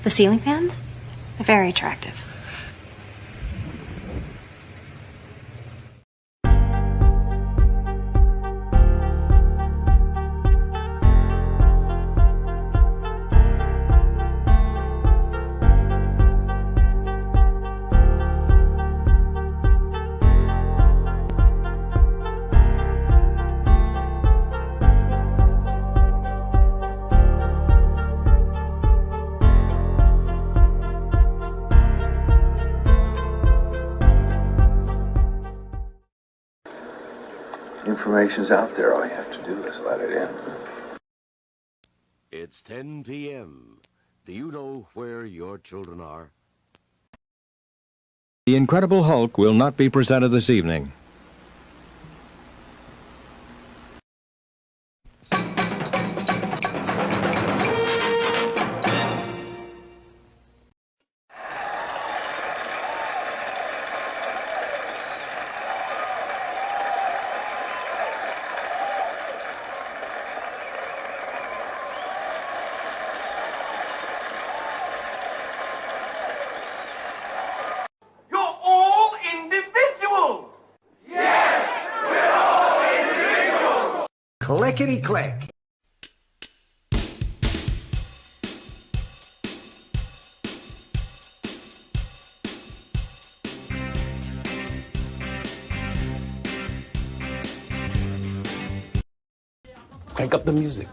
The ceiling fans? They're very attractive. Information's out there. All you have to do is let it in. It's 10 p.m. Do you know where your children are? The Incredible Hulk will not be presented this evening. Clickety-click. Crank up the music.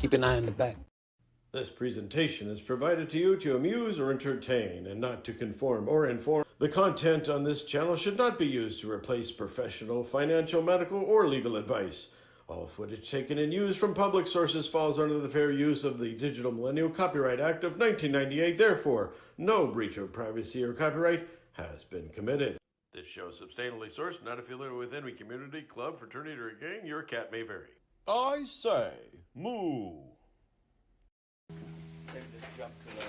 Keep an eye on the back. This presentation is provided to you to amuse or entertain and not to conform or inform. The content on this channel should not be used to replace professional, financial, medical, or legal advice. All footage taken and used from public sources falls under the fair use of the Digital Millennial Copyright Act of 1998. Therefore, no breach of privacy or copyright has been committed. This show is substantially sourced, not affiliated with any community, club, fraternity, or gang. Your cat may vary. I say, moo. Just jump to the...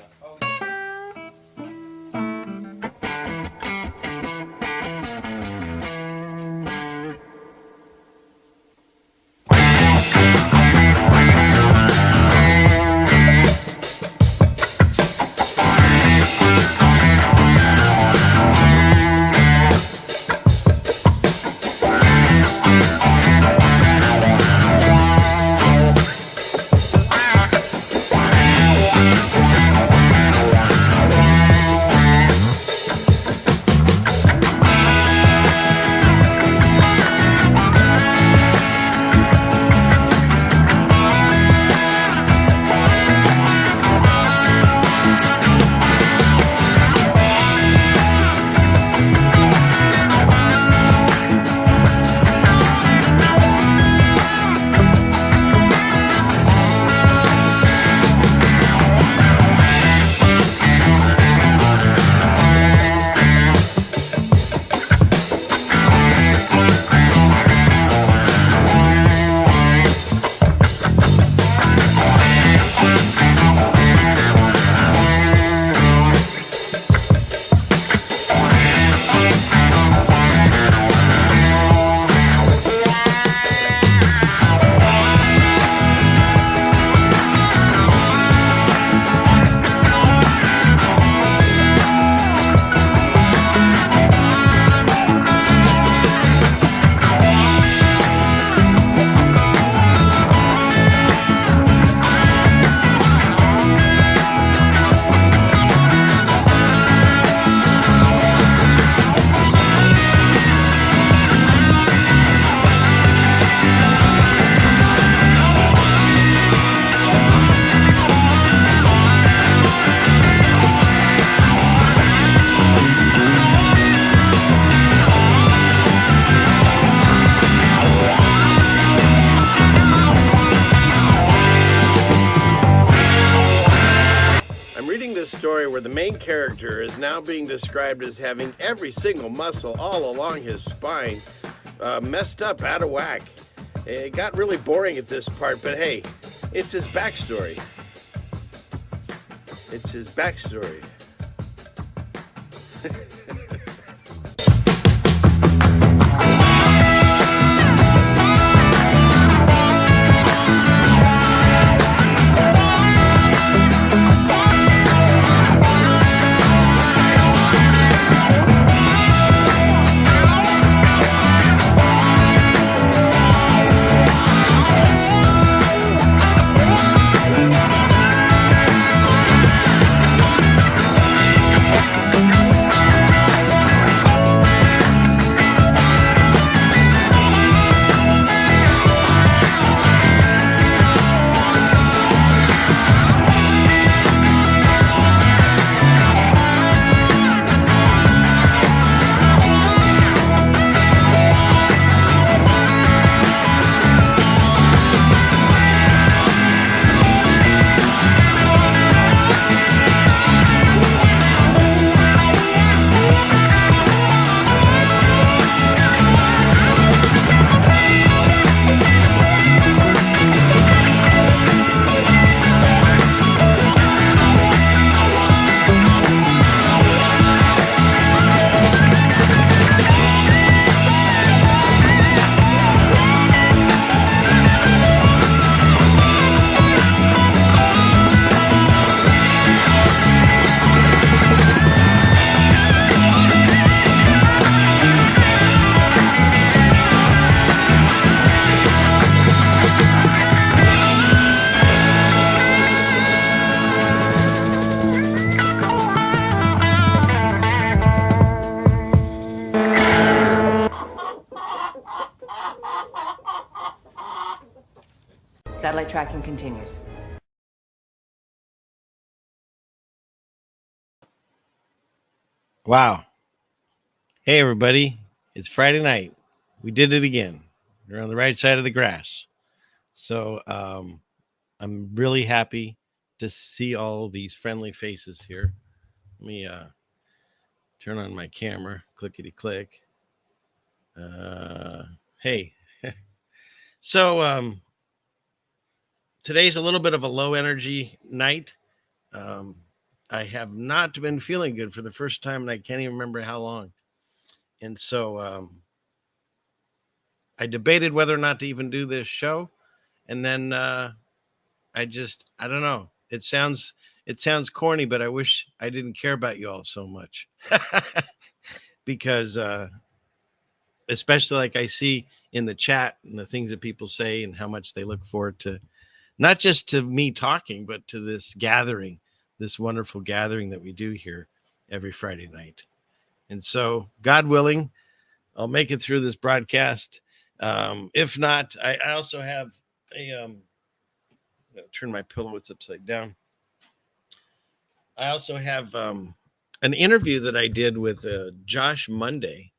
Story where the main character is now being described as having every single muscle all along his spine messed up, out of whack. It got really boring at this part, but hey, it's his backstory. It's his backstory. Satellite tracking continues. Wow. Hey, everybody. It's Friday night. We did it again. We're on the right side of the grass. So I'm really happy to see all these friendly faces here. Let me turn on my camera. Clickety click. Hey. So today's a little bit of a low energy night. I have not been feeling good for the first time, and I can't even remember how long. And so I debated whether or not to even do this show. And then I don't know. It sounds corny, but I wish I didn't care about you all so much. Because especially like I see in the chat and the things that people say and how much they look forward to, not just to me talking, but to this gathering, this wonderful gathering that we do here every Friday night. And so, God willing, I'll make it through this broadcast. If not, I also have a turn my pillow, it's upside down. I also have an interview that I did with Josh Monday,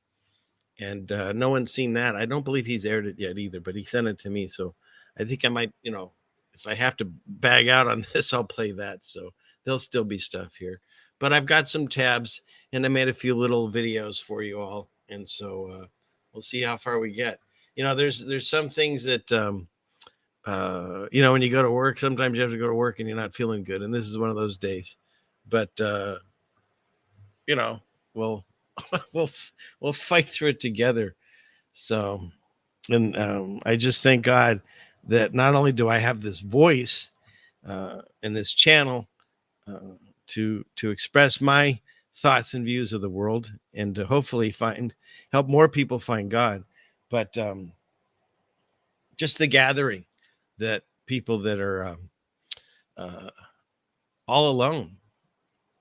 and no one's seen that. I don't believe he's aired it yet either, but he sent it to me. So I think I might, if I have to bag out on this, I'll play that. So there'll still be stuff here. But I've got some tabs, and I made a few little videos for you all. And so we'll see how far we get. There's some things that, when you go to work, sometimes you have to go to work and you're not feeling good. And this is one of those days. But, we'll we'll fight through it together. So, and I just thank God that not only do I have this voice and this channel to express my thoughts and views of the world, and to hopefully help more people find God, but just the gathering, that people that are all alone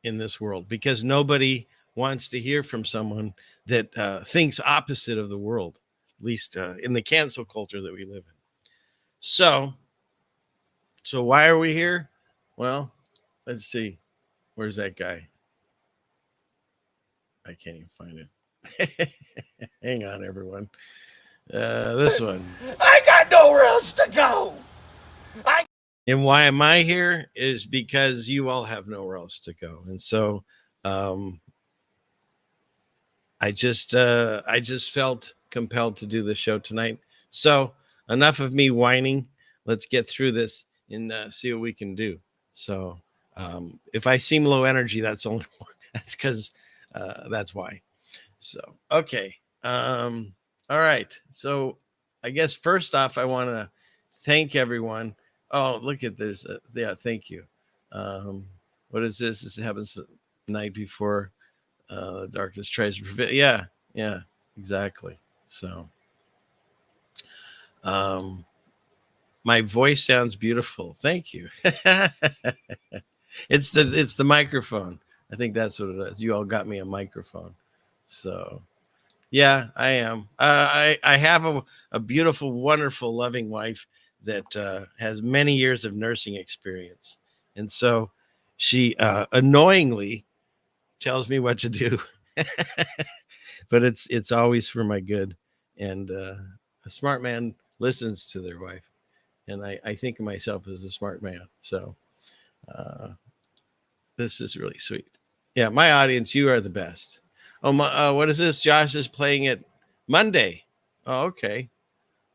in this world, because nobody wants to hear from someone that thinks opposite of the world, at least in the cancel culture that we live in. So why are we here? Well, let's see. Where's that guy? I can't even find it. Hang on, everyone. This one. I got nowhere else to go. And why am I here is because you all have nowhere else to go. And so I just felt compelled to do the show tonight. So enough of me whining. Let's get through this and see what we can do. So if I seem low energy, that's because that's why. So, okay. All right. So I guess first off, I want to thank everyone. Oh, look at this. Yeah, thank you. What is this? This happens the night before the darkness tries to prevent. Yeah, exactly. So my voice sounds beautiful. Thank you. It's the microphone. I think that's what it is. You all got me a microphone. So yeah, I am. I have a beautiful, wonderful, loving wife that has many years of nursing experience. And so she annoyingly tells me what to do, but it's always for my good. And a smart man listens to their wife. And I think of myself as a smart man. So this is really sweet. Yeah, my audience, you are the best. Oh, what is this? Josh is playing it Monday. Oh, okay.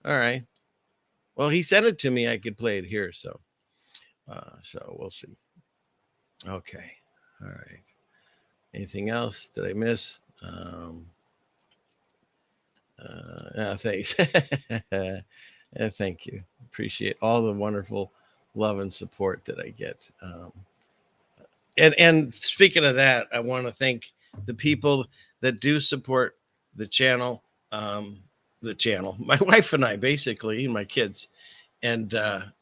All right. Well, he sent it to me. I could play it here. So we'll see. Okay. All right. Anything else? Did I miss? Thanks. Thank you. Appreciate all the wonderful love and support that I get. And speaking of that, I want to thank the people that do support the channel. My wife and I, basically, and my kids, and the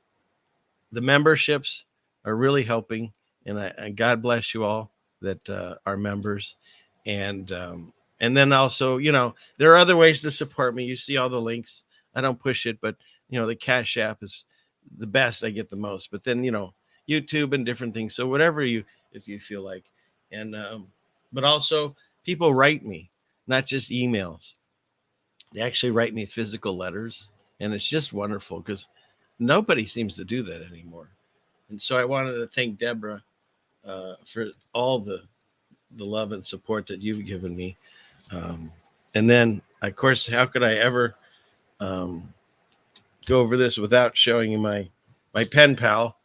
memberships are really helping. And God bless you all that are members. And then also, there are other ways to support me. You see all the links. I don't push it, but the Cash App is the best, I get the most. But then, YouTube and different things. So whatever if you feel like. And but also people write me, not just emails. They actually write me physical letters, and it's just wonderful because nobody seems to do that anymore. And so I wanted to thank Deborah for all the love and support that you've given me. And then, of course, how could I ever go over this without showing you my pen pal?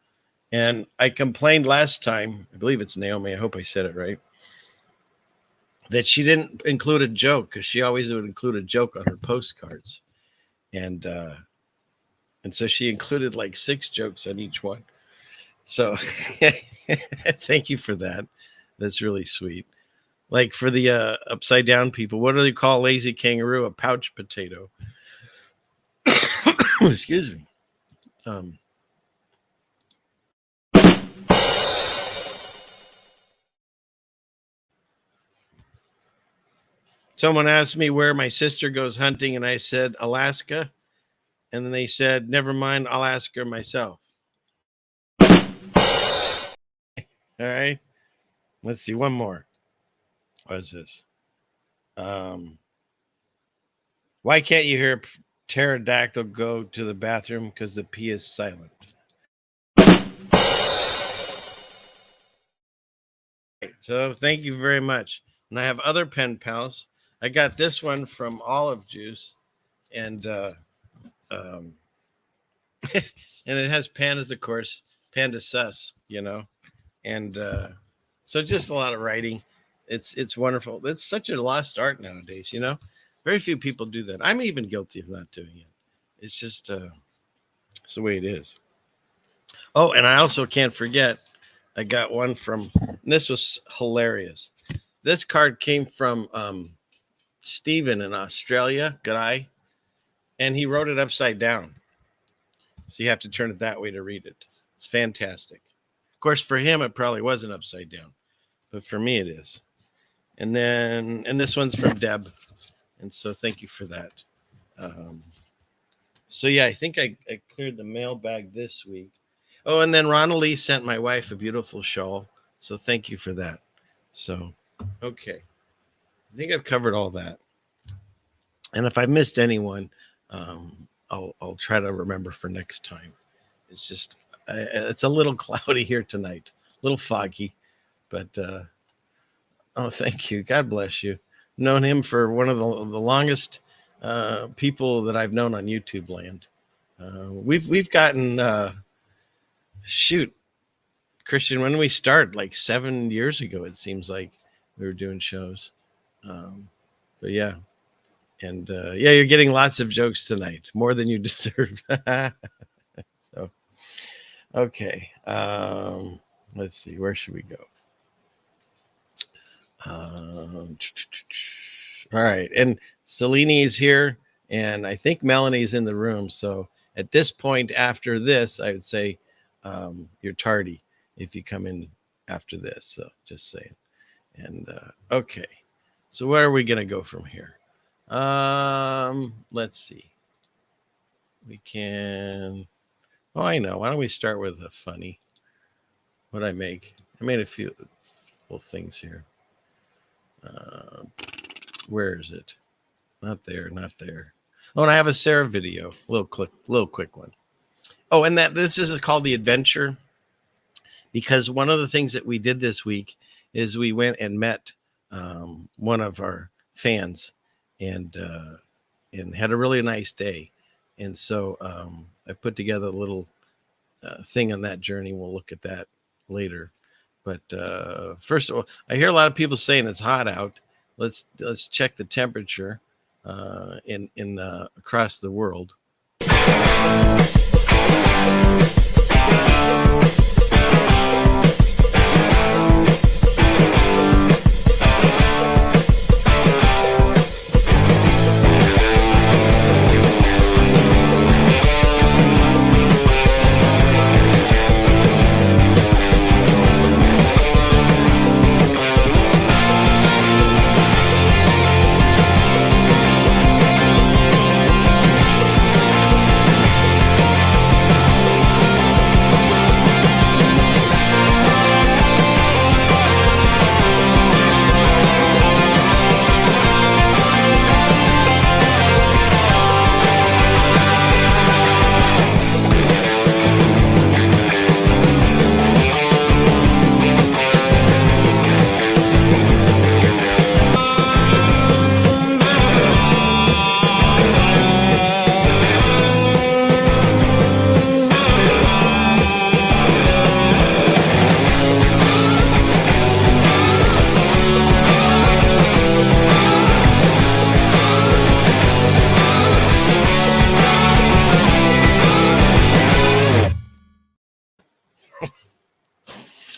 And I complained last time, I believe it's Naomi, I hope I said it right, that she didn't include a joke, because she always would include a joke on her postcards. And so she included like 6 jokes on each one. So thank you for that. That's really sweet. Like for the upside down people, what do they call lazy kangaroo? A pouch potato. Excuse me. Someone asked me where my sister goes hunting, and I said Alaska. And then they said, never mind, I'll ask her myself. All right. Let's see. One more. What is this? Why can't you hear pterodactyl go to the bathroom? Because the P is silent. So thank you very much. And I have other pen pals. I got this one from Olive Juice. And and it has pandas, of course. Panda sus, And so just a lot of writing. It's wonderful. It's such a lost art nowadays, Very few people do that. I'm even guilty of not doing it. It's just it's the way it is. Oh, and I also can't forget, I got one from, this was hilarious. This card came from Stephen in Australia, guy, and he wrote it upside down. So you have to turn it that way to read it. It's fantastic. Of course, for him, it probably wasn't upside down, but for me, it is. And this one's from Deb. And so thank you for that. So yeah, I think I cleared the mailbag this week. Oh, and then Ronald Lee sent my wife a beautiful shawl. So thank you for that. So, okay. I think I've covered all that. And if I missed anyone, I'll try to remember for next time. It's just, it's a little cloudy here tonight, a little foggy, but oh, thank you. God bless you. Known him for one of the longest people that I've known on YouTube land. We've gotten shoot, Christian, when we started, like 7 years ago, it seems like we were doing shows. But yeah. And yeah, you're getting lots of jokes tonight, more than you deserve. So, okay. Let's see, where should we go? All right, and Selene is here, and I think Melanie's in the room. So at this point, after this, I would say you're tardy if you come in after this. So just saying. And okay, so where are we gonna go from here? Let's see. We can. Oh, I know. Why don't we start with a funny? What I make? I made a few little things here. Where is it? Not there. Not there. Oh, and I have a Sarah video. Little quick one. Oh, and this is called The Adventure, because one of the things that we did this week is we went and met one of our fans and had a really nice day. And so I put together a little thing on that journey. We'll look at that later. But first of all, I hear a lot of people saying it's hot out. Let's check the temperature in across the world.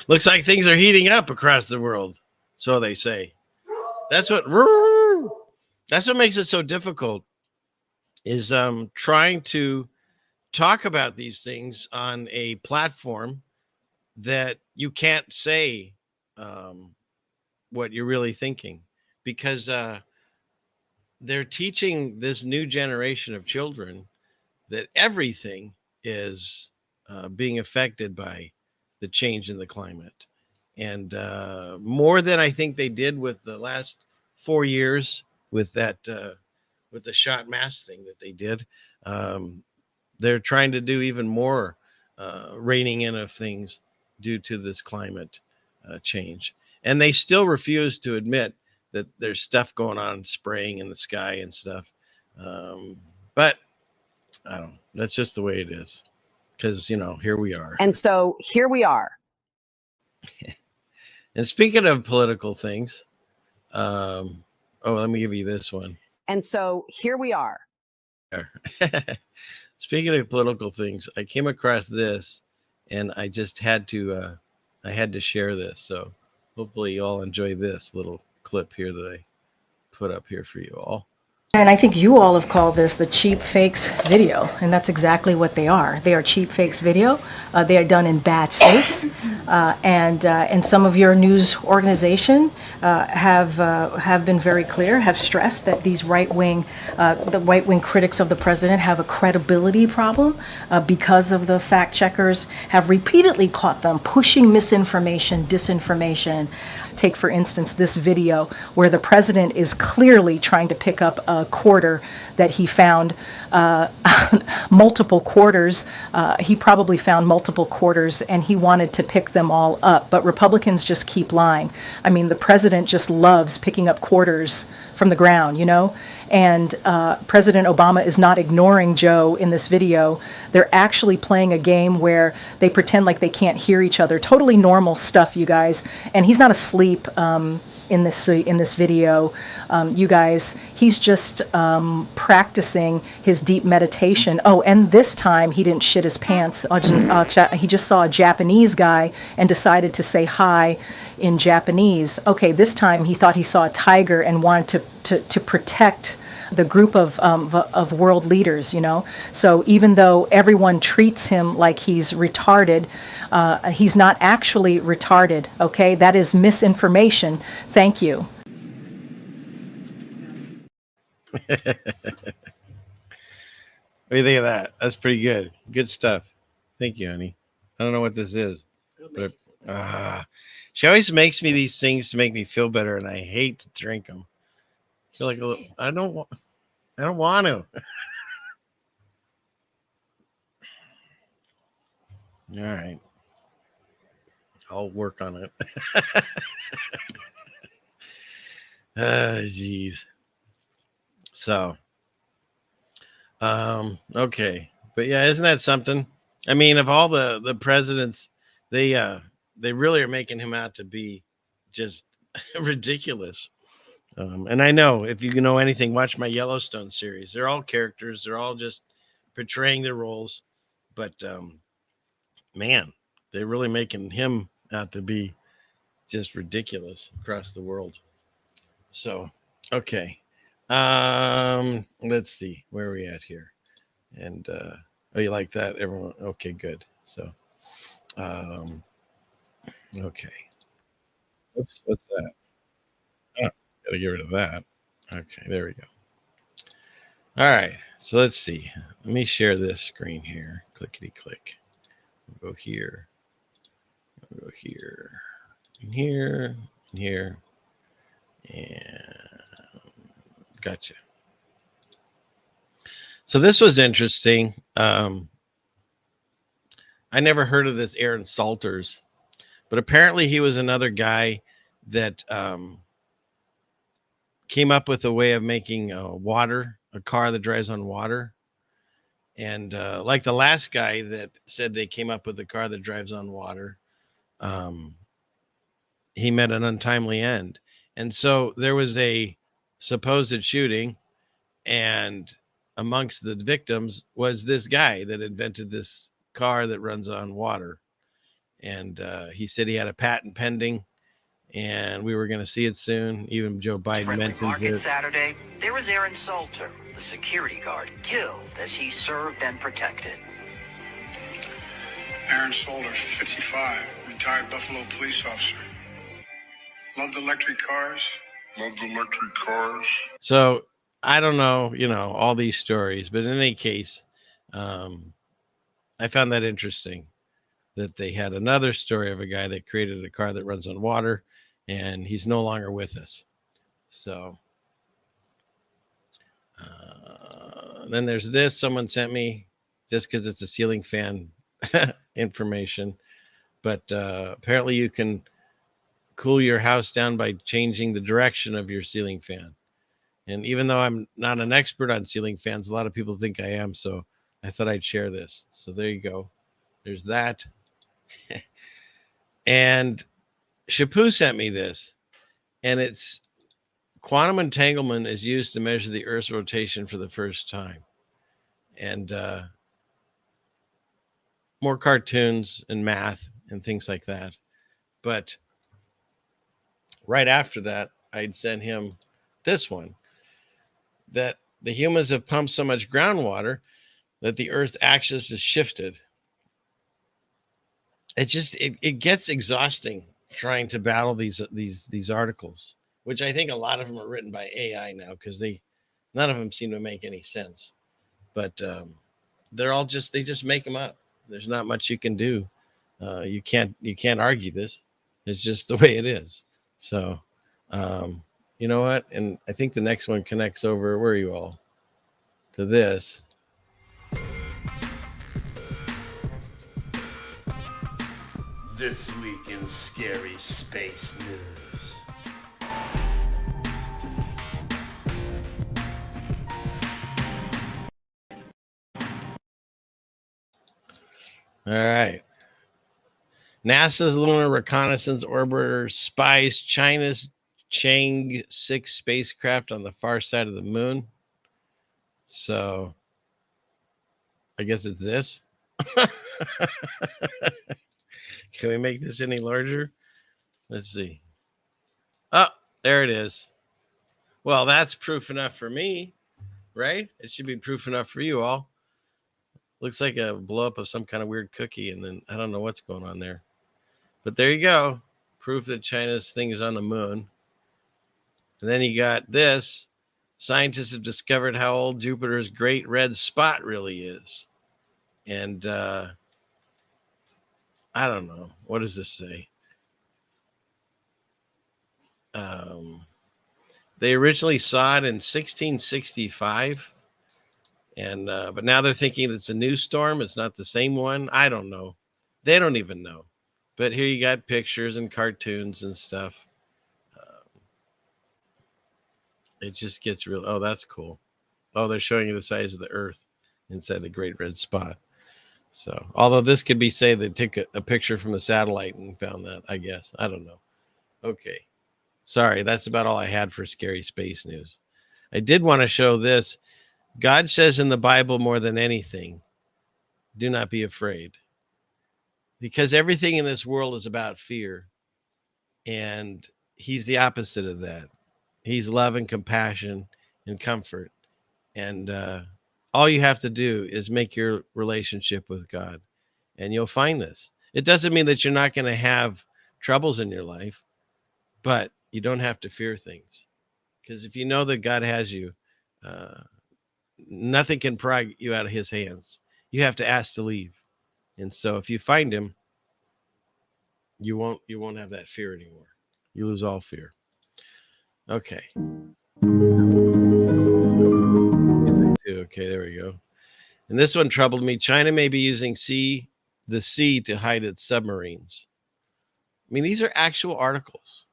Looks like things are heating up across the world. So they say. That's what makes it so difficult is trying to talk about these things on a platform that you can't say what you're really thinking, because they're teaching this new generation of children that everything is being affected by the change in the climate. And more than I think they did with the last 4 years with that, with the shot mask thing that they did. They're trying to do even more reining in of things due to this climate change. And they still refuse to admit that there's stuff going on, spraying in the sky and stuff. But I don't know. That's just the way it is. Because, here we are. And so here we are. And speaking of political things, let me give you this one. And so here we are. Speaking of political things, I came across this, and I just had to share this. So hopefully you all enjoy this little clip here that I put up here for you all. And I think you all have called this the cheap fakes video, and that's exactly what they are. They are cheap fakes video. They are done in bad faith, and some of your news organization have been very clear, have stressed that these the right wing critics of the president have a credibility problem because of the fact checkers have repeatedly caught them pushing misinformation, disinformation. Take, for instance, this video where the president is clearly trying to pick up a quarter that he found, multiple quarters. He probably found multiple quarters, and he wanted to pick them all up. But Republicans just keep lying. I mean, the president just loves picking up quarters from the ground, And President Obama is not ignoring Joe in this video. They're actually playing a game where they pretend like they can't hear each other. Totally normal stuff, you guys. And he's not asleep in this video, you guys. He's just practicing his deep meditation. Oh, and this time he didn't shit his pants. He just saw a Japanese guy and decided to say hi in Japanese. Okay, this time he thought he saw a tiger and wanted to protect the group of world leaders, So even though everyone treats him like he's retarded, he's not actually retarded, okay? That is misinformation. Thank you. What do you think of that? That's pretty good. Good stuff. Thank you, honey. I don't know what this is, but she always makes me these things to make me feel better, and I hate to drink them. I feel like I don't want to. All right. I'll work on it. Geez. So, okay. But yeah, isn't that something? I mean, of all the presidents, they really are making him out to be just ridiculous. And I know, if you know anything, watch my Yellowstone series. They're all characters. They're all just portraying their roles. But, man, they're really making him out to be just ridiculous across the world. So, okay. Let's see. Where are we at here? And, you like that, everyone? Okay, good. So, okay. Oops, what's that? Oh, gotta get rid of that. Okay, there we go. All right, so let's see. Let me share this screen here. Clickety click. We'll go here. We'll go here. And here. And here. And gotcha. So this was interesting. I never heard of this Aaron Salters, but apparently he was another guy that came up with a way of making a car that drives on water. And like the last guy that said they came up with a car that drives on water, he met an untimely end. And so there was a supposed shooting, and amongst the victims was this guy that invented this car that runs on water. and he said he had a patent pending, and we were going to see it soon. Even Joe Biden mentioned Market it. Saturday, there was Aaron Salter, the security guard, killed as he served and protected. Aaron Salter, 55, retired Buffalo police officer. Loved electric cars. So I don't know, all these stories, but in any case, I found that interesting that they had another story of a guy that created a car that runs on water, and he's no longer with us. So then there's this someone sent me just because it's a ceiling fan information, but apparently you can cool your house down by changing the direction of your ceiling fan. And even though I'm not an expert on ceiling fans, a lot of people think I am, so I thought I'd share this. So there you go. There's that. And Shapu sent me this, and it's quantum entanglement is used to measure the Earth's rotation for the first time. And more cartoons and math and things like that. But right after that, I'd sent him this one, that the humans have pumped so much groundwater that the Earth's axis is shifted. It gets exhausting trying to battle these articles, which I think a lot of them are written by AI now, because none of them seem to make any sense. But they're all they just make them up. There's not much you can do. You can't argue this. It's just the way it is. So you know what? And I think the next one connects over, where are you all, to this. This week in scary space news. All right. NASA's Lunar Reconnaissance Orbiter spies China's Chang'e 6 spacecraft on the far side of the moon. So I guess it's this. Can we make this any larger? Let's see. Oh, there it is. Well, that's proof enough for me, right? It should be proof enough for you all. Looks like a blow up of some kind of weird cookie, and then I don't know what's going on there. But there you go. Proof that China's thing is on the moon. And then you got this. Scientists have discovered how old Jupiter's great red spot really is. And I don't know. What does this say? They originally saw it in 1665. And but now they're thinking it's a new storm. It's not the same one. I don't know. They don't even know. But here you got pictures and cartoons and stuff. It just gets real. Oh, that's cool. Oh, they're showing you the size of the Earth inside the Great Red Spot. So, although this could be, say, they took a picture from the satellite and found that, I guess. I don't know. Okay. Sorry, that's about all I had for scary space news. I did want to show this. God says in the Bible more than anything, do not be afraid. Because everything in this world is about fear. And he's the opposite of that. He's love and compassion and comfort. And all you have to do is make your relationship with God. And you'll find this. It doesn't mean that you're not going to have troubles in your life, but you don't have to fear things. Because if you know that God has you, nothing can pry you out of his hands. You have to ask to leave. And so if you find him, you won't have that fear anymore. You lose all fear. Okay. Okay, there we go. And this one troubled me. China may be using the sea to hide its submarines. I mean, these are actual articles.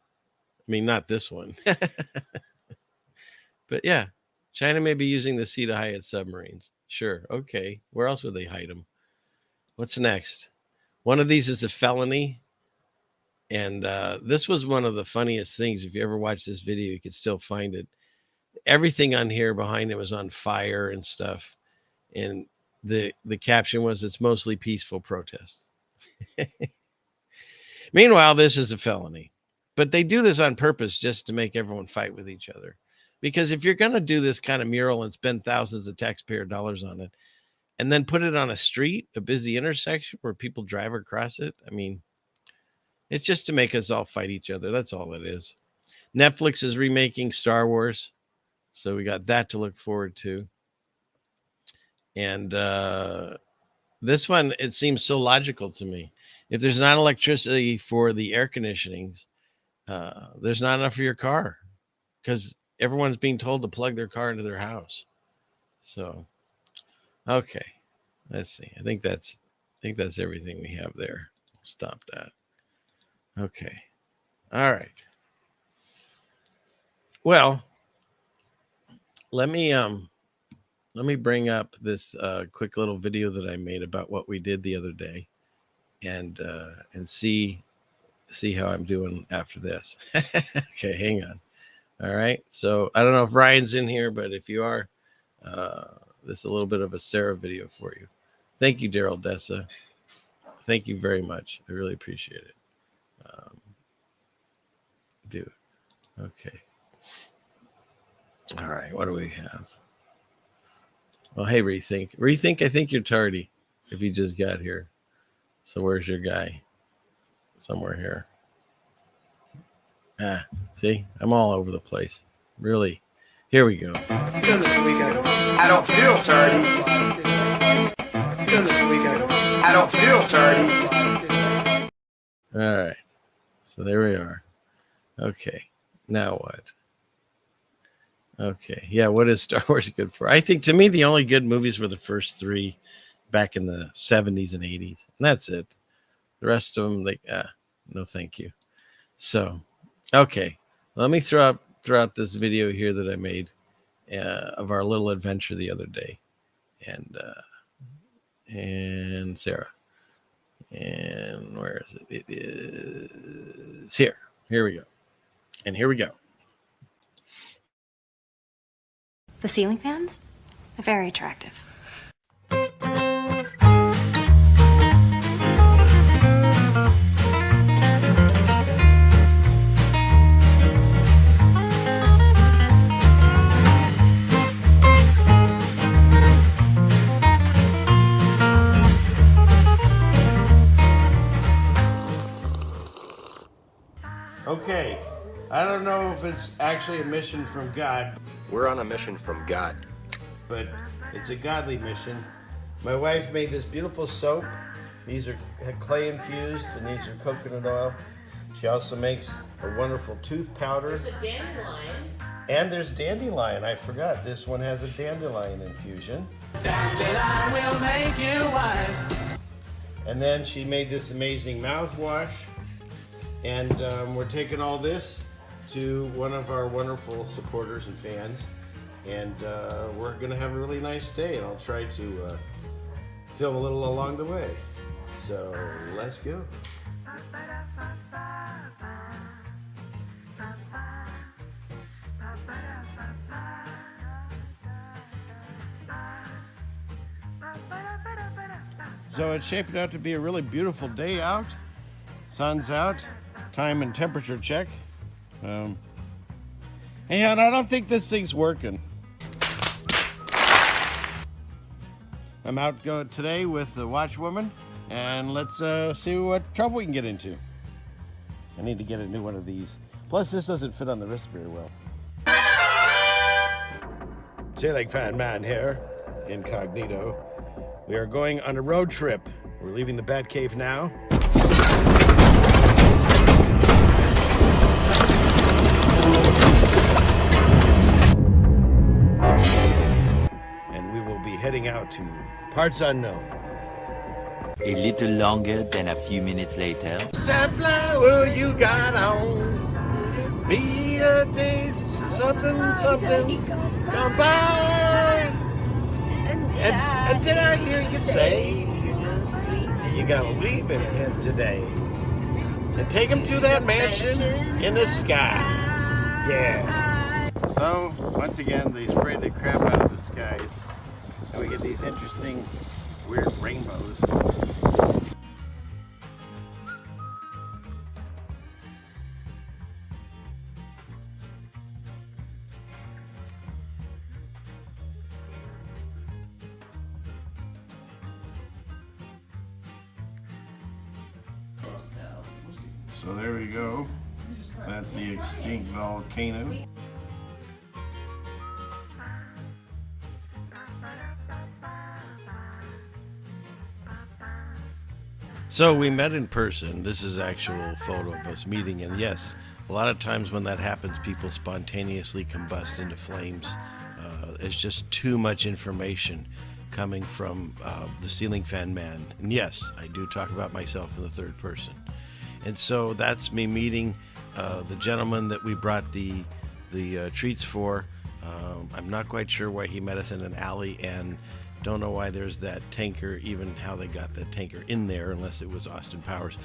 I mean, not this one. But yeah, China may be using the sea to hide its submarines. Sure. Okay. Where else would they hide them? What's next? One of these is a felony. And this was one of the funniest things. If you ever watch this video, you can still find it. Everything on here behind it was on fire and stuff. And the caption was, it's mostly peaceful protest. Meanwhile, this is a felony. But they do this on purpose just to make everyone fight with each other. Because if you're going to do this kind of mural and spend thousands of taxpayer dollars on it, and then put it on a street, a busy intersection where people drive across it, I mean, it's just to make us all fight each other. That's all it is. Netflix is remaking Star Wars, so we got that to look forward to. And this one, it seems so logical to me. If there's not electricity for the air conditionings, there's not enough for your car, because everyone's being told to plug their car into their house. So, okay, let's see. I think that's everything we have there. Stop that. Okay. All right. Well, let me bring up this quick little video that I made about what we did the other day, and see how I'm doing after this. Okay, hang on. All right. So I don't know if Ryan's in here, but if you are, this is a little bit of a Sarah video for you. Thank you, Daryl Dessa. Thank you very much. I really appreciate it. Dude. Okay. All right. What do we have? Well, hey, Rethink, I think you're tardy if you just got here. So where's your guy? Somewhere here. See? I'm all over the place. Really. Here we go. I don't feel tardy. I don't feel tardy. All right. So there we are. Okay. Now what? Okay. Yeah, what is Star Wars good for? I think, to me, the only good movies were the first three back in the 70s and 80s. And that's it. The rest of them, no thank you. So, okay. Let me throw out this video here that I made of our little adventure the other day. And Sarah. And where is it? It is here. Here we go. And here we go. The ceiling fans? They're very attractive. Okay, I don't know if it's actually a mission from God. We're on a mission from God. But it's a godly mission. My wife made this beautiful soap. These are clay infused, and these are coconut oil. She also makes a wonderful tooth powder. There's a dandelion. And there's dandelion. I forgot. This one has a dandelion infusion. Dandelion will make you wise. And then she made this amazing mouthwash. And we're taking all this to one of our wonderful supporters and fans. And we're going to have a really nice day. And I'll try to film a little along the way. So let's go. So it's shaping out to be a really beautiful day out. Sun's out. Time and temperature check. And I don't think this thing's working. I'm out today with the watchwoman, and let's see what trouble we can get into. I need to get a new one of these. Plus, this doesn't fit on the wrist very well. Sailing Fan Man here, incognito. We are going on a road trip. We're leaving the Batcave now. And we will be heading out to parts unknown. A little longer than a few minutes later. Safflower you got on. Be a day, something come by. And did I hear you say you're gonna leave him today and take him to that mansion in the sky? Yeah. So once again, they spray the crap out of the skies, and we get these interesting, weird rainbows. So there we go. That's the extinct volcano. So we met in person. This is actual photo of us meeting, and yes, a lot of times when that happens, people spontaneously combust into flames. It's just too much information coming from the ceiling fan man. And yes, I do talk about myself in the third person. And so that's me meeting the gentleman that we brought the treats for. I'm not quite sure why he met us in an alley, and don't know why there's that tanker, even how they got that tanker in there, unless it was Austin Powers.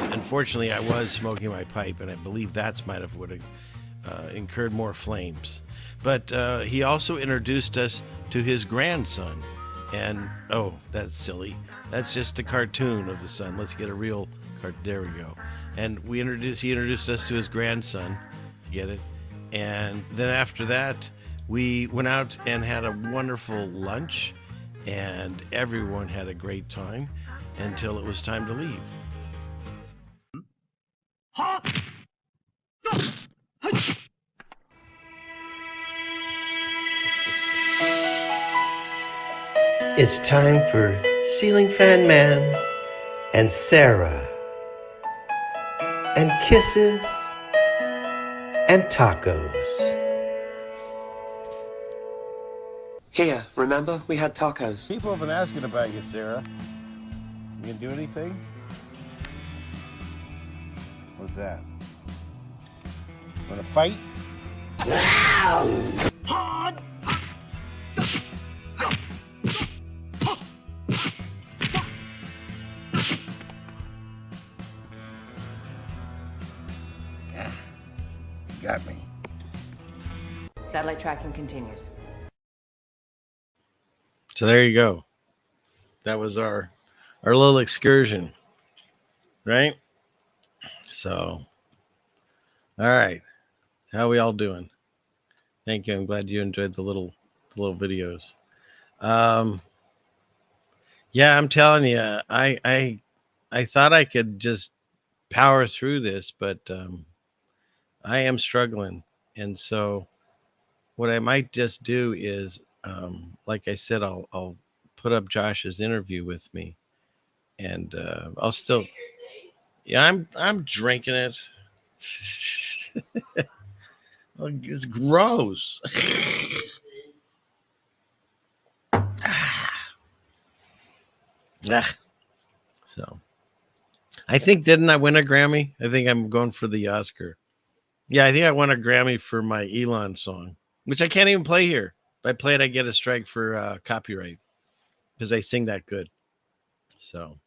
Unfortunately, I was smoking my pipe, and I believe that's might have would have incurred more flames. But he also introduced us to his grandson. And, oh, that's silly. That's just a cartoon of the son. Let's get a real there we go. And he introduced us to his grandson. Get it? And then after that, we went out and had a wonderful lunch, and everyone had a great time until it was time to leave. It's time for Ceiling Fan Man and Sarah, and kisses and tacos. Here, remember? We had tacos. People have been asking about you, Sarah. You gonna do anything? What's that? Wanna fight? Got me. Satellite tracking continues. So there you go. That was our little excursion, right? So, all right. How we all doing? Thank you. I'm glad you enjoyed the little videos. Yeah, I'm telling you, I thought I could just power through this, but I am struggling. And so what I might just do is, like I said, I'll put up Josh's interview with me, and I'll still, yeah, I'm drinking it. It's gross. So I think, didn't I win a Grammy? I think I'm going for the Oscar. Yeah, I think I won a Grammy for my Elon song, which I can't even play here. If I play it, I get a strike for copyright because I sing that good. So,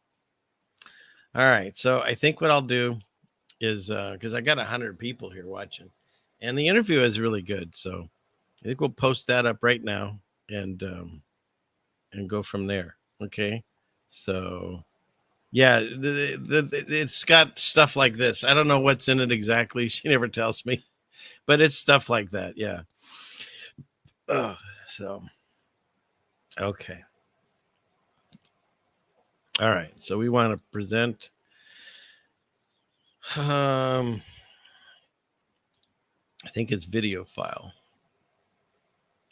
all right. So I think what I'll do is, because I got 100 people here watching, and the interview is really good. So I think we'll post that up right now and go from there. Okay. So yeah, it's got stuff like this. I don't know what's in it exactly. She never tells me, but it's stuff like that. Yeah. So, okay. All right. So we want to present. I think it's video file.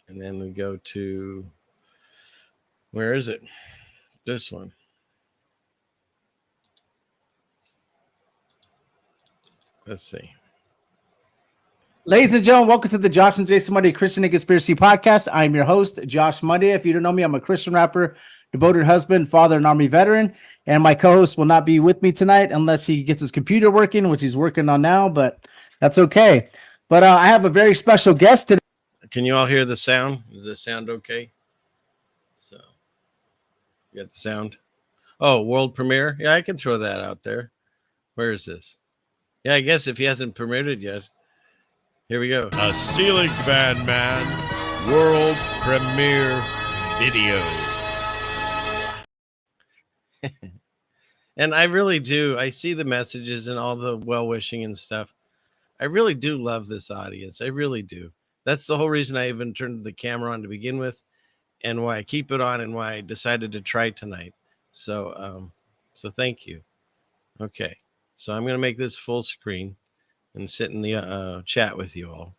And then we go to, where is it? This one. Let's see. Ladies and gentlemen, welcome to the Josh and Jason Monday Christian and Conspiracy Podcast. I'm your host, Josh Monday. If you don't know me, I'm a Christian rapper, devoted husband, father, and Army veteran. And my co-host will not be with me tonight unless he gets his computer working, which he's working on now, but that's okay. But I have a very special guest today. Can you all hear the sound? Does the sound okay? So, you got the sound? Oh, world premiere? Yeah, I can throw that out there. Where is this? Yeah, I guess if he hasn't premiered it yet. Here we go. A Ceiling Fan Man world premiere video. And I really do. I see the messages and all the well-wishing and stuff. I really do love this audience. I really do. That's the whole reason I even turned the camera on to begin with, and why I keep it on, and why I decided to try tonight. So, so thank you. Okay. So I'm going to make this full screen and sit in the chat with you all.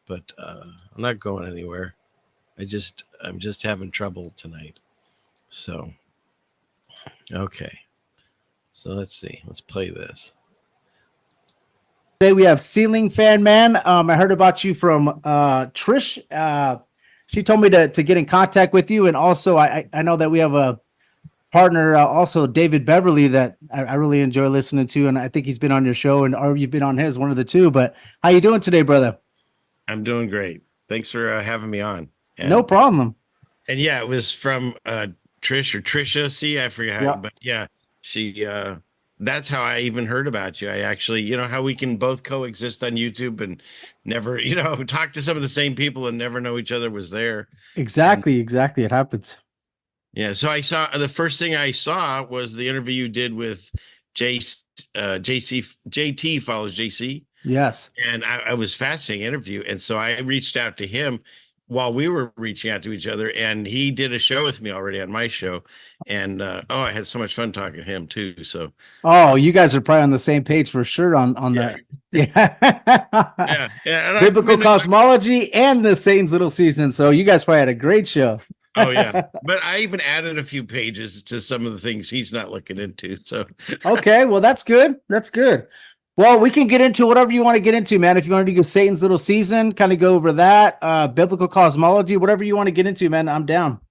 But I'm not going anywhere. I'm just having trouble tonight. So, okay. So let's see. Let's play this. Today we have Ceiling Fan Man. I heard about you from Trish. She told me to get in contact with you, and also I know that we have a partner, also David Beverly, that I really enjoy listening to, and I think he's been on your show, and or you've been on his, one of the two. But how you doing today, brother? I'm doing great. Thanks for having me on. And, no problem. And yeah, it was from Trish or Trisha. See, I forget how, but yeah, she. That's how I even heard about you. I actually, you know, how we can both coexist on YouTube and never, you know, talk to some of the same people and never know each other was there. Exactly. It happens. Yeah. So I saw the first thing I saw was the interview you did with JT follows JC. Yes. And I was fascinating interview. And so I reached out to him while we were reaching out to each other, and he did a show with me already on my show. And I had so much fun talking to him too. So you guys are probably on the same page for sure on that. Yeah. Yeah. Biblical cosmology and the Satan's Little Season. So you guys probably had a great show. Oh yeah. But I even added a few pages to some of the things he's not looking into. So okay, well that's good. That's good. Well, we can get into whatever you want to get into, man. If you want to do Satan's Little Season, kind of go over that, biblical cosmology, whatever you want to get into, man, I'm down.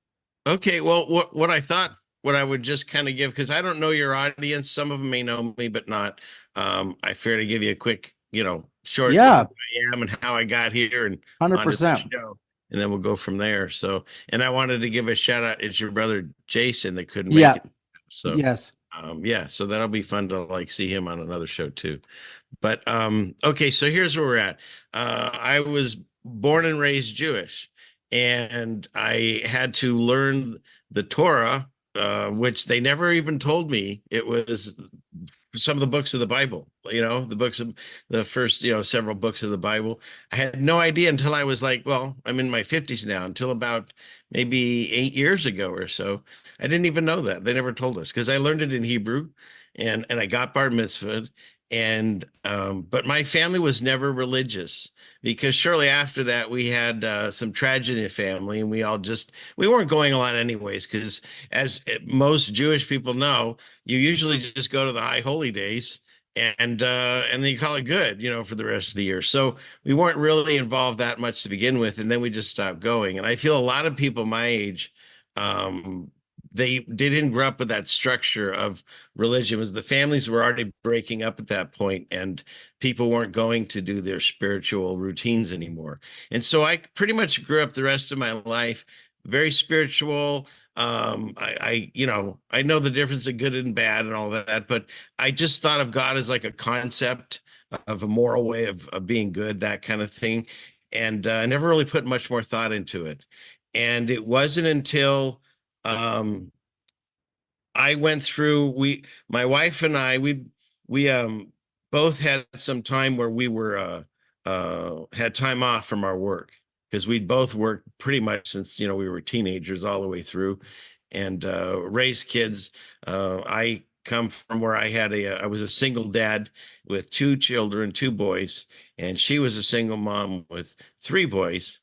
Okay, well, what I thought, what I would just kind of give, because I don't know your audience, some of them may know me, but not. I fear to give you a quick, you know, short who I am and how I got here, and 100%. Show, and then we'll go from there. So, and I wanted to give a shout out. It's your brother Jason that couldn't make it. So yes. Yeah, so that'll be fun to like see him on another show too. But okay, so here's where we're at. I was born and raised Jewish, and I had to learn the Torah, which they never even told me it was some of the books of the Bible, you know, the books of the first, you know, several books of the Bible. I had no idea until I was like, well, I'm in my 50s now, until about maybe 8 years ago or so. I didn't even know that. They never told us, because I learned it in Hebrew, and I got bar mitzvahed. And but my family was never religious, because shortly after that we had some tragedy in the family, and we weren't going a lot anyways, because as most Jewish people know, you usually just go to the high holy days and then you call it good, you know, for the rest of the year. So we weren't really involved that much to begin with, and then we just stopped going. And I feel a lot of people my age, they didn't grow up with that structure of religion. Was the families were already breaking up at that point, and people weren't going to do their spiritual routines anymore. And so I pretty much grew up the rest of my life very spiritual. You know, I know the difference of good and bad and all that, but I just thought of God as like a concept of a moral way of being good, that kind of thing. And I never really put much more thought into it. And it wasn't until I went through, my wife and I, we both had some time where we were had time off from our work, because we'd both worked pretty much since, you know, we were teenagers all the way through, and raised kids. I come from where I was a single dad with 2 children, 2 boys, and she was a single mom with 3 boys.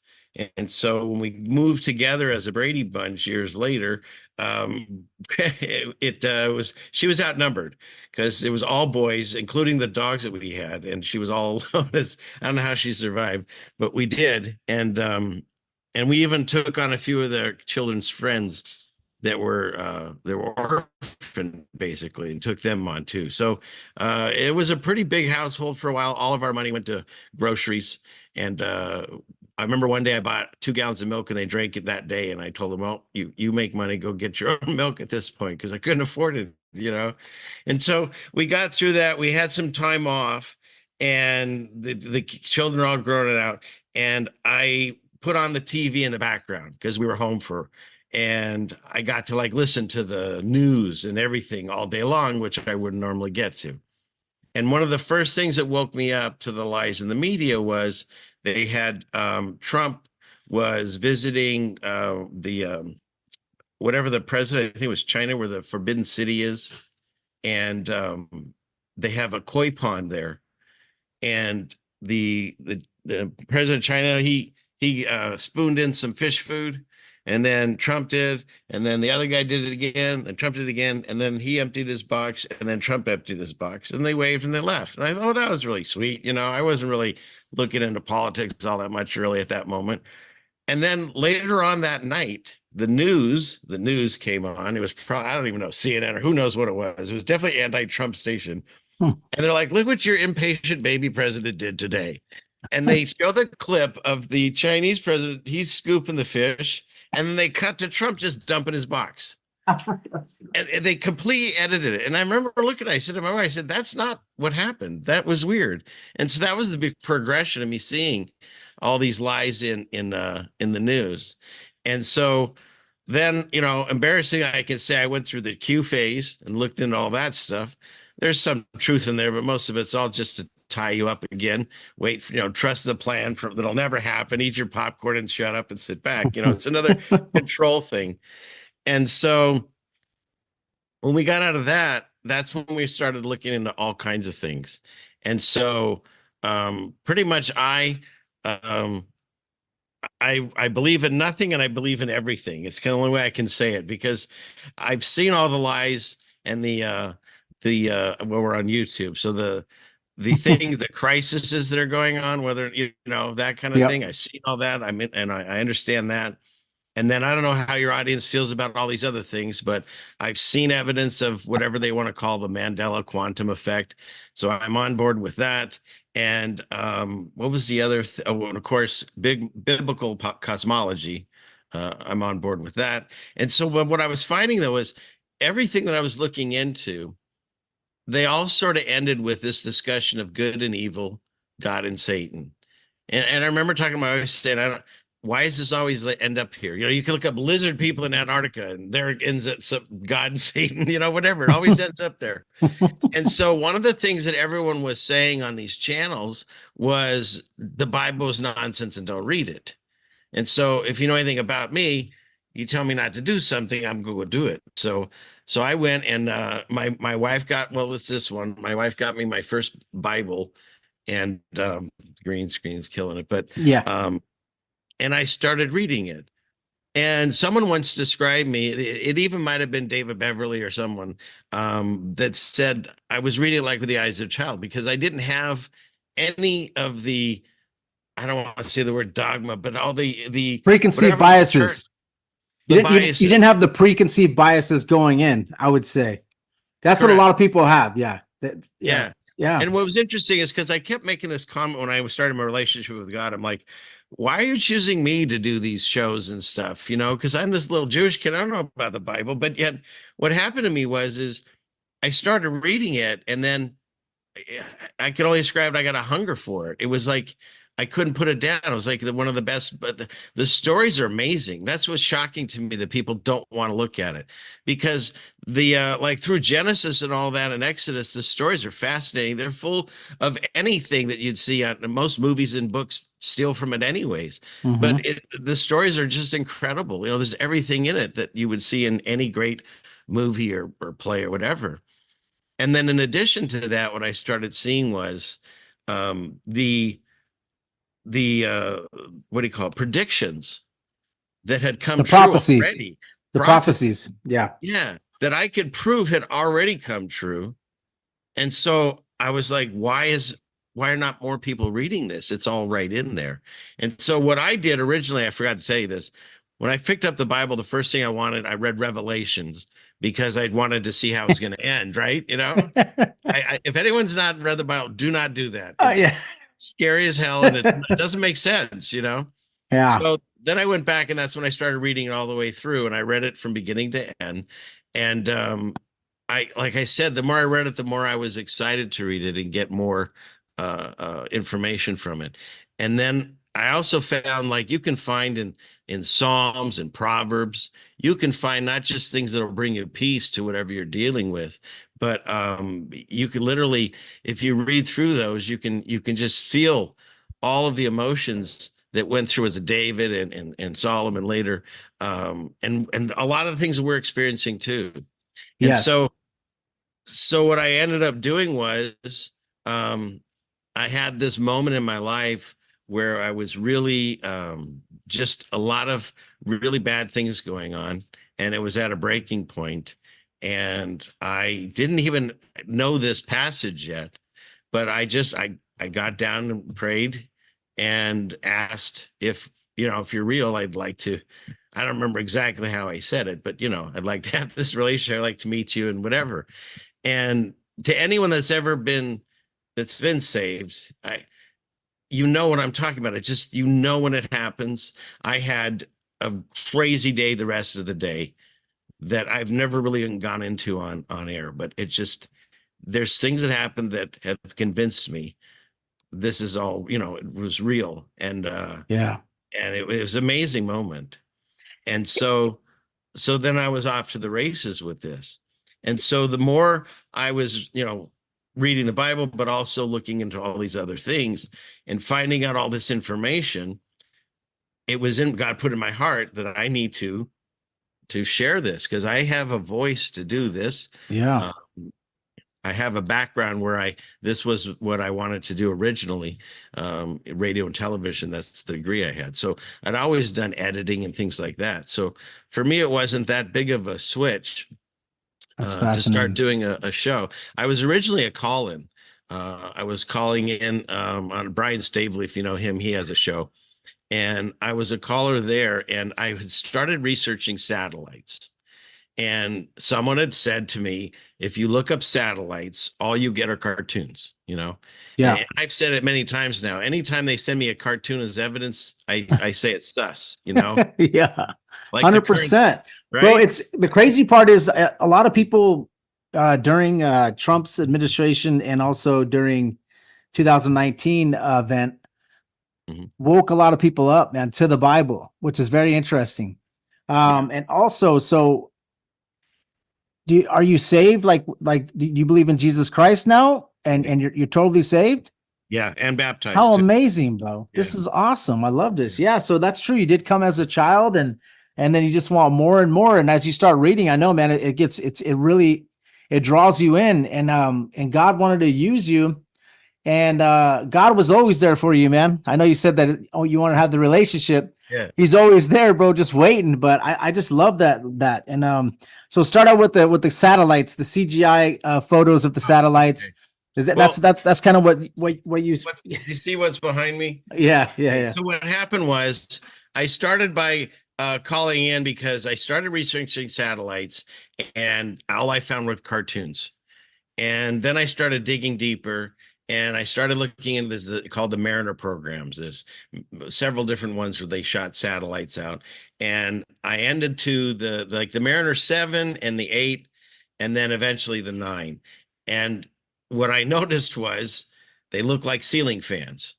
And so when we moved together as a Brady Bunch years later, she was outnumbered, because it was all boys, including the dogs that we had, and she was all alone. As I don't know how she survived, but we did. And we even took on a few of their children's friends that were orphaned, basically, and took them on too. So it was a pretty big household for a while. All of our money went to groceries, and I remember one day I bought 2 gallons of milk, and they drank it that day. And I told them, well, you make money, go get your own milk at this point, because I couldn't afford it, you know? And so we got through that. We had some time off, and the children are all grown out. And I put on the TV in the background, because we were home and I got to like listen to the news and everything all day long, which I wouldn't normally get to. And one of the first things that woke me up to the lies in the media was they had Trump was visiting whatever the president, I think it was China, where the Forbidden City is. And they have a koi pond there, and the president of China, he spooned in some fish food, and then Trump did, and then the other guy did it again, and Trump did it again, and then he emptied his box, and then Trump emptied his box, and they waved and they left. And I thought, oh, that was really sweet. I wasn't really looking into politics all that much really at that moment. And then later on that night, the news came on. It was probably, I don't even know, CNN or who knows what it was. It was definitely anti-Trump station. And they're like, look what your impatient baby president did today. And they show the clip of the Chinese president, he's scooping the fish, and then they cut to Trump just dumping his box. And they completely edited it. And I remember looking, I said to my wife, I said, that's not what happened. That was weird. And so that was the big progression of me seeing all these lies in the news. And so then, embarrassing, I can say I went through the Q phase and looked into all that stuff. There's some truth in there, but most of it's all just to tie you up again. Wait, trust the plan that'll never happen. Eat your popcorn and shut up and sit back. It's another control thing. And so when we got out of that, that's when we started looking into all kinds of things. And so pretty much I believe in nothing and I believe in everything. It's kind of the only way I can say it, because I've seen all the lies and well, we're on YouTube. So the things, the crises that are going on, whether, that kind of thing, I've seen all that. And I understand that. And then I don't know how your audience feels about all these other things, but I've seen evidence of whatever they want to call the Mandela quantum effect. So I'm on board with that. And what was the other? Of course, big biblical cosmology. I'm on board with that. And so what I was finding, though, is everything that I was looking into, they all sort of ended with this discussion of good and evil, God and Satan. And I remember talking to my wife saying, why does this always end up here? You can look up lizard people in Antarctica and there ends up some God and Satan, whatever. It always ends up there. And so one of the things that everyone was saying on these channels was the Bible is nonsense and don't read it. And so if you know anything about me, you tell me not to do something, I'm going to do it. So I went and my wife got, well, it's this one. My wife got me my first Bible, and green screen's killing it. But and I started reading it. And someone once described me, it even might have been David Beverly or someone that said I was reading it like with the eyes of a child, because I didn't have any of the, I don't want to say the word dogma, but all the preconceived biases. You didn't have the preconceived biases going in, I would say. That's Correct. What a lot of people have. Yeah. Yeah. And what was interesting is because I kept making this comment when I was starting my relationship with God. I'm like, why are you choosing me to do these shows and stuff? Because I'm this little Jewish kid. I don't know about the Bible. But yet what happened to me is I started reading it, and then I could only describe it. I got a hunger for it. It was like I couldn't put it down. It was like one of the best, but the stories are amazing. That's what's shocking to me, that people don't want to look at it, because like through Genesis and all that and Exodus, the stories are fascinating. They're full of anything that you'd see on most movies and books steal from it anyways. Mm-hmm. But the stories are just incredible. There's everything in it that you would see in any great movie or play or whatever. And then in addition to that, what I started seeing was the what do you call it? Predictions that had come true already. The prophecies. Yeah. Yeah. That I could prove had already come true. And so I was like, why are not more people reading this? It's all right in there. And so what I did originally, I forgot to tell you this. When I picked up the Bible, the first thing I read Revelations, because I'd wanted to see how it was going to end, right? If anyone's not read the Bible, do not do that. It's scary as hell, and it doesn't make sense, Yeah. So then I went back, and that's when I started reading it all the way through, and I read it from beginning to end. And like I said, the more I read it, the more I was excited to read it and get more information from it. And then I also found, like, you can find in Psalms and Proverbs, you can find not just things that'll bring you peace to whatever you're dealing with, but you can literally, if you read through those, you can just feel all of the emotions that went through as a David and Solomon later, and a lot of the things that we're experiencing too. And so So what I ended up doing was, um, I had this moment in my life where I was really, just a lot of really bad things going on, and it was at a breaking point. And I didn't even know this passage yet, but I got down and prayed and asked if, if you're real, I'd like to. I don't remember exactly how I said it, but I'd like to have this relationship. I'd like to meet you and whatever. And to anyone that's been saved, you know what I'm talking about. It just, when it happens. I had a crazy day the rest of the day that I've never really gone into on air, but it just, there's things that happened that have convinced me this is all, it was real. And Yeah. and it was an amazing moment. And so then I was off to the races with this. And so the more I was, reading the Bible, but also looking into all these other things and finding out all this information, it was in God put in my heart that I need to share this because I have a voice to do this. Yeah. I have a background where this was what I wanted to do originally, radio and television. That's the degree I had. So I'd always done editing and things like that. So for me, it wasn't that big of a switch That's to fascinating. start doing a show. I was originally a call-in. I was calling in on Brian Stavely, if you know him, he has a show. And I was a caller there, and I had started researching satellites. And someone had said to me, if you look up satellites, all you get are cartoons, Yeah. And I've said it many times now. Anytime they send me a cartoon as evidence, I say it's sus, Yeah. Like 100%. right? Bro, it's the crazy part is a lot of people during Trump's administration and also during 2019 event woke a lot of people up, man, to the Bible, which is very interesting. And also, so are you saved? Like, do you believe in Jesus Christ now? And you're totally saved? Yeah, and baptized. How too. amazing, bro. Yeah. This is awesome. I love this. Yeah, so that's true. You did come as a child and then you just want more and more. And as you start reading, I know, man, it really draws you in. And God wanted to use you. And God was always there for you, man. I know you said that you want to have the relationship. Yeah. He's always there, bro, just waiting. But I just love that. And so start out with the satellites, the CGI photos of the satellites. Okay. Is that that's kind of what you you see what's behind me? Yeah. So what happened was I started by calling in because I started researching satellites and all I found were cartoons. And then I started digging deeper and I started looking into this called the Mariner programs. There's several different ones where they shot satellites out. And I ended to the Mariner 7 and the 8 and then eventually the 9. And what I noticed was they look like ceiling fans.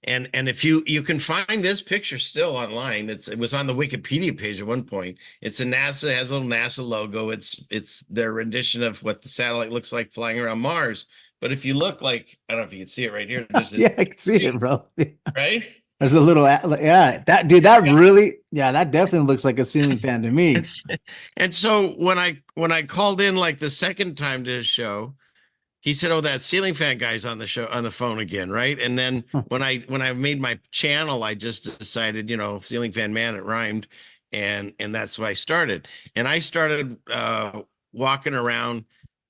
And if you can find this picture still online, it was on the Wikipedia page at one point. It's a NASA, it has a little NASA logo. It's their rendition of what the satellite looks like flying around Mars. But if you look like, I don't know if you can see it right here. There's yeah, I can see it, bro. Right? There's a little, that really, that definitely looks like a ceiling fan to me. And so when I called in like the second time to his show, he said, "Oh, that ceiling fan guy's on the phone again, right?" And then when I made my channel, I just decided, ceiling fan man, it rhymed, and that's why I started. And I started walking around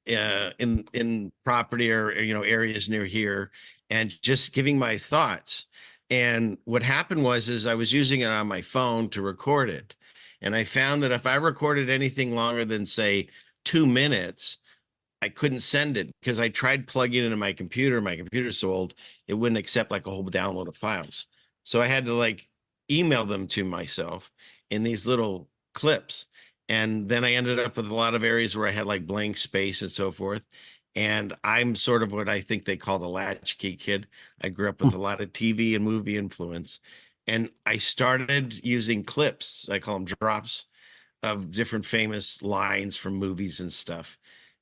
in property or areas near here, and just giving my thoughts. And what happened was I was using it on my phone to record it, and I found that if I recorded anything longer than say 2 minutes, I couldn't send it because I tried plugging it into my computer. My computer's so old, it wouldn't accept like a whole download of files. So I had to like email them to myself in these little clips. And then I ended up with a lot of areas where I had like blank space and so forth. And I'm sort of what I think they call the latchkey kid. I grew up with a lot of TV and movie influence. And I started using clips, I call them drops, of different famous lines from movies and stuff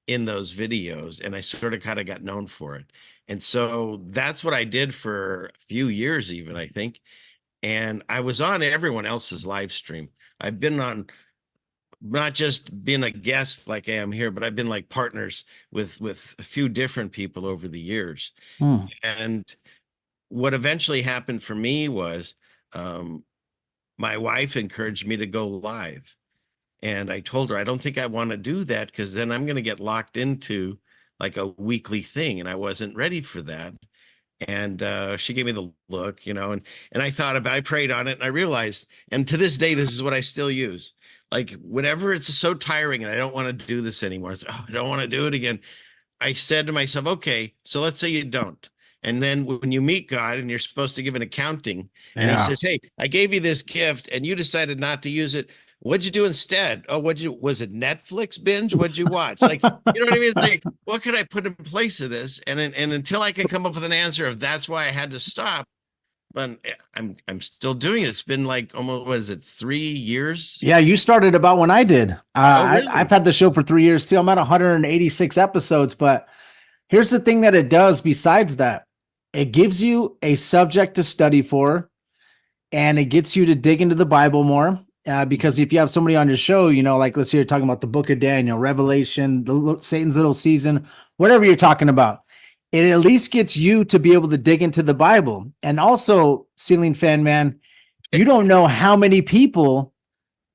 in those videos, and I sort of kind of got known for it. And so that's what I did for a few years even, I think. And I was on everyone else's live stream. I've been on not just been a guest like I am here, but I've been like partners with a few different people over the years. And what eventually happened for me was my wife encouraged me to go live. And I told her, I don't think I want to do that because then I'm going to get locked into like a weekly thing. And I wasn't ready for that. And she gave me the look, you know, and I thought about, I prayed on it and I realized, and to this day, this is what I still use. Like whenever it's so tiring and I don't want to do this anymore, I don't want to do it again. I said to myself, okay, so let's say you don't. And then when you meet God and you're supposed to give an accounting, and he says, hey, I gave you this gift and you decided not to use it. What'd you do instead? Oh, was it Netflix binge? What'd you watch? Like, you know what I mean? It's like, what could I put in place of this? And until I can come up with an answer of that's why I had to stop, but I'm still doing it. It's been like almost, what is it, 3 years? Yeah, you started about when I did. Really? I've had the show for 3 years too. I'm at 186 episodes, but here's the thing that it does besides that. It gives you a subject to study for, and it gets you to dig into the Bible more. Because if you have somebody on your show, you know, like let's say you're talking about the book of Daniel, Revelation, Satan's little season, whatever you're talking about, it at least gets you to be able to dig into the Bible. And also, Ceiling Fan Man, you don't know how many people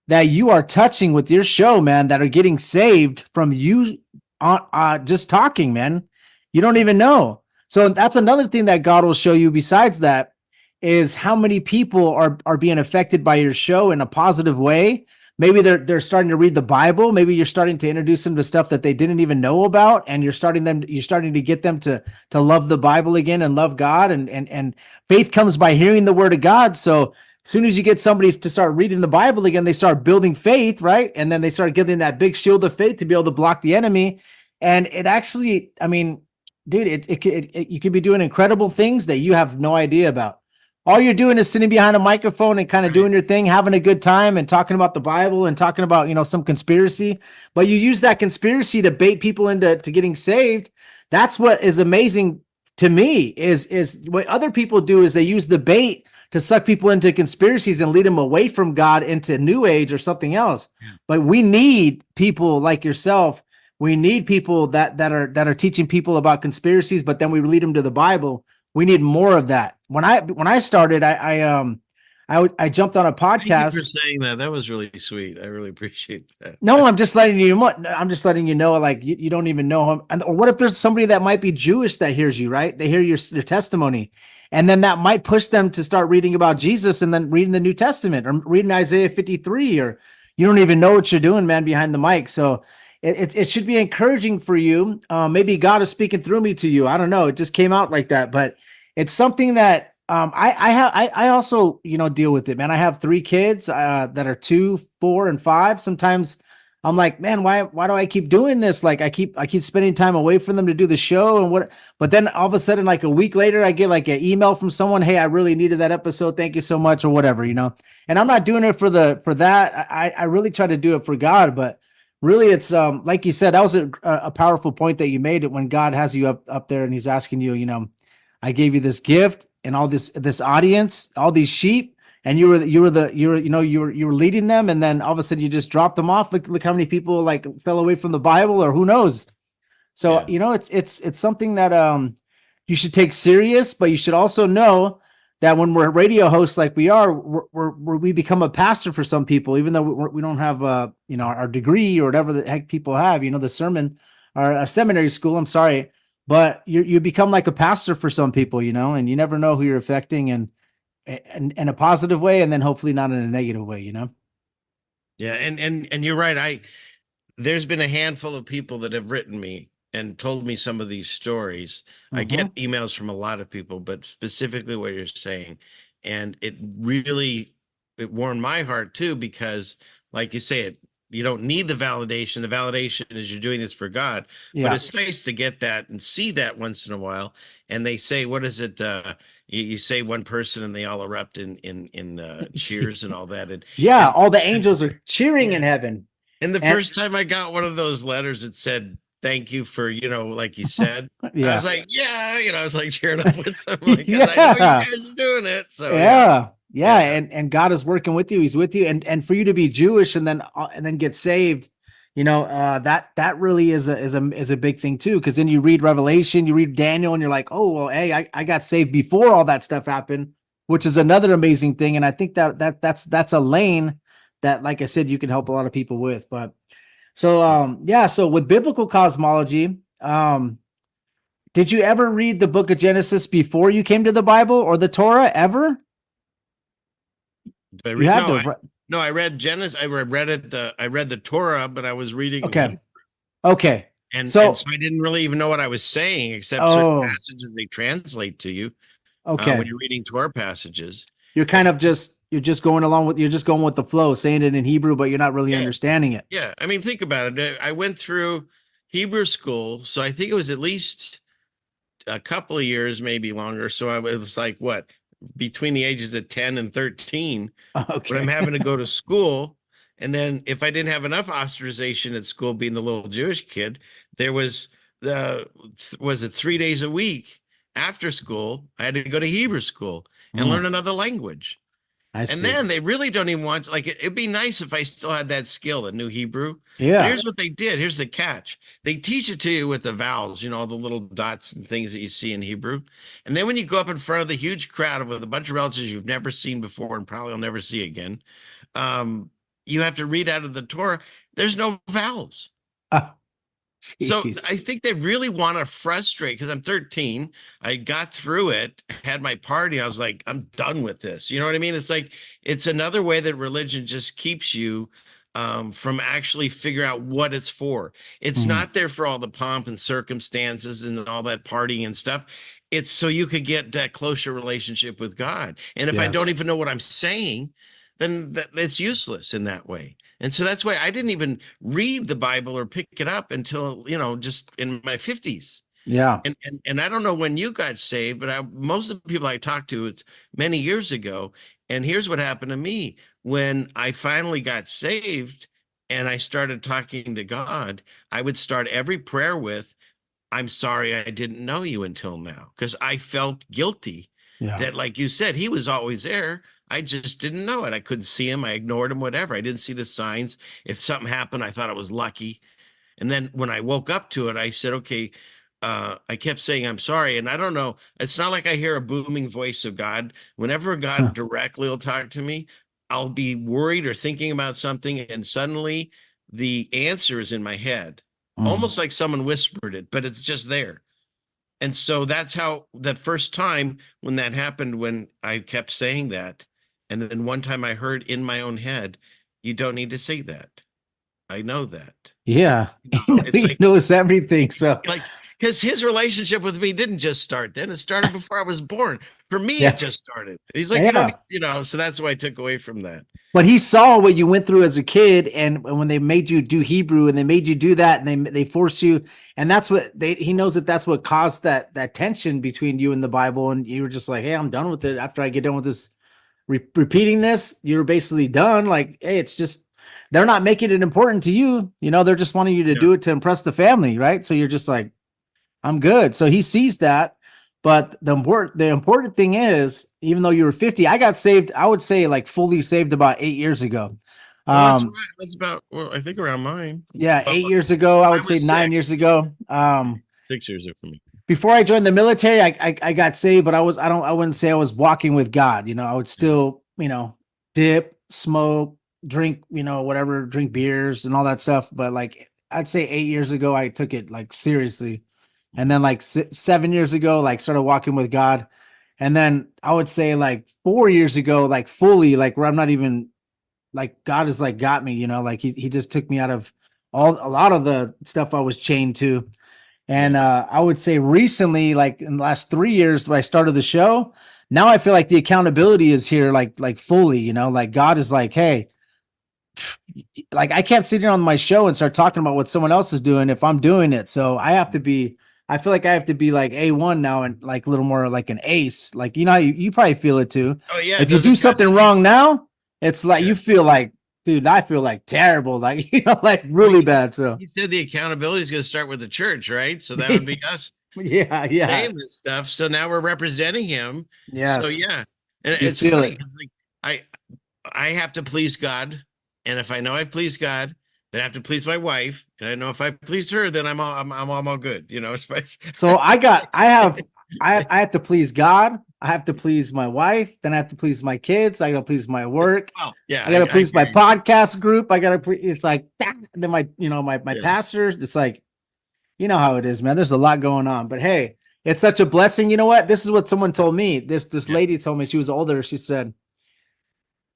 that you are touching with your show, man, that are getting saved from you just talking, man. You don't even know. So that's another thing that God will show you besides that, is how many people are being affected by your show in a positive way. Maybe they're starting to read the Bible. Maybe you're starting to introduce them to stuff that they didn't even know about, and you're starting to get them to love the Bible again and love God. And faith comes by hearing the word of God. So as soon as you get somebody to start reading the Bible again, they start building faith, right? And then they start getting that big shield of faith to be able to block the enemy. And it actually, I mean, dude, you could be doing incredible things that you have no idea about. All you're doing is sitting behind a microphone and kind of doing your thing, having a good time and talking about the Bible and talking about, you know, some conspiracy, but you use that conspiracy to bait people into getting saved. That's what is amazing to me is what other people do is they use the bait to suck people into conspiracies and lead them away from God into New Age or something else. But we need people like yourself. We need people that are teaching people about conspiracies, but then we lead them to the Bible. We need more of that. When I started, I jumped on a podcast. Thank you for saying that. That was really sweet. I really appreciate that. No, I'm just letting you know, like you don't even know him. And or what if there's somebody that might be Jewish that hears you, right? They hear your testimony, and then that might push them to start reading about Jesus and then reading the New Testament or reading Isaiah 53, or you don't even know what you're doing, man, behind the mic. So it should be encouraging for you. Maybe God is speaking through me to you. I don't know. It just came out like that, but it's something that I also, you know, deal with it, man. I have 3 kids that are 2, 4, and 5. Sometimes I'm like, man, why do I keep doing this? Like I keep spending time away from them to do the show and what, but then all of a sudden, like a week later, I get like an email from someone, hey, I really needed that episode. Thank you so much, or whatever, you know. And I'm not doing it for that. I really try to do it for God, but really it's like you said, that was a powerful point that you made, it when God has you up there and he's asking you, you know, I gave you this gift and all this audience, all these sheep, and you were leading them, and then all of a sudden you just dropped them off. Look how many people like fell away from the Bible, or who knows. So you know, it's something that you should take serious, but you should also know that when we're radio hosts like we are, we become a pastor for some people, even though we don't have you know, our degree or whatever the heck people have, you know, the sermon or a seminary school. I'm sorry. But you become like a pastor for some people, you know, and you never know who you're affecting, and in a positive way, and then hopefully not in a negative way, you know? Yeah. And you're right. There's been a handful of people that have written me and told me some of these stories. I get emails from a lot of people, but specifically what you're saying. And it warmed my heart too, because like you say, you don't need the validation. The validation is you're doing this for God. Yeah. But it's nice to get that and see that once in a while. And they say, what is it? You say one person and they all erupt in cheers and all that. And yeah, all the angels are cheering in heaven. And the first time I got one of those letters, it said, thank you for, you know, like you said. Yeah. I was like, yeah, you know, I was like cheering up with them, like, 'cause I know you guys are doing it. So Yeah, and God is working with you. He's with you, and for you to be Jewish and then get saved, that really is a big thing too. Because then you read Revelation, you read Daniel, and you're like, oh well, hey, I got saved before all that stuff happened, which is another amazing thing. And I think that's a lane that, like I said, you can help a lot of people with. But so so with biblical cosmology, did you ever read the book of Genesis before you came to the Bible or the Torah ever? I read Genesis. I read the Torah, but I was reading. Okay. And so I didn't really even know what I was saying, except certain passages they translate to you. Okay. When you're reading Torah passages, you're kind of you're just going with the flow, saying it in Hebrew, but you're not really understanding it. Yeah. I mean, think about it. I went through Hebrew school, so I think it was at least a couple of years, maybe longer. So I was like, what, between the ages of 10 and 13, when I'm having to go to school. And then if I didn't have enough ostracization at school, being the little Jewish kid, there was 3 days a week after school, I had to go to Hebrew school and learn another language. And then they really don't even want, like, it'd be nice if I still had that skill that knew Hebrew. Yeah. But here's what they did. Here's the catch. They teach it to you with the vowels, all the little dots and things that you see in Hebrew. And then when you go up in front of the huge crowd with a bunch of relatives you've never seen before and probably will never see again, you have to read out of the Torah. There's no vowels. So I think they really want to frustrate, because I'm 13. I got through it, had my party. I was like, I'm done with this. You know what I mean? It's like, it's another way that religion just keeps you from actually figure out what it's for. It's not there for all the pomp and circumstances and all that partying and stuff. It's so you could get that closer relationship with God. And if I don't even know what I'm saying, then it's useless in that way. And so that's why I didn't even read the Bible or pick it up until, just in my 50s. Yeah. And I don't know when you got saved, but most of the people I talked to, it's many years ago. And here's what happened to me. When I finally got saved and I started talking to God, I would start every prayer with, I'm sorry I didn't know you until now, because I felt guilty that, like you said, he was always there. I just didn't know it. I couldn't see him. I ignored him, whatever. I didn't see the signs. If something happened, I thought it was lucky. And then when I woke up to it, I said, okay, I kept saying, I'm sorry. And I don't know. It's not like I hear a booming voice of God. Whenever God directly will talk to me, I'll be worried or thinking about something. And suddenly the answer is in my head, almost like someone whispered it, but it's just there. And so that's how that first time when that happened, when I kept saying that. And then one time I heard in my own head, you don't need to say that. I know that. Yeah. He knows everything. So like, because his relationship with me didn't just start then. It started before I was born. For me, it just started. He's like, so that's why I took away from that. But he saw what you went through as a kid, and when they made you do Hebrew and they made you do that, and they force you, and that's what he knows that's what caused that tension between you and the Bible. And you were just like, hey, I'm done with it. After I get done with this, repeating this, you're basically done. Like, hey, it's just, they're not making it important to you. They're just wanting you to do it to impress the family, right? So you're just like, I'm good. So he sees that. But the important thing is, even though you were 50, I got saved, I would say, like, fully saved about 8 years ago. That's right. That's about, I think around mine. Yeah, 8 years ago. I would say 9 years ago. 6 years ago for me. Before I joined the military, I got saved, but I wouldn't say I was walking with God. I would still, dip, smoke, drink, whatever, drink beers and all that stuff. But like, I'd say 8 years ago, I took it like seriously. And then like 7 years ago, like started walking with God. And then I would say like 4 years ago, like fully, like where I'm not even, like, God has like got me, like he just took me out of a lot of the stuff I was chained to. And I would say recently, like in the last 3 years when I started the show, now I feel like the accountability is here, like fully, like God is like, hey, like I can't sit here on my show and start talking about what someone else is doing if I'm doing it. So I feel like I have to be like A1 now and like a little more like an ace. Like, you probably feel it too. Oh yeah. If you do something wrong now, it's like, you feel like, dude, I feel like terrible, like, like really bad. So he said the accountability is going to start with the church, right? So that would be us. Yeah. Saying this stuff. So now we're representing him. Yes. So yeah. And You it's feel funny. it. Like, I I have to please God, and if I know I've pleased God, then I have to please my wife, and I know if I pleased her, then I'm all good. You know, So I have to please God. I have to please my wife. Then I have to please my kids. I got to please my work. well, yeah, I got to I please my hear you. podcast group. I got to please. It's like that. Then my Yeah. pastors. It's like, you know how it is, man. There's a lot going on. But hey, it's such a blessing. You know what? This is what someone told me. This lady told me. She was older. She said,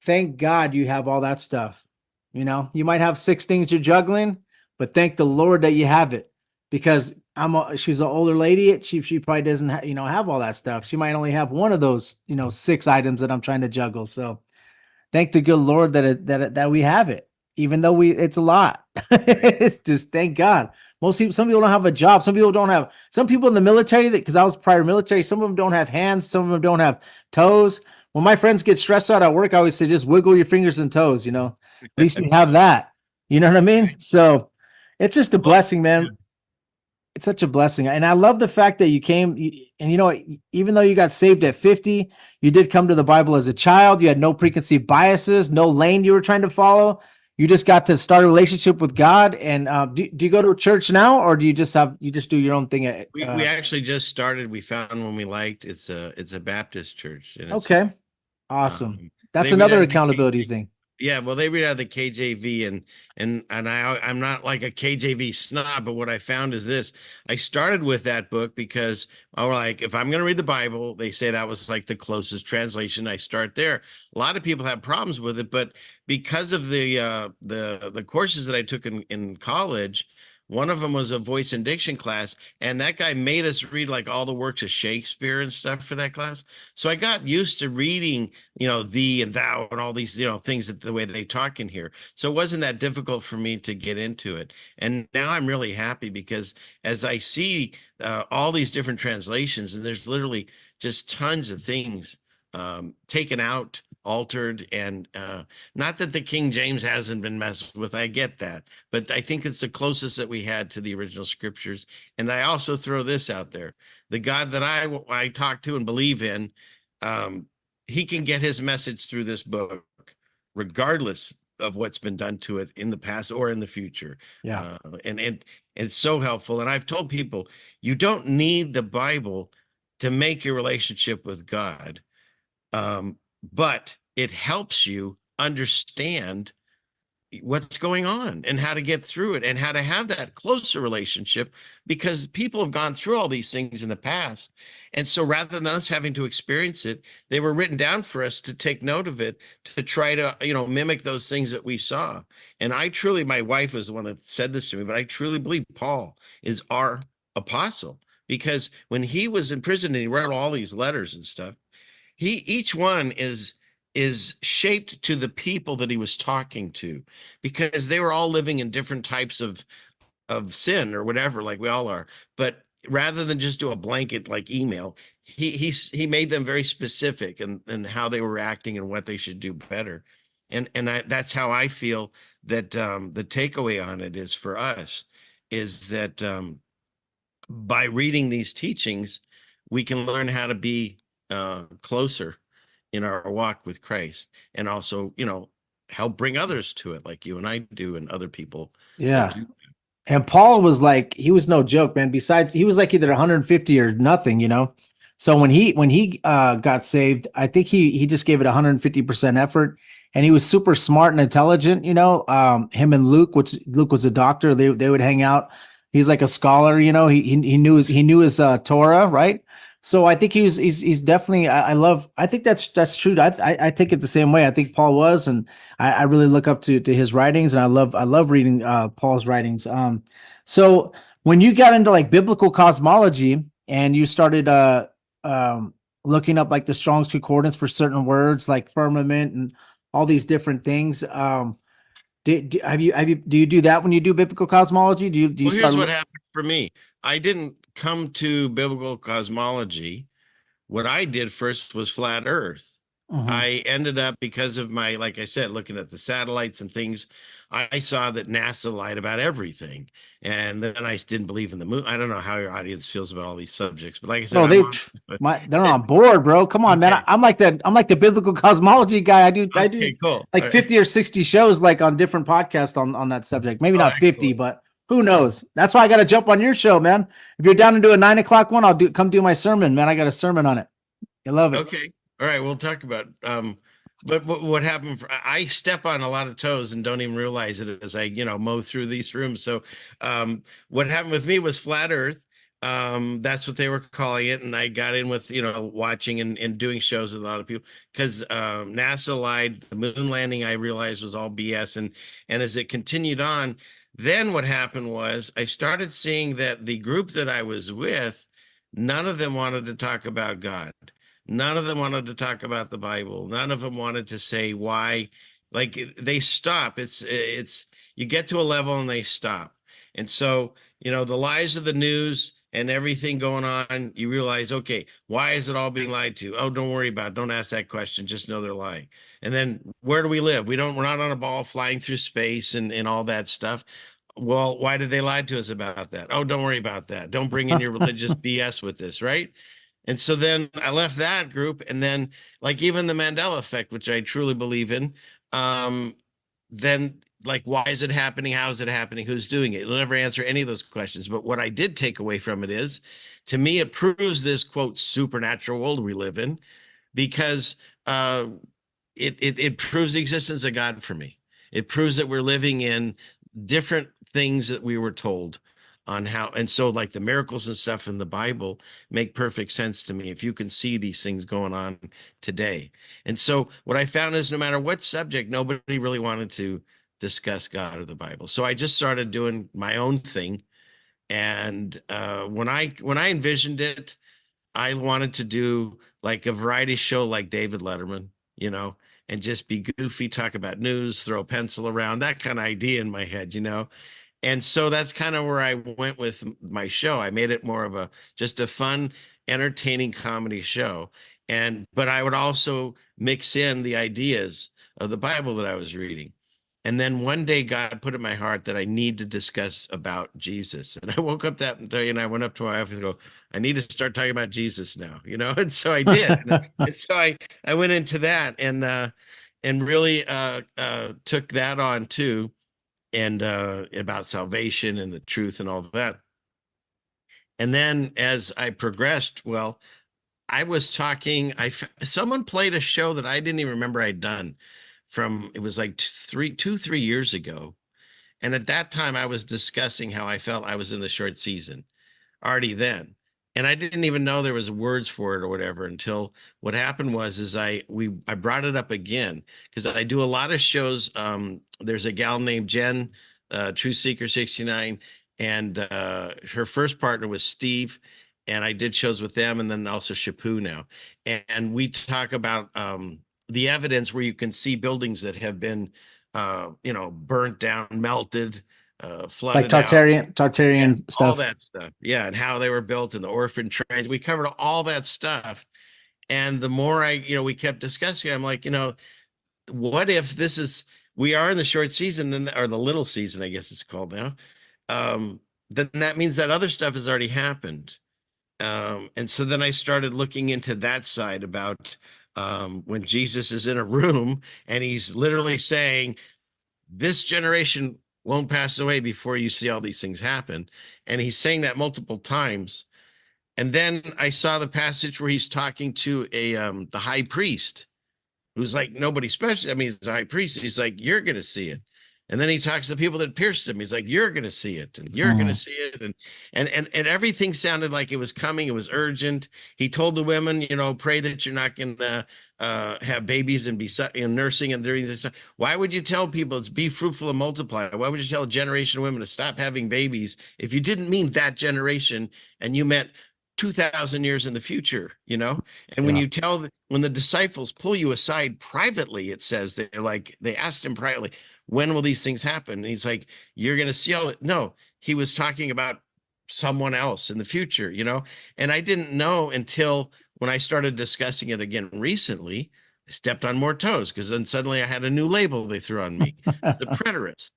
"Thank God you have all that stuff. You know, you might have 6 things you're juggling, but thank the Lord that you have it, because she's an older lady. She probably doesn't have all that stuff. She might only have one of those 6 items that I'm trying to juggle. So thank the good Lord that we have it, even though it's a lot. It's just thank God. Some people don't have a job. Some people in the military, because I was prior military. Some of them don't have hands. Some of them don't have toes. When my friends get stressed out at work, I always say, just wiggle your fingers and toes. At least you have that. You know what I mean? So it's just a blessing, man. It's such a blessing. And I love the fact that you came and even though you got saved at 50, you did come to the Bible as a child. You had no preconceived biases, no lane you were trying to follow. You just got to start a relationship with God. And do you go to a church now, or do you just do your own thing? We actually just started. We found one we liked. It's a Baptist church. And it's, okay. Awesome. That's they read another out of the accountability thing. Yeah, well, they read out of the KJV, and I'm not like a KJV snob, but what I found is this: I started with that book because I was like, if I'm going to read the Bible, they say that was like the closest translation. I start there. A lot of people have problems with it, but because of the courses that I took in college. One of them was a voice and diction class, and that guy made us read like all the works of Shakespeare and stuff for that class. So I got used to reading, thee and thou and all these, things that the way they talk in here. So it wasn't that difficult for me to get into it. And now I'm really happy because as I see all these different translations, and there's literally just tons of things taken out, altered, and not that the King James hasn't been messed with. I get that, but I think it's the closest that we had to the original scriptures. And I also throw this out there: the God that I talk to and believe in, he can get his message through this book, regardless of what's been done to it in the past or in the future. Yeah, and it's so helpful. And I've told people, you don't need the Bible to make your relationship with God. But it helps you understand what's going on and how to get through it and how to have that closer relationship, because people have gone through all these things in the past. And so rather than us having to experience it, they were written down for us to take note of it, to try to, mimic those things that we saw. And my wife was the one that said this to me, but I truly believe Paul is our apostle, because when he was in prison and he wrote all these letters and stuff, each one is shaped to the people that he was talking to, because they were all living in different types of sin or whatever, like we all are. But rather than just do a blanket like email, he made them very specific and how they were acting and what they should do better. And that's how I feel that the takeaway on it is for us is that by reading these teachings, we can learn how to be closer in our walk with Christ, and also, help bring others to it, like you and I do, and other people. Yeah. And Paul was like, he was no joke, man. Besides, he was like either 150 or nothing, So when he got saved, I think he just gave it 150% effort, and he was super smart and intelligent, him and Luke, which Luke was a doctor, they would hang out. He's like a scholar, he knew his Torah, right? So I think he's definitely, I think that's true. I take it the same way. I think Paul was, and I really look up to his writings, and I love reading Paul's writings. So when you got into like biblical cosmology and you started looking up like the Strong's Concordance for certain words like firmament and all these different things, do you do that when you do biblical cosmology? Do you Well, start? here's what happened for me. I didn't come to biblical cosmology. What I did first was flat Earth. I ended up, because of my, like I said, looking at the satellites and things, I saw that NASA lied about everything. And then I didn't believe in the moon. I don't know how your audience feels about all these subjects, but like I said, Bro, I'm on. they're on board, bro. Come on, man. I'm like the biblical cosmology guy. I do Cool. like 50 or 60 shows like on different podcasts on that subject. Maybe not 50, but who knows? That's why I got to jump on your show, man. If you're down to do a 9 o'clock one, I'll come do my sermon, man. I got a sermon on it. I love it. Okay. All right. We'll talk about but what happened I step on a lot of toes and don't even realize it as I, mow through these rooms. So what happened with me was flat earth. That's what they were calling it. And I got in with, watching and doing shows with a lot of people because NASA lied. The moon landing, I realized, was all BS. And as it continued on, then what happened was I started seeing that the group that I was with, none of them wanted to talk about God. None of them wanted to talk about the Bible. None of them wanted to say why. Like, they stop. It's you get to a level and they stop. And so, the lies of the news and everything going on, you realize, okay, why is it all being lied to? Oh, don't worry about it. Don't ask that question. Just know they're lying. And then where do we live? We're not on a ball flying through space and all that stuff. Well, why did they lie to us about that? Oh, don't worry about that. Don't bring in your religious BS with this, right? And so then I left that group, and then like even the Mandela effect, which I truly believe in, then like, why is it happening? How is it happening? Who's doing it? It'll never answer any of those questions. But what I did take away from it is, to me, it proves this, quote, supernatural world we live in, because it proves the existence of God for me. It proves that we're living in different things that we were told on how, and so like the miracles and stuff in the Bible make perfect sense to me if you can see these things going on today. And so what I found is no matter what subject, nobody really wanted to discuss God or the Bible. So I just started doing my own thing. And when I envisioned it, I wanted to do like a variety show like David Letterman, and just be goofy, talk about news, throw a pencil around, that kind of idea in my head, And so that's kind of where I went with my show. I made it more of just a fun, entertaining comedy show. But I would also mix in the ideas of the Bible that I was reading. And then one day God put in my heart that I need to discuss about Jesus. And I woke up that day and I went up to my office and go, I need to start talking about Jesus now, And so I did. and so I went into that and really took that on too. And about salvation and the truth and all of that. And then as I progressed, well, I was talking, someone played a show that I didn't even remember I'd done it was like 3 years ago. And at that time I was discussing how I felt I was in the short season already then. And I didn't even know there was words for it or whatever until what happened was I brought it up again because I do a lot of shows. There's a gal named Jen, Truth Seeker 69, and her first partner was Steve, and I did shows with them, and then also Shapu now. And we talk about the evidence where you can see buildings that have been, burnt down, melted, flooded, like Tartarian stuff, all that stuff, and how they were built, and the orphan trains. We covered all that stuff, and the more we kept discussing, I'm like, what if we are in the short season, then, or the little season, I guess it's called now. Then that means that other stuff has already happened, and so then I started looking into that side about when Jesus is in a room and he's literally saying, this generation won't pass away before you see all these things happen. And he's saying that multiple times. And then I saw the passage where he's talking to the high priest, who's like nobody special. I mean, he's a high priest. He's like, you're going to see it. And then he talks to the people that pierced him. He's like, you're going to see it, and you're going to see it. And everything sounded like it was coming. It was urgent. He told the women, pray that you're not going to have babies and be nursing and during this time. Why would you tell people it's be fruitful and multiply? Why would you tell a generation of women to stop having babies if you didn't mean that generation and you meant 2,000 years in the future, And when you when the disciples pull you aside privately, it says they asked him privately, when will these things happen? And he's like, you're going to see all it. No, he was talking about someone else in the future, And I didn't know until when I started discussing it again recently, I stepped on more toes because then suddenly I had a new label they threw on me, the preterist.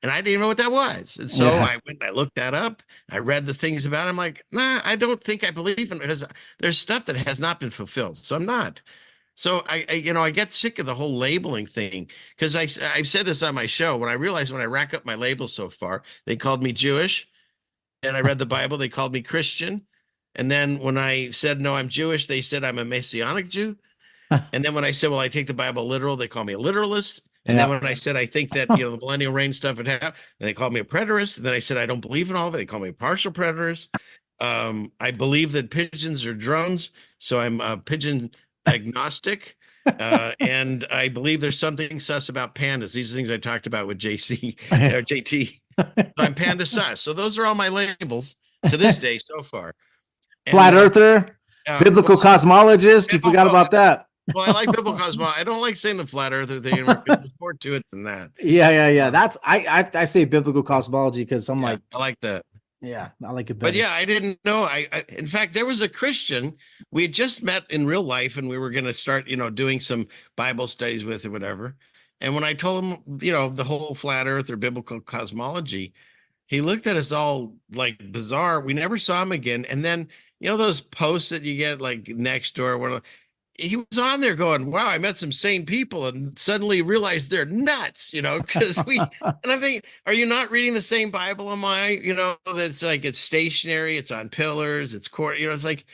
And I didn't even know what that was. And so I went and I looked that up. I read the things about it. I'm like, nah, I don't think I believe in it because there's stuff that has not been fulfilled. So I'm not. So I get sick of the whole labeling thing because I've said this on my show. When I realized when I rack up my labels so far, they called me Jewish. And I read the Bible, they called me Christian. And then when I said, no, I'm Jewish, they said I'm a Messianic Jew. And then when I said, well, I take the Bible literal, they call me a literalist. And then when I said, I think that, the millennial reign stuff would happen, and they called me a preterist. And then I said, I don't believe in all of it. They call me a partial preterist. I believe that pigeons are drones. So I'm a pigeon agnostic. And I believe there's something sus about pandas. These are things I talked about with JC or JT. So I'm panda sus. So those are all my labels to this day so far. And, Flat earther, biblical cosmologist. You forgot about that. Well, I like biblical cosmology. I don't like saying the flat earther thing. There's more to it than that. Yeah. That's I say biblical cosmology because I'm like, I like that. Yeah, I like it better. But yeah, I didn't know. In fact, there was a Christian we had just met in real life, and we were going to start, doing some Bible studies with or whatever. And when I told him, the whole flat earth or biblical cosmology, he looked at us all like bizarre. We never saw him again. And then, those posts that you get like next door, he was on there going, wow, I met some sane people and suddenly realized they're nuts, because and I'm thinking, are you not reading the same Bible? Am I, that's like, it's stationary, it's on pillars, it's core, it's like,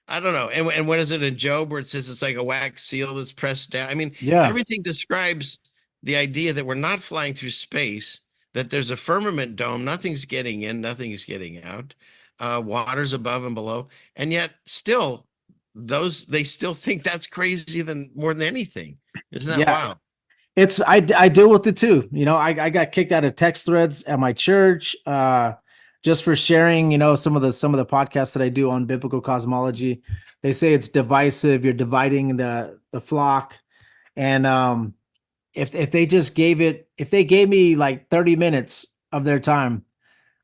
I don't know. And what is it in Job where it says it's like a wax seal that's pressed down? I mean, everything describes the idea that we're not flying through space, that there's a firmament dome, nothing's getting in, nothing's getting out, water's above and below. And yet still, they still think that's crazy more than anything. Isn't that wild? It's I deal with it too. I got kicked out of text threads at my church just for sharing, some of the podcasts that I do on biblical cosmology. They say it's divisive, you're dividing the flock. And if they gave me like 30 minutes of their time,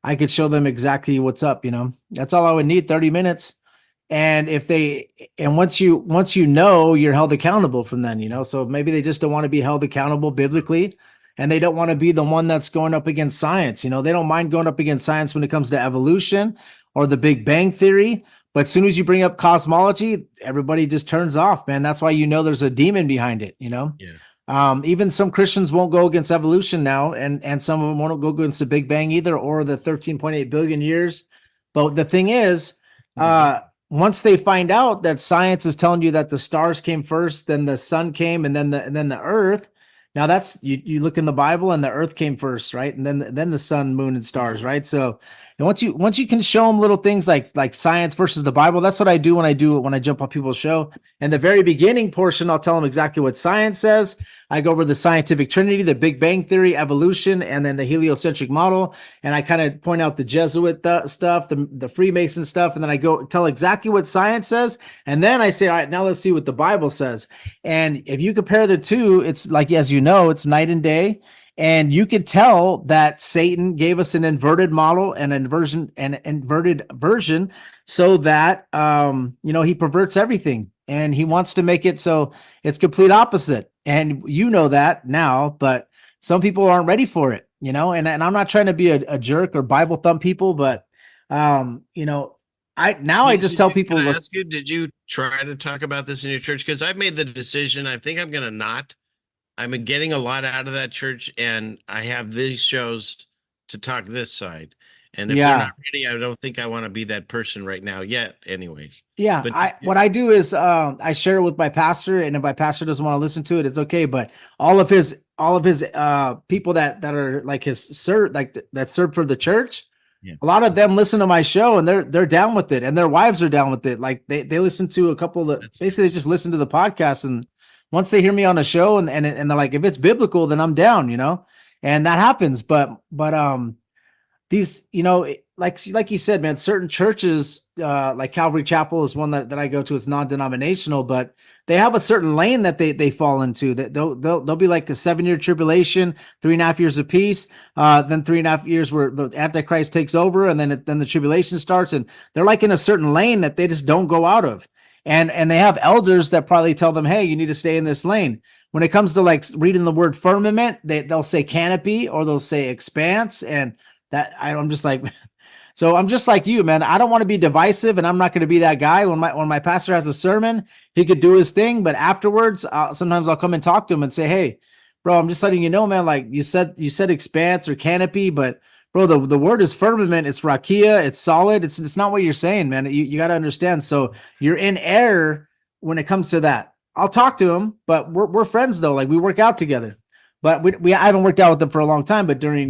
I could show them exactly what's up, That's all I would need, 30 minutes. And once you know, you're held accountable from then, so maybe they just don't want to be held accountable biblically, and they don't want to be the one that's going up against science. They don't mind going up against science when it comes to evolution or the Big Bang Theory. But as soon as you bring up cosmology, everybody just turns off, man. That's why, there's a demon behind it, Even some Christians won't go against evolution now, and some of them won't go against the Big Bang either, or the 13.8 billion years. But the thing is, once they find out that science is telling you that the stars came first, then the sun came, and then the earth. Now that's you look in the Bible, and the earth came first, right? And then the sun, moon, and stars, right? So and once you can show them little things like science versus the Bible, that's what I do when I jump on people's show. And the very beginning portion, I'll tell them exactly what science says. I go over the scientific trinity, the Big Bang Theory, evolution, and then the heliocentric model. And I kind of point out the Jesuit stuff, the Freemason stuff. And then I go tell exactly what science says. And then I say, all right, now let's see what the Bible says. And if you compare the two, it's like, as it's night and day. And you could tell that Satan gave us an inverted model and an inverted version so that, he perverts everything, and he wants to make it so it's complete opposite. And that now, but some people aren't ready for it, and I'm not trying to be a jerk or Bible thump people, but, I just tell people. Can I ask you, did you try to talk about this in your church? Because I've made the decision. I think I'm going to not. I'm getting a lot out of that church, and I have these shows to talk this side. And if they're not ready, I don't think I want to be that person right now yet anyways. Yeah. But what I do is I share it with my pastor, and if my pastor doesn't want to listen to it, it's okay. But all of his people that are like that serve for the church, a lot of them listen to my show, and they're down with it, and their wives are down with it. Like they listen to a couple of basically they just listen to the podcast, and once they hear me on a show and they're like, if it's biblical, then I'm down, and that happens. But these, like you said, man, certain churches, like Calvary Chapel is one that I go to. It's non-denominational, but they have a certain lane that they fall into. That they'll be like a 7-year tribulation, 3.5 years of peace, then 3.5 years where the Antichrist takes over, and then the tribulation starts, and they're like in a certain lane that they just don't go out of. and they have elders that probably tell them, hey, you need to stay in this lane. When it comes to like reading the word firmament, they'll say canopy or they'll say expanse, and I'm just like, so I'm just like you, man. I don't want to be divisive, and I'm not going to be that guy. When my pastor has a sermon, he could do his thing, but afterwards, sometimes I'll come and talk to him and say, hey, bro, I'm just letting you know, man. Like you said expanse or canopy, but bro, the word is firmament. It's rakia. It's solid. It's not what you're saying, man. You got to understand. So you're in error when it comes to that. I'll talk to him, but we're friends though. Like we work out together. But I haven't worked out with him for a long time. But during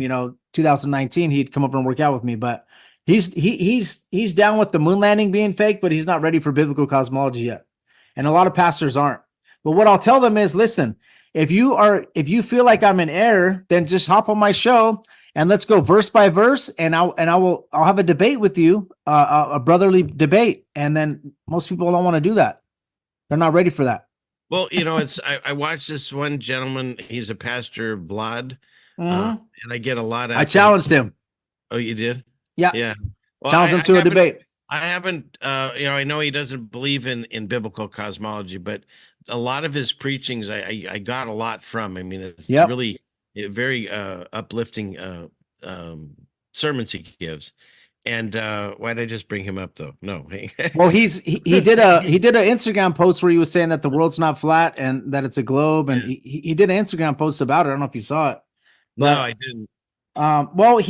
2019, he'd come over and work out with me. But he's down with the moon landing being fake, but he's not ready for biblical cosmology yet. And a lot of pastors aren't. But what I'll tell them is, listen, if you feel like I'm in error, then just hop on my show and let's go verse by verse, and I'll have a debate with you, a brotherly debate. And then most people don't want to do that. They're not ready for that. Well, I watched this one gentleman. He's a pastor, Vlad, and I get a lot of. I challenged him. Oh, you did? Yeah. Yeah. Well, challenged him to a debate. I haven't, I know he doesn't believe in biblical cosmology, but a lot of his preachings, I got a lot from. I mean, it's really very uplifting sermons he gives. And why did I just bring him up though? No. Well, he did an Instagram post where he was saying that the world's not flat and that it's a globe, and he did an Instagram post about it. I don't know if you saw it. But, no, I didn't. Well,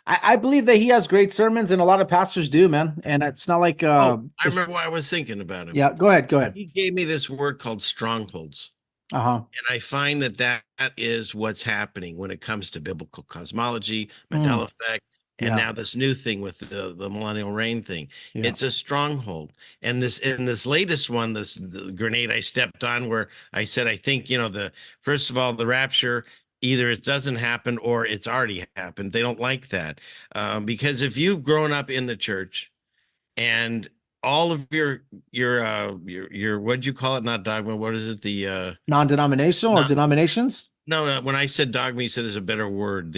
I believe that he has great sermons, and a lot of pastors do, man. And it's not like I remember what I was thinking about him. Yeah, go ahead. He gave me this word called strongholds. And I find that is what's happening when it comes to biblical cosmology, Mandela effect. And now this new thing with the millennial reign thing, it's a stronghold. And this latest one, the grenade I stepped on, where I said, I think, first of all, the rapture, either it doesn't happen or it's already happened. They don't like that. Because if you've grown up in the church and all of your what'd you call it? Not dogma. What is it? The non-denominational or denominations? No, when I said dogma, you said there's a better word.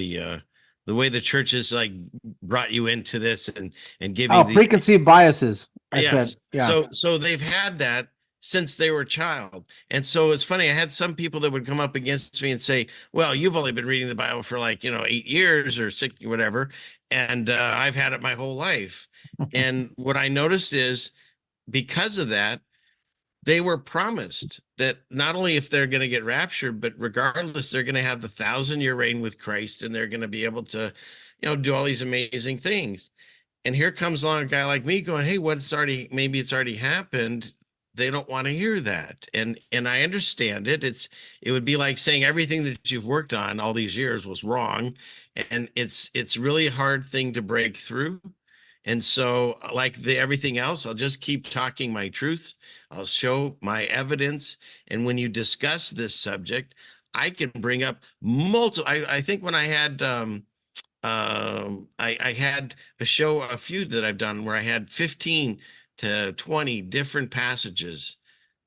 The way the church has like brought you into this and give you preconceived biases. I said, So they've had that since they were a child. And so it's funny. I had some people that would come up against me and say, well, you've only been reading the Bible for 8 years or 6, whatever. And I've had it my whole life. And what I noticed is because of that, they were promised that not only if they're going to get raptured, but regardless, they're going to have the 1,000-year reign with Christ, and they're going to be able to, do all these amazing things. And here comes along a guy like me going, hey, maybe it's already happened. They don't want to hear that. And I understand it. It would be like saying everything that you've worked on all these years was wrong. And it's really a hard thing to break through. And so like everything else, I'll just keep talking my truth. I'll show my evidence. And when you discuss this subject, I can bring up multiple. I think when I had I had a show, a few that I've done where I had 15 to 20 different passages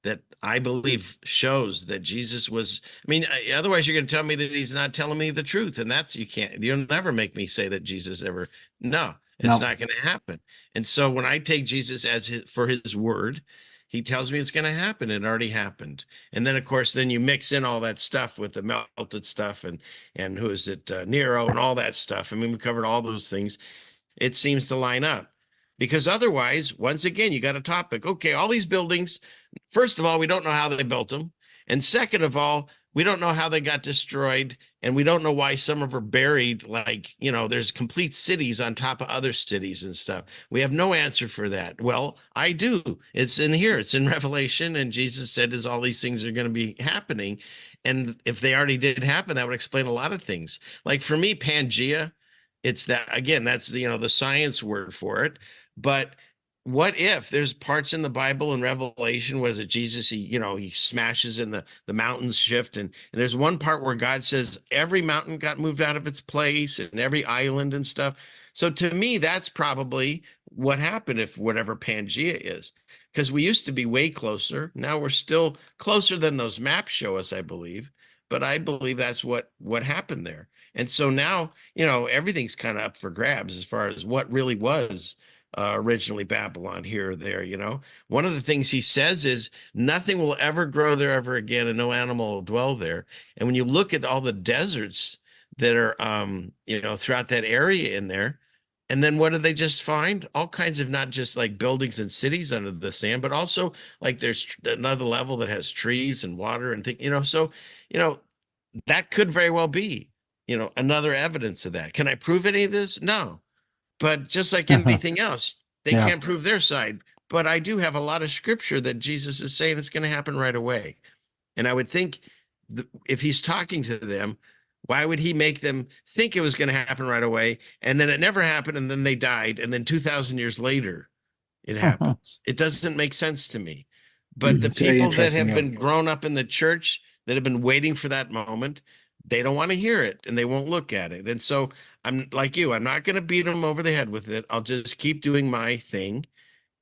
that I believe shows that Jesus was. I mean, otherwise you're going to tell me that he's not telling me the truth, and you'll never make me say that Jesus ever. No. It's not going to happen. And so when I take Jesus for his word, he tells me it's going to happen. It already happened. And then, of course, then you mix in all that stuff with the melted stuff and who is it, Nero and all that stuff. I mean, we covered all those things. It seems to line up because otherwise, once again, you got a topic. Okay, all these buildings, first of all, we don't know how they built them. And second of all, we don't know how they got destroyed, and we don't know why some of them are buried. There's complete cities on top of other cities and stuff. We have no answer for that. Well, I do. It's in here. It's in Revelation, and Jesus said, all these things are going to be happening. And if they already did happen, that would explain a lot of things. Like for me, Pangea, it's that, again, that's the science word for it. But what if there's parts in the Bible and Revelation, was it Jesus, he smashes and the mountains shift. And there's one part where God says every mountain got moved out of its place and every island and stuff. So to me, that's probably what happened if whatever Pangea is, because we used to be way closer. Now we're still closer than those maps show us, I believe. But I believe that's what happened there. And so now, everything's kind of up for grabs as far as what really was originally Babylon here or there. One of the things he says is nothing will ever grow there ever again, and no animal will dwell there. And when you look at all the deserts that are, throughout that area in there, and then what do they just find? All kinds of, not just like buildings and cities under the sand, but also like there's another level that has trees and water and things, so, that could very well be, another evidence of that. Can I prove any of this? No. But just like anything else, they can't prove their side. But I do have a lot of scripture that Jesus is saying it's going to happen right away. And I would think if he's talking to them, why would he make them think it was going to happen right away? And then it never happened. And then they died. And then 2,000 years later, it happens. It doesn't make sense to me. But the people that have been grown up in the church, that have been waiting for that moment, they don't want to hear it and they won't look at it. And so I'm like you, I'm not going to beat them over the head with it. I'll just keep doing my thing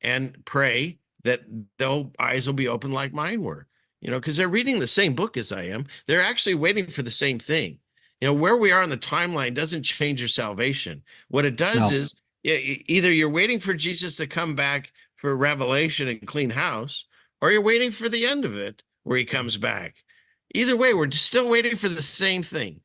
and pray that their eyes will be open like mine were, because they're reading the same book as I am. They're actually waiting for the same thing. Where we are in the timeline doesn't change your salvation. What it does is either you're waiting for Jesus to come back for revelation and clean house, or you're waiting for the end of it where he comes back. Either way, we're still waiting for the same thing.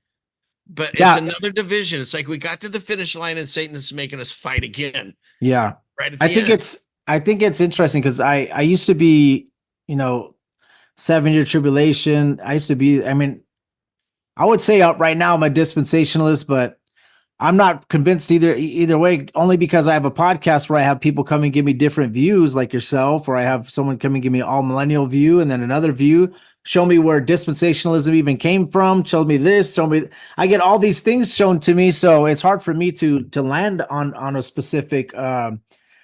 But it's another division. It's like we got to the finish line and Satan is making us fight again. Yeah. Right at the end. I think it's interesting because I used to be, 7-year tribulation. I used to be, I would say right now I'm a dispensationalist, but I'm not convinced either way, only because I have a podcast where I have people come and give me different views like yourself, or I have someone come and give me all millennial view and then another view, show me where dispensationalism even came from, show me this, I get all these things shown to me. So it's hard for me to land on a specific,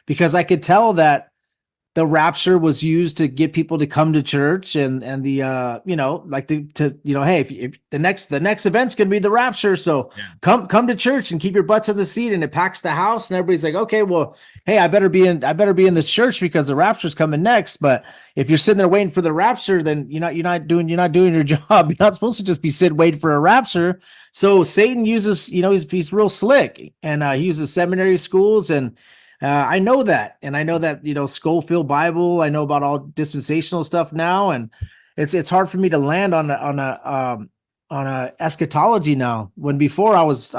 because I could tell that the rapture was used to get people to come to church and the hey, if the next event's going to be the rapture. So come to church and keep your butts in the seat, and it packs the house and everybody's like, okay, well, hey, I better be in the church because the rapture's coming next. But if you're sitting there waiting for the rapture, then you're not doing your job. You're not supposed to just be sitting waiting for a rapture. So Satan uses, he's real slick, and he uses seminary schools, and I know that, Schofield Bible. I know about all dispensational stuff now, and it's hard for me to land on a eschatology now. When before I was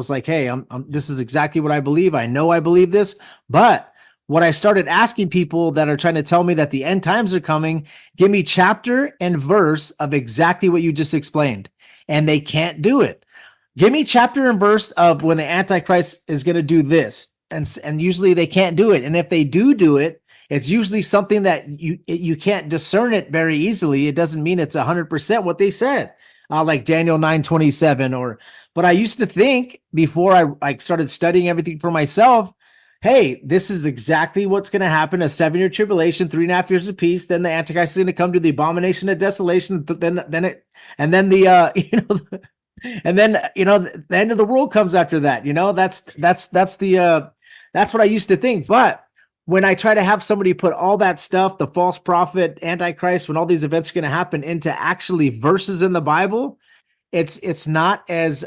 like, hey, this is exactly what I believe. I know I believe this, but what I started asking people that are trying to tell me that the end times are coming, give me chapter and verse of exactly what you just explained, and they can't do it. Give me chapter and verse of when the Antichrist is going to do this. And usually they can't do it. And if they do it, it's usually something that you can't discern it very easily. It doesn't mean it's 100% what they said, like Daniel 9:27. But I used to think before I started studying everything for myself, hey, this is exactly what's going to happen: a 7-year tribulation, 3.5 years of peace. Then the Antichrist is going to come to the abomination of desolation. Then the end of the world comes after that. That's what I used to think. But when I try to have somebody put all that stuff, the false prophet, Antichrist, when all these events are going to happen, into actually verses in the Bible, I'm not as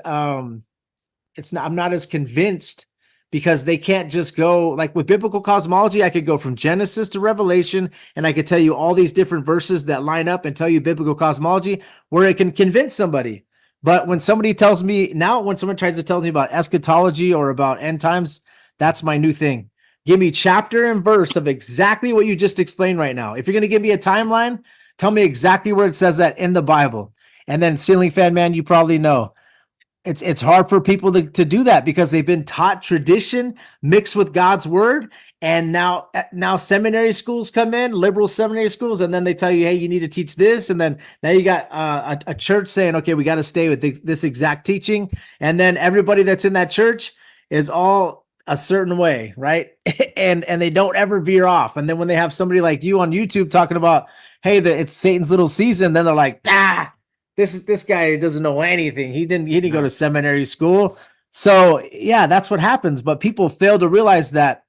convinced, because they can't just go like with biblical cosmology. I could go from Genesis to Revelation, and I could tell you all these different verses that line up and tell you biblical cosmology where it can convince somebody. But when someone tries to tell me about eschatology or about end times, that's my new thing. Give me chapter and verse of exactly what you just explained right now. If you're going to give me a timeline, tell me exactly where it says that in the Bible. And then Ceiling Fan Man, you probably know, it's hard for people to do that because they've been taught tradition mixed with God's word. And now seminary schools come in, liberal seminary schools, and then they tell you, hey, you need to teach this. And then now you got a church saying, okay, we got to stay with this exact teaching. And then everybody that's in that church is all a certain way, right? and they don't ever veer off. And then when they have somebody like you on YouTube talking about, hey, it's Satan's little season, then they're like, this guy doesn't know anything. He didn't go to seminary school. So yeah, that's what happens. But people fail to realize that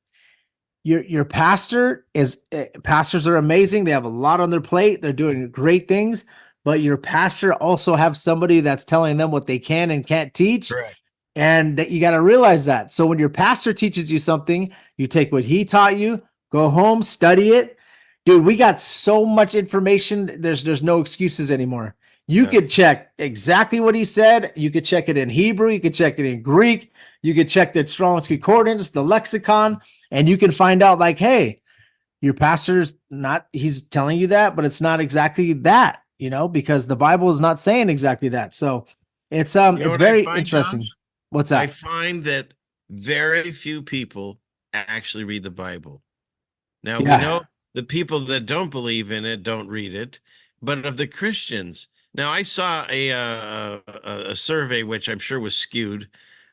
your pastors are amazing. They have a lot on their plate. They're doing great things, but your pastor also have somebody that's telling them what they can and can't teach. Correct. And that you got to realize that. So when your pastor teaches you something, you take what he taught you, go home, study it. Dude, we got so much information. There's no excuses anymore. You could check exactly what he said. You could check it in Hebrew. You could check it in Greek. You could check the Strong's Concordance, the lexicon, and you can find out like, hey, your pastor's not, he's telling you that, but it's not exactly that, because the Bible is not saying exactly that. So it's it's very interesting. Josh? What's that? I find that very few people actually read the Bible. Now, we know the people that don't believe in it don't read it, but of the Christians, now I saw a survey, which I'm sure was skewed,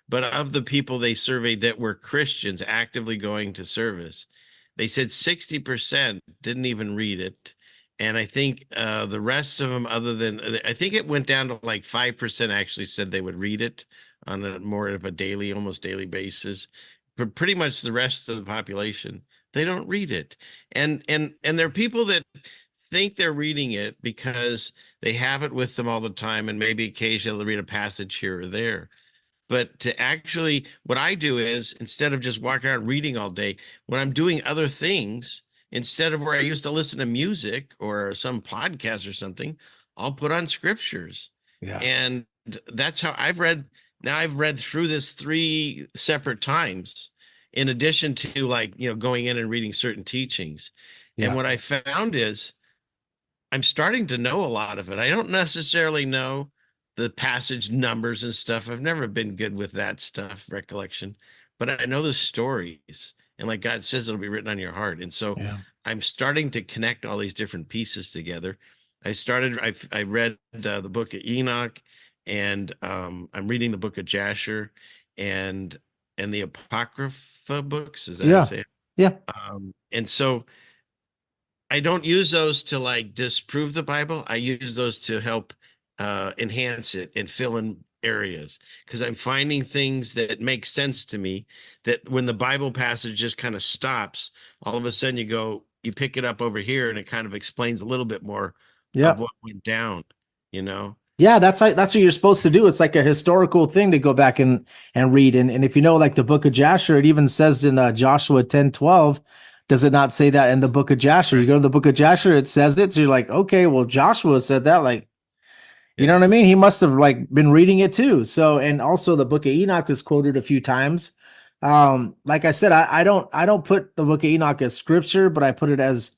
but of the people they surveyed that were Christians actively going to service, they said 60% didn't even read it. And I think the rest of them, I think it went down to like 5% actually said they would read it on a more of a almost daily basis. But pretty much the rest of the population, they don't read it. And there are people that think they're reading it because they have it with them all the time, and maybe occasionally they'll read a passage here or there. But to actually, what I do is, instead of just walking around reading all day, when I'm doing other things, instead of where I used to listen to music or some podcast or something, I'll put on scriptures. Yeah. And that's how I've read. Now I've read through this 3 separate times, in addition to going in and reading certain teachings. Yeah. And what I found is I'm starting to know a lot of it. I don't necessarily know the passage numbers and stuff. I've never been good with that stuff, recollection, but I know the stories. And like God says, it'll be written on your heart. And so I'm starting to connect all these different pieces together. I read the book of Enoch, and I'm reading the book of Jasher and the Apocrypha books. Is that how you say it? Yeah. And so I don't use those to disprove the Bible. I use those to help enhance it and fill in areas, because I'm finding things that make sense to me, that when the Bible passage just kind of stops, all of a sudden you pick it up over here and it kind of explains a little bit more of what went down, Yeah, that's what you're supposed to do. It's like a historical thing to go back and read. And if you know, like the book of Jasher, it even says in Joshua 10:12, does it not say that in the book of Jasher? You go to the book of Jasher, it says it. So you're like, okay, well, Joshua said that, you know what I mean? He must have been reading it too. So, and also the book of Enoch is quoted a few times. Like I said, I don't put the book of Enoch as scripture, but I put it as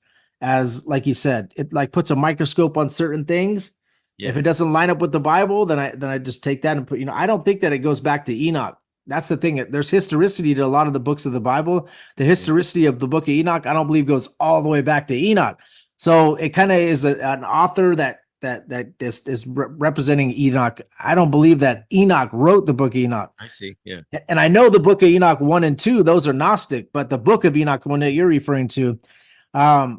like you said, it puts a microscope on certain things. Yeah. If it doesn't line up with the Bible, then I just take that and put, I don't think that it goes back to Enoch. That's the thing. There's historicity to a lot of the books of the Bible. The historicity of the book of Enoch, I don't believe goes all the way back to Enoch. So it kind of is an author that is representing Enoch. I don't believe that Enoch wrote the book of Enoch. I see. Yeah. And I know the book of Enoch 1 and 2, those are Gnostic, but the book of Enoch, one that you're referring to, I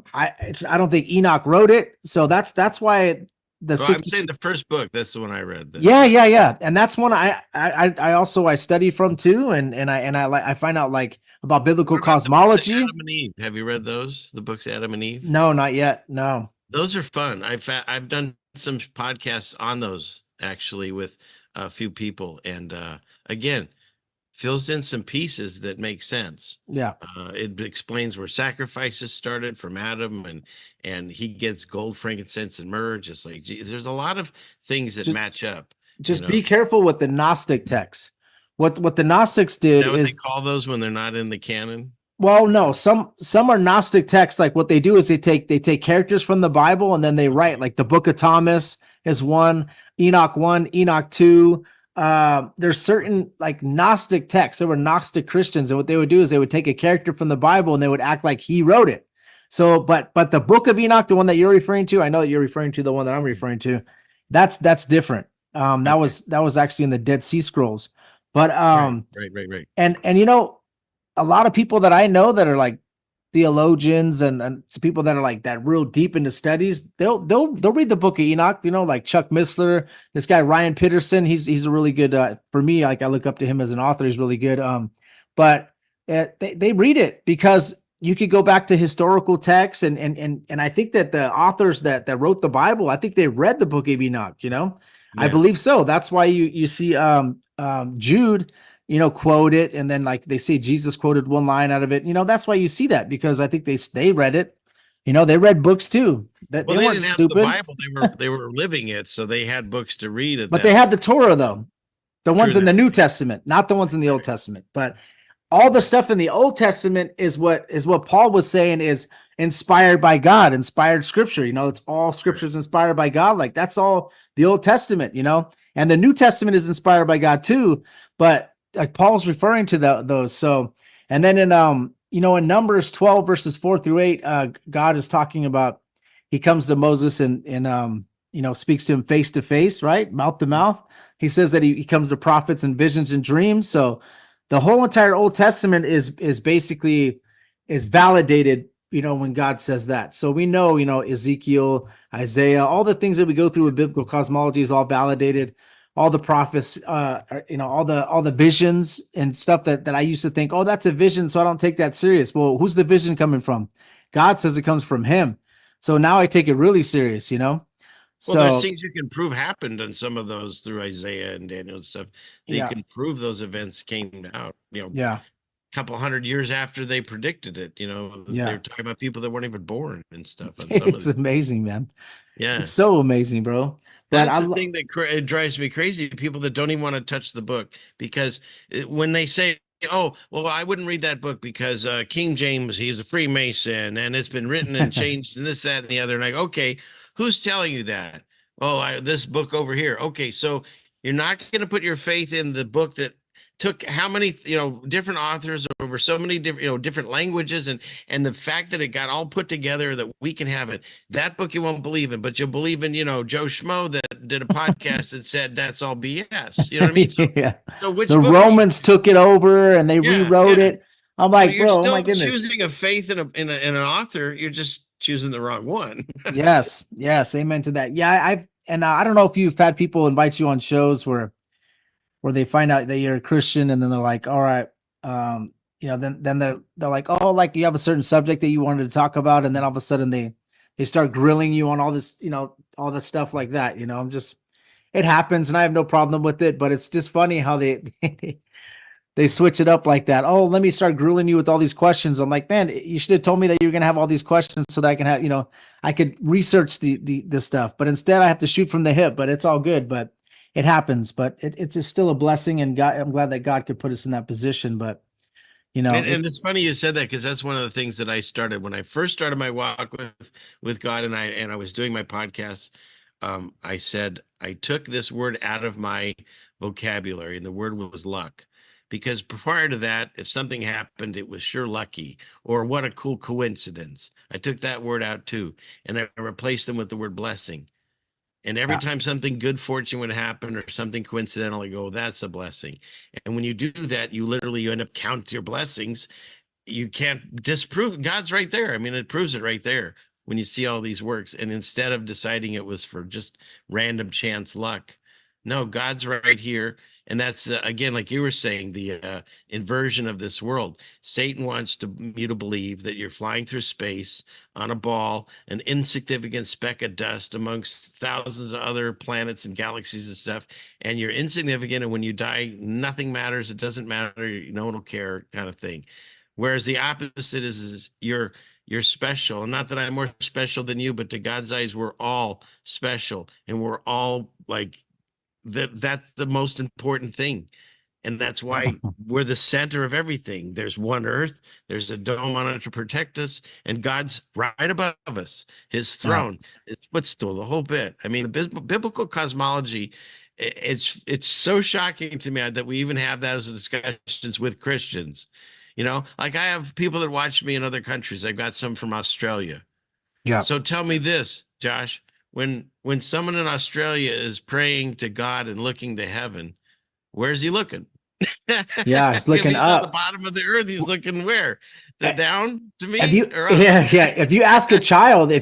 don't think Enoch wrote it. So that's why I'm saying the first book, that's the one I read. Yeah. And that's one I also study from too. And I find out about biblical cosmology. Adam and Eve. Have you read those? The books Adam and Eve? No, not yet. No. Those are fun. I've done some podcasts on those actually with a few people, and again, fills in some pieces that make sense. Yeah. It explains where sacrifices started from Adam, and he gets gold, frankincense, and myrrh. Just like there's a lot of things that match up. Just be careful with the Gnostic texts. What the Gnostics did is they call those when they're not in the canon. Well, no, some are Gnostic texts. Like what they do is they take characters from the Bible and then they write, like the Book of Thomas is one, Enoch 1, Enoch 2. There's certain Gnostic texts. There were Gnostic Christians, and what they would do is they would take a character from the Bible and they would act like he wrote it. So, but the Book of Enoch, the one that you're referring to, I know that you're referring to the one that I'm referring to. That's different. That was actually in the Dead Sea Scrolls. But right. And a lot of people that I know that are theologians and people that are that real deep into studies, they'll read the Book of Enoch, like Chuck Missler, this guy Ryan Peterson, he's a really good for me, I look up to him as an author. He's really good. But they read it because you could go back to historical texts and I think that the authors that wrote the Bible, I think they read the Book of Enoch, I believe so. That's why you see Jude, quote it, and then like they say Jesus quoted one line out of it. That's why you see that, because I think they read it. They read books too. That Well, they they weren't didn't have stupid. the Bible. They were living it, so they had books to read. But they had the Torah though, the ones in that. the New Testament, not the ones in the Old Testament. But all the stuff in the Old Testament is what Paul was saying is inspired by God, inspired scripture. It's all scriptures inspired by God. Like that's all the Old Testament, and the New Testament is inspired by God too. But like Paul's referring to those. So, and then in in Numbers 12 verses 4-8, God is talking about, he comes to Moses and speaks to him face to face, right? Mouth to mouth. He says that he comes to prophets and visions and dreams. So the whole entire Old Testament is basically validated, when God says that. So we know, Ezekiel, Isaiah, all the things that we go through with biblical cosmology is all validated. All the prophets, all the visions and stuff that I used to think, oh, that's a vision, so I don't take that serious. Well, who's the vision coming from? God says it comes from him. So now I take it really serious, Well, so there's things you can prove happened on some of those through Isaiah and Daniel and stuff. They Yeah. can prove those events came out, Yeah. a couple hundred years after they predicted it. Yeah. They're talking about people that weren't even born and stuff. On some It's of the, amazing, man. yeah. It's so amazing, bro. But That's the thing that it drives me crazy. People that don't even want to touch the book, because when they say, "Oh, well, I wouldn't read that book because King James, he's a Freemason, and it's been written and changed and this, that, and the other," and like, okay, who's telling you that? Oh, this book over here. Okay, so you're not going to put your faith in the book that took how many different authors over so many different different languages, and the fact that it got all put together that we can have it. That book you won't believe in, but you'll believe in Joe Schmo that did a podcast that said that's all BS. You know what I mean? So, yeah. so which The book Romans took it over and they rewrote it. I'm like, you're bro, oh still my goodness. choosing a faith in an author. You're just choosing the wrong one. Yes, amen to that. Yeah, I don't know if you've had people invite you on shows where they find out that you're a Christian, and then they're like, all right, then they're like, oh, like you have a certain subject that you wanted to talk about, and then all of a sudden they start grilling you on all this, all this stuff like that. It happens, and I have no problem with it, but it's just funny how they they switch it up like that. Oh, let me start grilling you with all these questions. I'm like, man, you should have told me that you're gonna have all these questions so that I can have, I could research the stuff, but instead I have to shoot from the hip. But it's all good. But it happens. But it's just still a blessing, and I'm glad that God could put us in that position. But and it's funny you said that, because that's one of the things that I started when I first started my walk with God, and I was doing my podcast. I said I took this word out of my vocabulary, and the word was luck. Because prior to that, if something happened, it was sure lucky, or what a cool coincidence. I took that word out too, and I replaced them with the word blessing. And every time something good fortune would happen or something coincidental, I go, that's a blessing. And when you do that, you end up counting your blessings. You can't disprove. God's right there. I mean, it proves it right there when you see all these works. And instead of deciding it was for just random chance luck, no, God's right here. And that's, again, like you were saying, the inversion of this world. Satan wants you to believe that you're flying through space on a ball, an insignificant speck of dust amongst thousands of other planets and galaxies and stuff. And you're insignificant. And when you die, nothing matters. It doesn't matter. No one will care, kind of thing. Whereas the opposite is you're special. And not that I'm more special than you, but to God's eyes, we're all special. And we're all like, that's the most important thing. And that's why we're the center of everything. There's one earth, there's a dome on it to protect us, and God's right above us. His throne is footstool, the whole bit. I mean, the biblical cosmology, it's so shocking to me that we even have that as discussions with Christians. Like I have people that watch me in other countries. I've got some from Australia. Yeah. So tell me this, Josh. When someone in Australia is praying to God and looking to heaven, where's he looking? Yeah, he's looking up. At the bottom of the earth. He's looking where? Down to me? Yeah. If you ask a child,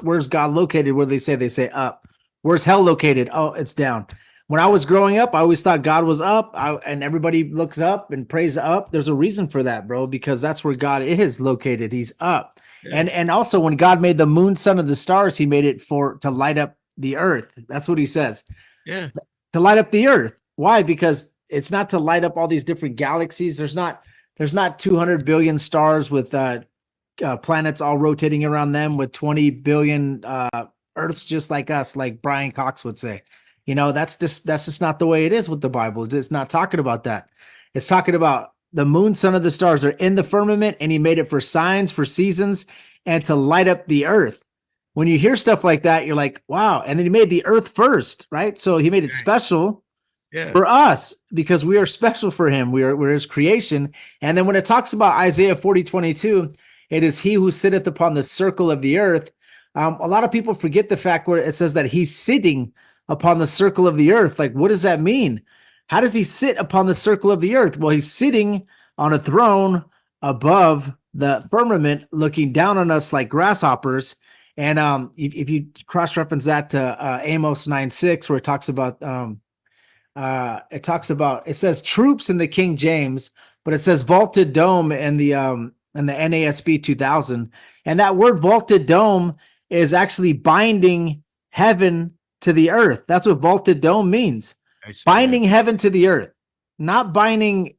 where's God located? Where they say up. Where's hell located? Oh, it's down. When I was growing up, I always thought God was up, and everybody looks up and prays up. There's a reason for that, bro, because that's where God is located. He's up. Yeah. And also when God made the moon, sun, and the stars, he made it to light up the earth. That's what he says. Yeah. To light up the earth. Why? Because it's not to light up all these different galaxies. There's not 200 billion stars with planets all rotating around them with 20 billion Earths just like us, like Brian Cox would say. That's just not the way it is with the Bible. It's not talking about that. It's talking about the moon, sun, of the stars are in the firmament, and he made it for signs, for seasons, and to light up the earth. When you hear stuff like that, you're like, wow. And then he made the earth first, right? So he made it special for us because we are special for him. We're his creation. And then when it talks about Isaiah 40:22, it is he who sitteth upon the circle of the earth. A lot of people forget the fact where it says that he's sitting upon the circle of the earth. Like, what does that mean? How does he sit upon the circle of the earth? Well, he's sitting on a throne above the firmament, looking down on us like grasshoppers. And if you cross-reference that to Amos 9:6, where it talks about, it says troops in the King James, but it says vaulted dome in the NASB 2000. And that word vaulted dome is actually binding heaven to the earth. That's what vaulted dome means. Binding heaven to the earth, not binding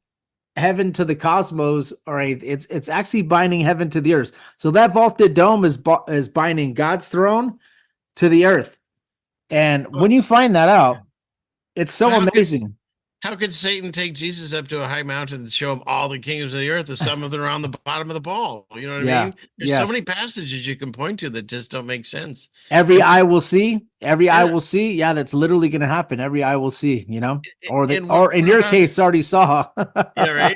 heaven to the cosmos, or it's actually binding heaven to the earth. So that vaulted dome is binding God's throne to the earth. And when you find that out, it's so amazing. How could Satan take Jesus up to a high mountain and show him all the kingdoms of the earth, and some of them are on the bottom of the ball? You know what I mean? There's so many passages you can point to that just don't make sense. Every eye will see. Every eye will see. Yeah, that's literally going to happen. Every eye will see. Or in your case, already saw. Yeah, right.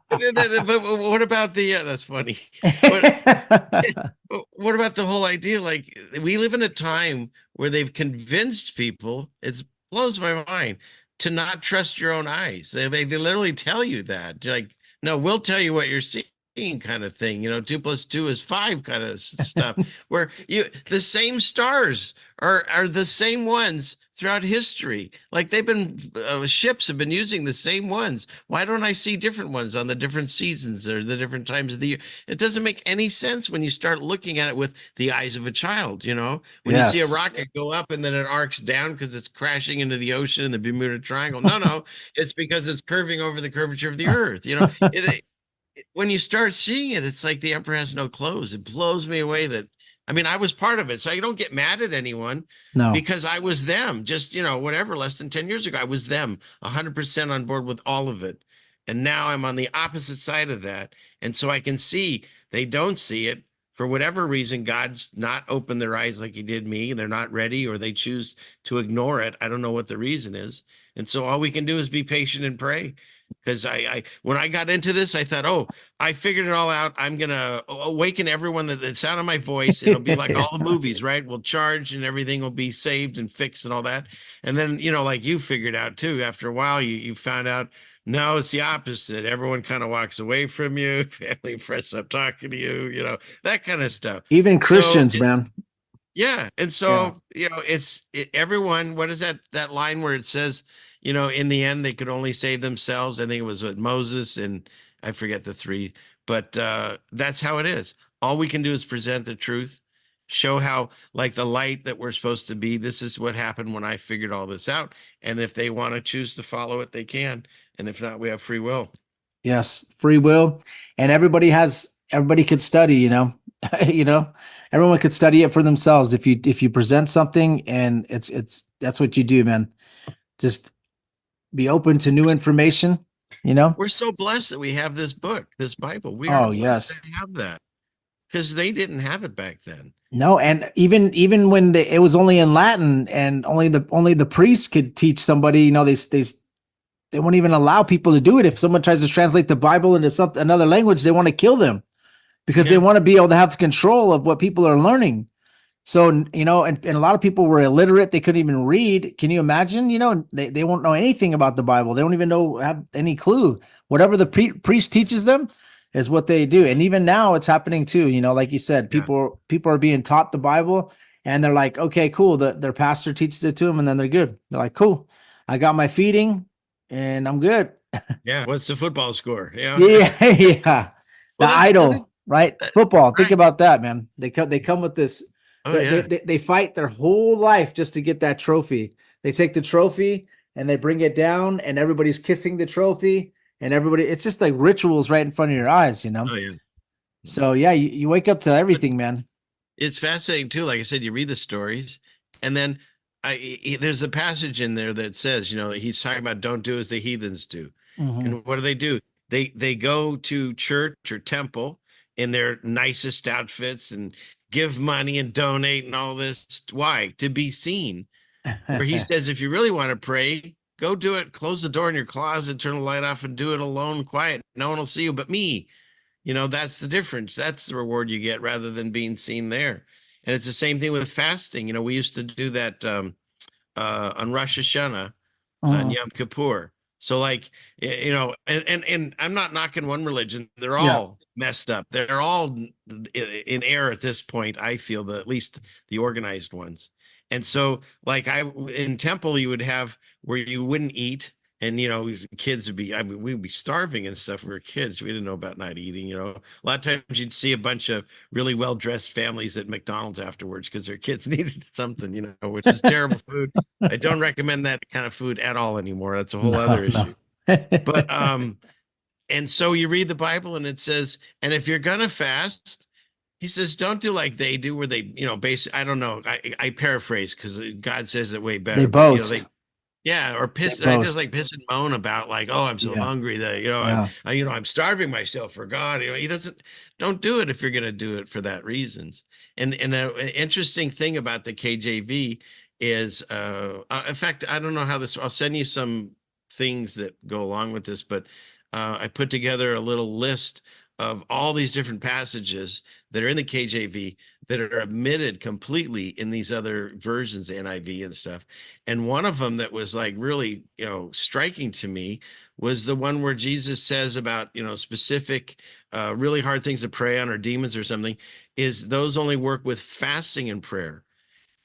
But what about the? That's funny. What about the whole idea? Like, we live in a time where they've convinced people. It blows my mind. To not trust your own eyes. They literally tell you that. Like, no, we'll tell you what you're seeing, kind of thing. 2 + 2 is 5 kind of stuff. Where the same stars are the same ones throughout history. Like, they've been ships have been using the same ones. Why don't I see different ones on the different seasons or the different times of the year? It doesn't make any sense when you start looking at it with the eyes of a child. When you see a rocket go up and then it arcs down because it's crashing into the ocean in the Bermuda Triangle. No, it's because it's curving over the curvature of the earth. When you start seeing it, it's like the emperor has no clothes. It blows me away that, I was part of it, so I don't get mad at anyone. No, because I was them. Just, whatever, less than 10 years ago, I was them, 100% on board with all of it. And now I'm on the opposite side of that. And so I can see they don't see it. For whatever reason, God's not opened their eyes like he did me. They're not ready, or they choose to ignore it. I don't know what the reason is. And so all we can do is be patient and pray. Because when I got into this, I thought, I figured it all out. I'm going to awaken everyone that the sound of my voice. It'll be like all the movies, right? We'll charge and everything will be saved and fixed and all that. And then, like you figured out too, after a while, you found out, no, it's the opposite. Everyone kind of walks away from you. Family and friends stop talking to you, that kind of stuff. Even Christians, man. Yeah. And so, everyone, what is that line where it says, in the end, they could only save themselves. I think it was with Moses, and I forget the 3, but that's how it is. All we can do is present the truth, show how, like the light that we're supposed to be. This is what happened when I figured all this out. And if they want to choose to follow it, they can. And if not, we have free will. Yes, free will. And everybody could study, everyone could study it for themselves. If you present something and that's what you do, man. Just be open to new information, We're so blessed that we have this book, this Bible. We are blessed to have that, because they didn't have it back then. No, and even when it was only in Latin and only the priests could teach somebody, they won't even allow people to do it. If someone tries to translate the Bible into another language, they want to kill them because they want to be able to have control of what people are learning. So, and a lot of people were illiterate. They couldn't even read. Can you imagine? They won't know anything about the Bible. They don't even have any clue. Whatever the priest teaches them is what they do. And even now it's happening too. Like you said, people are being taught the Bible and they're like, okay, cool. Their pastor teaches it to them and then they're good. They're like, cool. I got my feeding and I'm good. Yeah. What's the football score? Yeah. Yeah. The idol, right? Football. Think about that, man. They come with this Oh, yeah. They fight their whole life just to get that trophy. They take the trophy and they bring it down, and everybody's kissing the trophy, and it's just like rituals right in front of your eyes, you know? Oh, yeah. So yeah, you wake up to everything, man. It's fascinating too. Like I said, you read the stories, and then there's a passage in there that says, he's talking about don't do as the heathens do. Mhm. And what do? They go to church or temple in their nicest outfits and give money and donate and all this. Why? To be seen. Where he says, if you really want to pray, go do it. Close the door in your closet, turn the light off, and do it alone, quiet. No one will see you but me. That's the difference. That's the reward you get rather than being seen there. And it's the same thing with fasting. We used to do that on Rosh Hashanah, on Yom Kippur. So and I'm not knocking one religion. They're all messed up. They're all in error at this point. I feel at least the organized ones. And so in temple, you would have where you wouldn't eat. And, kids would we'd be starving and stuff. We were kids. We didn't know about not eating, A lot of times you'd see a bunch of really well-dressed families at McDonald's afterwards because their kids needed something, which is terrible food. I don't recommend that kind of food at all anymore. That's a whole other issue. But, and so you read the Bible and it says, and if you're going to fast, he says, don't do like they do where they, I don't know. I paraphrase because God says it way better. They boast. Or piss. I just piss and moan about I'm so hungry that I'm starving myself for God. He don't do it if you're going to do it for that reasons. And an interesting thing about the KJV is, in fact, I don't know how this. I'll send you some things that go along with this, but I put together a little list of all these different passages that are in the KJV that are omitted completely in these other versions, NIV and stuff. And one of them that was really, striking to me was the one where Jesus says about, specific, really hard things to pray on or demons or something, is those only work with fasting and prayer.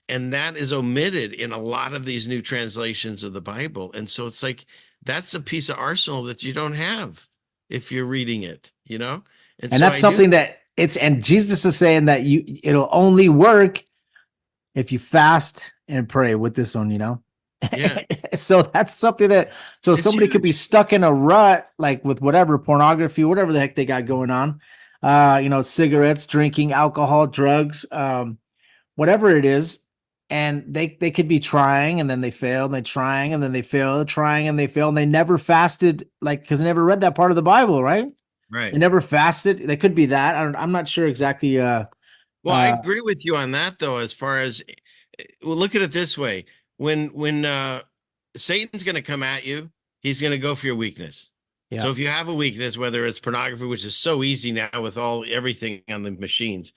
And that is omitted in a lot of these new translations of the Bible. And so it's that's a piece of arsenal that you don't have if you're reading it, And so that's something and Jesus is saying that it'll only work if you fast and pray with this one, Yeah. So that's something somebody could be stuck in a rut, with whatever pornography, whatever the heck they got going on, cigarettes, drinking, alcohol, drugs, whatever it is. And they could be trying and then they fail and they're trying and then they fail, trying and they fail. And they never fasted, because they never read that part of the Bible, right? Right. They never fasted. They could be that. I'm not sure exactly. Well, I agree with you on that, though, as far as, look at it this way. When Satan's going to come at you, he's going to go for your weakness. Yeah. So if you have a weakness, whether it's pornography, which is so easy now with everything on the machines,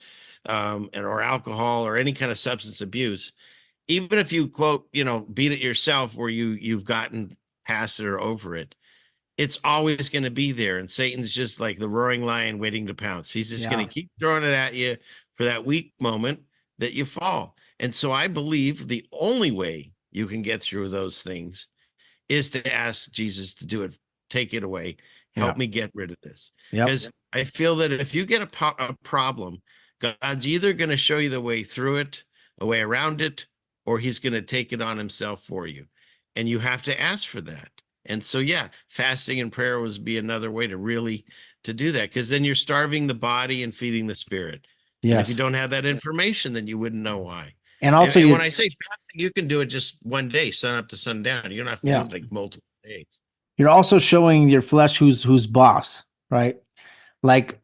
or alcohol or any kind of substance abuse, even if you quote, beat it yourself where you've gotten past it or over it, it's always going to be there. And Satan's just like the roaring lion waiting to pounce. He's just going to keep throwing it at you for that weak moment that you fall. And so I believe the only way you can get through those things is to ask Jesus to do it. Take it away. Help me get rid of this. Because I feel that if you get a problem, God's either going to show you the way through it, a way around it, or he's going to take it on himself for you. And you have to ask for that. And so, fasting and prayer would be another way to do that, because then you're starving the body and feeding the spirit. Yes. And if you don't have that information, then you wouldn't know why. And also, when I say fasting, you can do it just one day, sun up to sundown. You don't have to do it multiple days. You're also showing your flesh who's boss, right? Like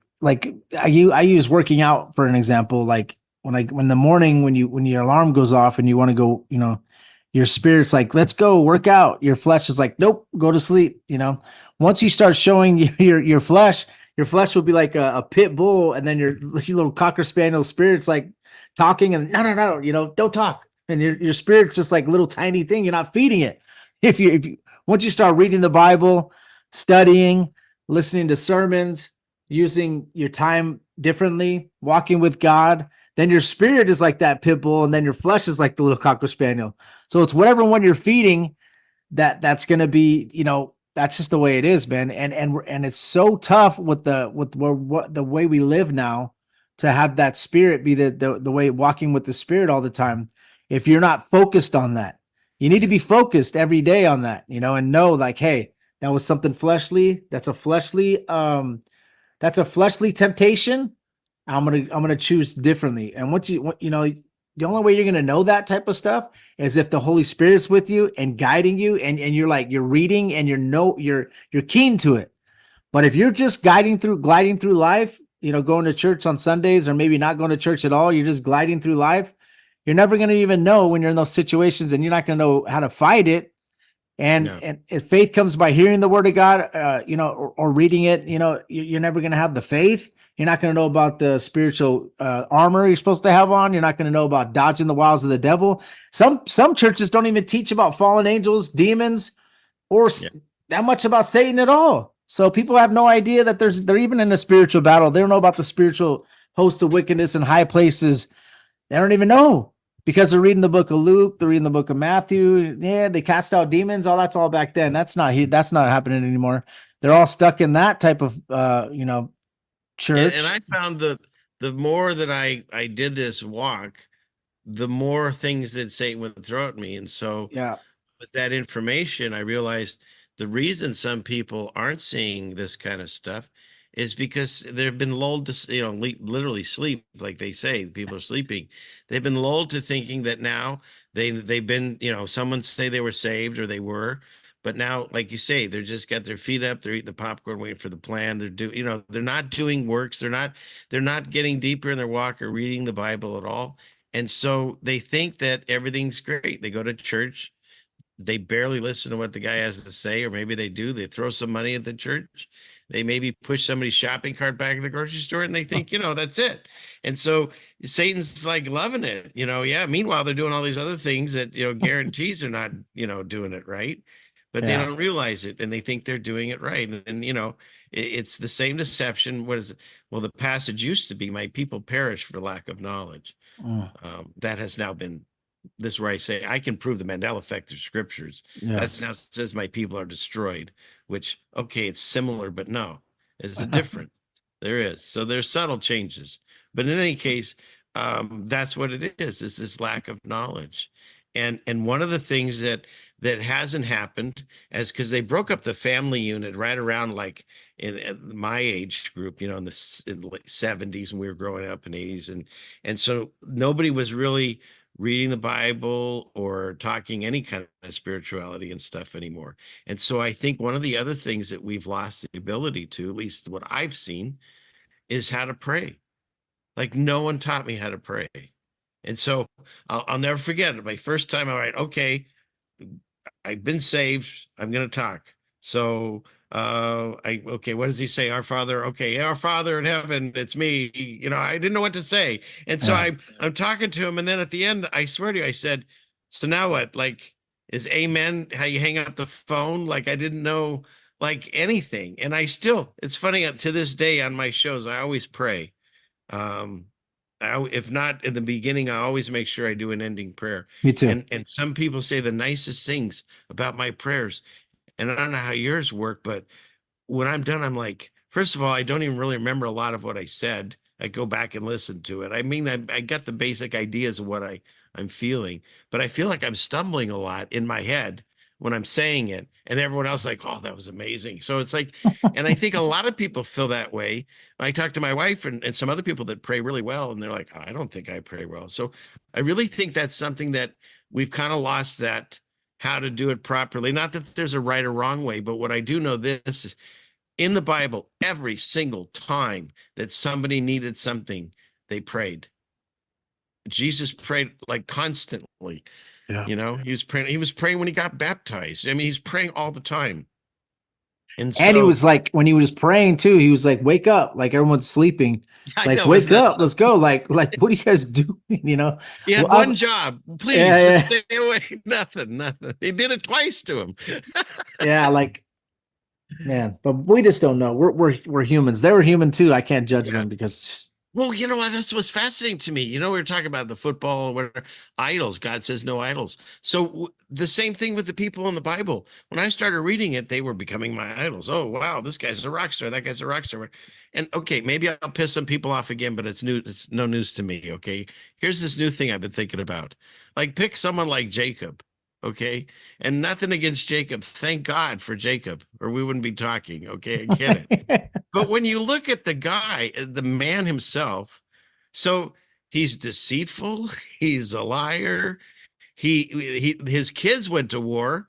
I use working out for an example. Like when in the morning when your alarm goes off and you want to go, your spirit's like, let's go work out. Your flesh is like, nope, go to sleep. Once you start showing your flesh will be like a pit bull, and then your little cocker spaniel spirit's like talking and no, don't talk. And your spirit's just like a little tiny thing. You're not feeding it. If you once you start reading the Bible, studying, listening to sermons, using your time differently, walking with God, then your spirit is like that pit bull, and then your flesh is like the little cocker spaniel. So it's whatever one you're feeding that's going to be, that's just the way it is, man. And it's so tough with the way we live now to have that spirit be the way walking with the spirit all the time if you're not focused on that. You need to be focused every day on that, you know, and know like, hey, that was something fleshly. That's a fleshly temptation. I'm gonna choose differently. And what you know, the only way you're gonna know that type of stuff is if the Holy Spirit's with you and guiding you, and you're reading and you're keen to it. But if you're just gliding through life, you know, going to church on Sundays or maybe not going to church at all, you're just gliding through life. You're never going to even know when you're in those situations, and you're not going to know how to fight it. And if faith comes by hearing the word of God, you know, or reading it, you know, you're never going to have the faith. You're not going to know about the spiritual armor you're supposed to have on. You're not going to know about dodging the wiles of the devil. Some churches don't even teach about fallen angels, demons, or that much about Satan at all. So people have no idea that they're even in a spiritual battle. They don't know about the spiritual hosts of wickedness in high places. They don't even know because they're reading the book of Luke, they're reading the book of Matthew. Yeah, they cast out demons. That's all back then. That's not happening anymore. They're all stuck in that type of you know, church. And I found that the more that I did this walk, the more things that Satan would throw at me. And so with that information, I realized the reason some people aren't seeing this kind of stuff is because they've been lulled to, you know, literally sleep, like they say, people are sleeping. They've been lulled to thinking that now they've been, you know, someone say they were saved or they were, but now, like you say, they're just got their feet up, they're eating the popcorn, waiting for the plan. You know, they're not doing works. They're not getting deeper in their walk or reading the Bible at all. And so they think that everything's great. They go to church, they barely listen to what the guy has to say, or maybe they do. They throw some money at the church. They maybe push somebody's shopping cart back at the grocery store, and they think, you know, that's it. And so Satan's like loving it, you know. Yeah. Meanwhile, they're doing all these other things that, you know, guarantees they're not, you know, doing it right, but they don't realize it, and they think they're doing it right. And you know, it's the same deception. What is it? Well, the passage used to be, "My people perish for lack of knowledge." That has now been. This is where I say I can prove the Mandela effect through scriptures. That's now says my people are destroyed, which, okay, it's similar, but no, it's a difference. There is. So there's subtle changes. But in any case, that's what it is this lack of knowledge. And one of the things that hasn't happened is because they broke up the family unit right around like in my age group, you know, in the 70s when we were growing up in 80s. And so nobody was really reading the Bible or talking any kind of spirituality and stuff anymore. And so I think one of the other things that we've lost the ability to, at least what I've seen, is how to pray. Like no one taught me how to pray. And so I'll never forget it. My first time, I'm like, okay, I've been saved. I'm going to talk. So okay, what does he say? Our Father, okay, our Father in heaven, it's me. You know, I didn't know what to say. And so I'm talking to him, and then at the end, I swear to you, I said, so now what? Like, is amen how you hang up the phone? Like, I didn't know like anything. And it's funny, to this day on my shows, I always pray. If not in the beginning, I always make sure I do an ending prayer. Me too. And some people say the nicest things about my prayers. And I don't know how yours work, but when I'm done, I'm like, first of all, I don't even really remember a lot of what I said. I go back and listen to it. I mean, I got the basic ideas of what I'm feeling, but I feel like I'm stumbling a lot in my head when I'm saying it, and everyone else like, oh, that was amazing. So it's like, and I think a lot of people feel that way. I talk to my wife and some other people that pray really well, and they're like, oh, I don't think I pray well. So I really think that's something that we've kind of lost, that how to do it properly. Not that there's a right or wrong way, but what I do know this is, in the Bible, every single time that somebody needed something, they prayed. Jesus prayed like constantly. Yeah. You know, he was praying when he got baptized. I mean, he's praying all the time. And he was like, when he was praying too, he was like, wake up, like everyone's sleeping. Like, wake up, let's go. Like, what are you guys doing? You know, he had one job. Please just stay away. Nothing. He did it twice to him. Yeah, like, man, but we just don't know. We're humans. They were human too. I can't judge them because. Well, you know what? That's what's fascinating to me. You know, we were talking about the football, whatever, idols. God says no idols. So the same thing with the people in the Bible. When I started reading it, they were becoming my idols. Oh, wow, this guy's a rock star. That guy's a rock star. And okay, maybe I'll piss some people off again, but it's new. It's no news to me. Okay. Here's this new thing I've been thinking about. Like, pick someone like Jacob. Okay. And nothing against Jacob. Thank God for Jacob, or we wouldn't be talking. Okay. I get it. But when you look at the guy, the man himself, so he's deceitful, he's a liar. His kids went to war,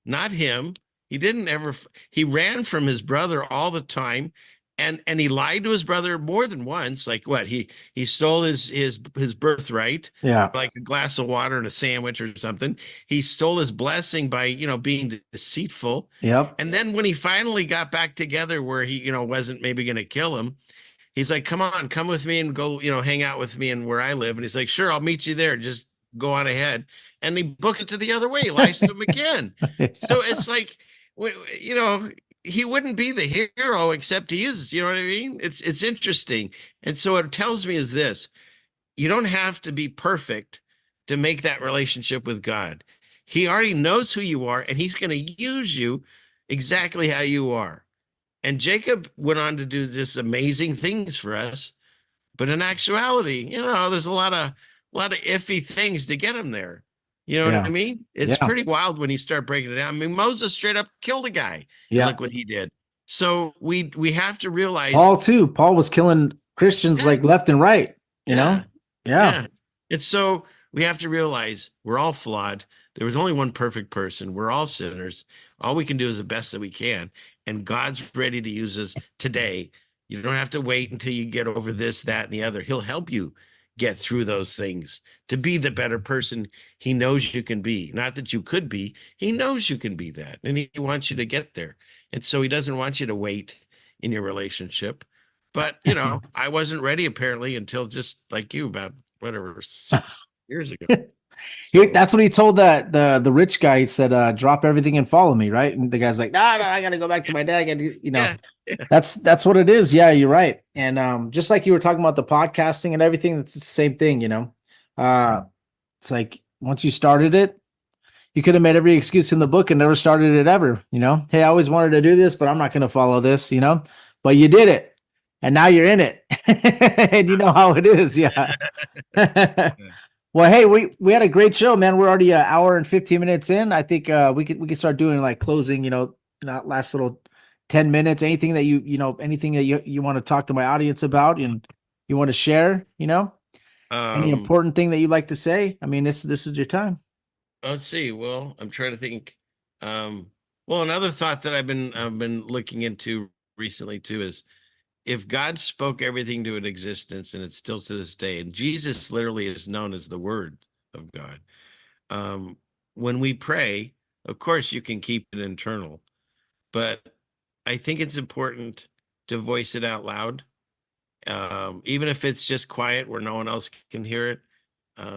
not him. He didn't ever. He ran from his brother all the time, and he lied to his brother more than once. Like what? He stole his birthright, Yeah. like a glass of water and a sandwich or something. He stole his blessing by being deceitful. Yep. And then when he finally got back together, where he wasn't maybe going to kill him, he's like, "Come on, come with me and go hang out with me and where I live." And he's like, "Sure, I'll meet you there. Just go on ahead." And he booked it to the other way. He lies to him again. So it's like, he wouldn't be the hero, except he is. You know what I mean? It's interesting. And so what it tells me is this: you don't have to be perfect to make that relationship with God. He already knows who you are, and he's going to use you exactly how you are. And Jacob went on to do this amazing things for us. But in actuality, there's a lot of iffy things to get him there. You know what I mean? It's pretty wild when you start breaking it down. I mean, Moses straight up killed a guy. Yeah. Look what he did. So we have to realize Paul too. Paul was killing Christians like left and right. You know? Yeah. And so we have to realize we're all flawed. There was only one perfect person. We're all sinners. All we can do is the best that we can. And God's ready to use us today. You don't have to wait until you get over this, that, and the other. He'll help you get through those things to be the better person he knows you can be. Not that you could be. He knows you can be that. And he wants you to get there. And so he doesn't want you to wait in your relationship. But, I wasn't ready apparently until just like you about whatever 6 years ago. That's what he told the rich guy. He said, drop everything and follow me, right? And the guy's like, no, I gotta go back to my dad. That's what it is. Yeah, you're right. And just like you were talking about the podcasting and everything, it's the same thing, it's like once you started it, you could have made every excuse in the book and never started it ever. Hey, I always wanted to do this, but I'm not going to follow this, but you did it and now you're in it and you know how it is. Yeah. Well, hey, we had a great show, man. We're already an hour and 15 minutes in. I think we could start doing like closing, not last little 10 minutes, anything that anything that you want to talk to my audience about and you want to share, any important thing that you'd like to say. I mean, this is your time. Let's see. Well, I'm trying to think. Well, another thought that I've been looking into recently too is, if God spoke everything to an existence, and it's still to this day, and Jesus literally is known as the Word of God. When we pray, of course, you can keep it internal, but I think it's important to voice it out loud, even if it's just quiet where no one else can hear it.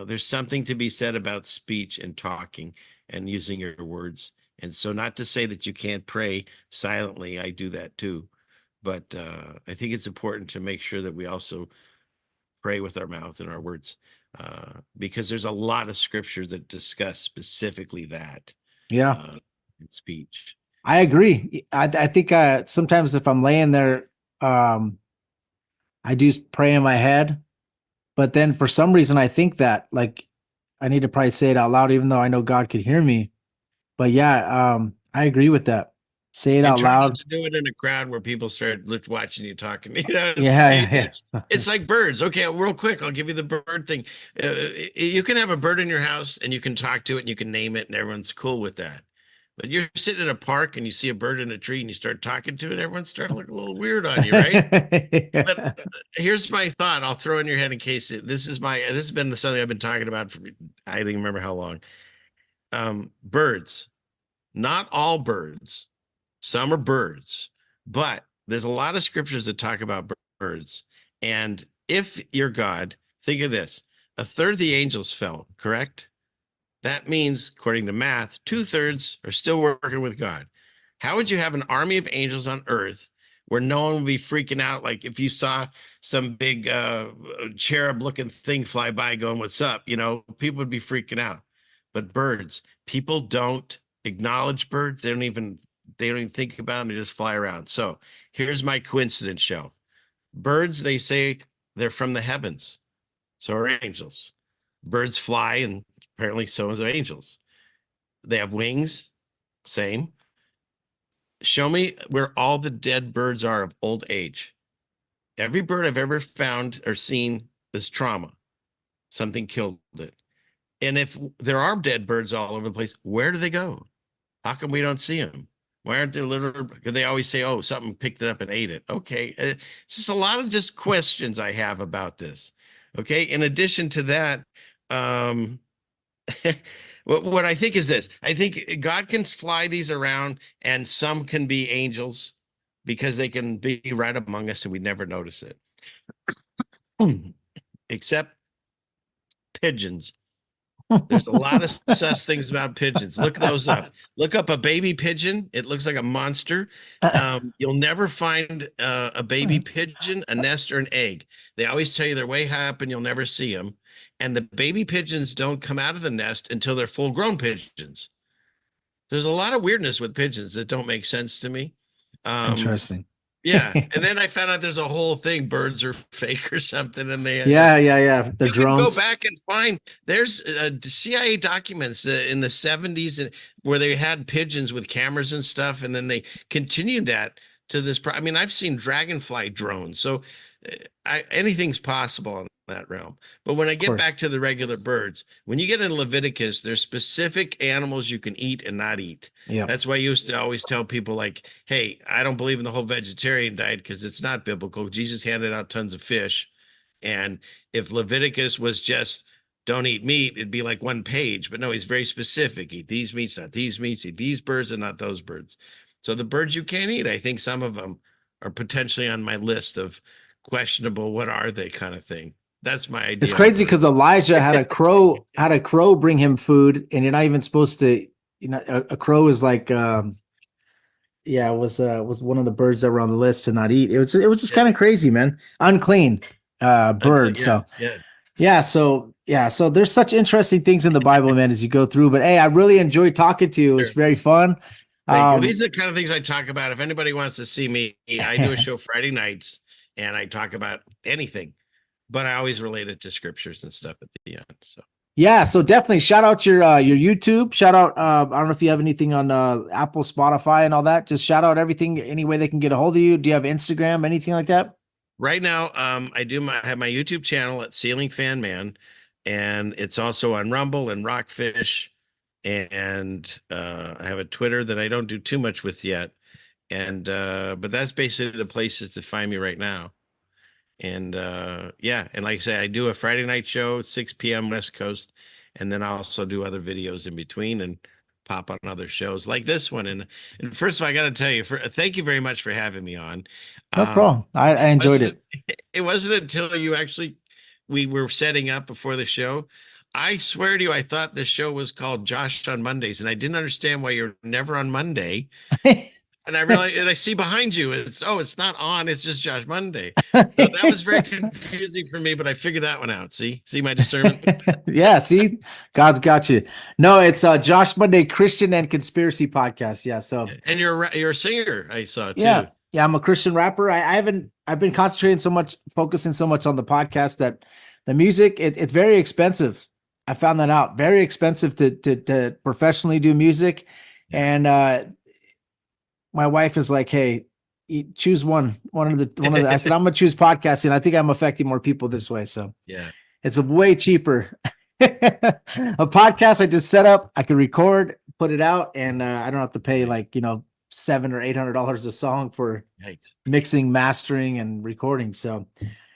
There's something to be said about speech and talking and using your words. And so, not to say that you can't pray silently. I do that too. But I think it's important to make sure that we also pray with our mouth and our words, because there's a lot of scriptures that discuss specifically that. Yeah. In speech. I agree. I think sometimes if I'm laying there, I do pray in my head, but then for some reason I think that like I need to probably say it out loud, even though I know God could hear me. But yeah, I agree with that. Say it out loud. To do it in a crowd where people start watching you talking. Yeah. It's like birds. Okay, real quick, I'll give you the bird thing. You can have a bird in your house and you can talk to it and you can name it and everyone's cool with that. But you're sitting in a park and you see a bird in a tree and you start talking to it, everyone's starting to look a little weird on you, right? But here's my thought. I'll throw in your head in case this has been something I've been talking about for I don't even remember how long. Birds, not all birds. Some are birds, but there's a lot of scriptures that talk about birds. And if you're God, think of this: a third of the angels fell, correct? That means, according to math, 2/3 are still working with God. How would you have an army of angels on earth where no one would be freaking out? Like if you saw some big cherub looking thing fly by going, "What's up?" People would be freaking out. But birds, people don't acknowledge birds. They don't even think about them. They just fly around. So here's my coincidence show. Birds, they say they're from the heavens. So are angels. Birds fly, and apparently so is angels. They have wings, same. Show me where all the dead birds are of old age. Every bird I've ever found or seen is trauma. Something killed it. And if there are dead birds all over the place, where do they go? How come we don't see them? Why aren't there little? Because they always say, "Oh, something picked it up and ate it." Okay, it's just a lot of just questions I have about this. Okay, in addition to that, um, what I think is this: I think God can fly these around, and some can be angels because they can be right among us, and we never notice it. Except pigeons. There's a lot of sus things about pigeons. Look those up. Look up a baby pigeon. It looks like a monster. You'll never find a baby pigeon, a nest, or an egg. They always tell you they're way high up and you'll never see them. And the baby pigeons don't come out of the nest until they're full-grown pigeons. There's a lot of weirdness with pigeons that don't make sense to me. Interesting. Yeah, and then I found out there's a whole thing, birds are fake or something, and they Yeah. The you drones. can go back and find there's CIA documents in the 70s where they had pigeons with cameras and stuff, and then they continued that to this. I mean, I've seen dragonfly drones, so anything's possible in that realm. But when I get back to the regular birds, when you get into Leviticus, there's specific animals you can eat and not eat. Yeah, that's why I used to always tell people, like, hey, I don't believe in the whole vegetarian diet because it's not biblical. Jesus handed out tons of fish. And if Leviticus was just don't eat meat, it'd be like one page. But no, he's very specific. Eat these meats, not these meats. Eat these birds and not those birds. So the birds you can't eat, I think some of them are potentially on my list of questionable, what are they kind of thing. That's my idea. It's crazy because Elijah had a crow bring him food, and you're not even supposed to, a crow is like it was one of the birds that were on the list to not eat. It was just kind of crazy, man. Unclean bird. So there's such interesting things in the Bible, man, as you go through. But hey, I really enjoyed talking to you. It was very fun. These are the kind of things I talk about. If anybody wants to see me, I do a show Friday nights and I talk about anything, but I always relate it to scriptures and stuff at the end. So definitely shout out your YouTube. Shout out. I don't know if you have anything on Apple, Spotify, and all that. Just shout out everything, any way they can get a hold of you. Do you have Instagram, anything like that? Right now, I have my YouTube channel at Ceiling Fan Man, and it's also on Rumble and Rockfish, and I have a Twitter that I don't do too much with yet, and but that's basically the places to find me right now. And and like I say, I do a Friday night show, 6 p.m. West Coast, and then I also do other videos in between and pop on other shows like this one. And first of all, I got to tell you, thank you very much for having me on. No problem. I enjoyed it. It wasn't until we were setting up before the show. I swear to you, I thought this show was called Josh on Mondays, and I didn't understand why you're never on Monday. And I realized, and I see behind you, it's not on, it's just Josh Monday. So that was very confusing for me, but I figured that one out. See my discernment? Yeah, see, God's got you. No, it's Josh Monday Christian and Conspiracy Podcast. Yeah, so and you're a singer, I saw too. Yeah, I'm a Christian rapper. I've been focusing so much on the podcast that the music, it's very expensive. I found that out. Very expensive to professionally do music, and my wife is like, "Hey, choose one of the." I said, "I'm gonna choose podcasting. I think I'm affecting more people this way." So it's a way cheaper. A podcast I just set up, I can record, put it out, and I don't have to pay like $700 or $800 a song for mixing, mastering, and recording. So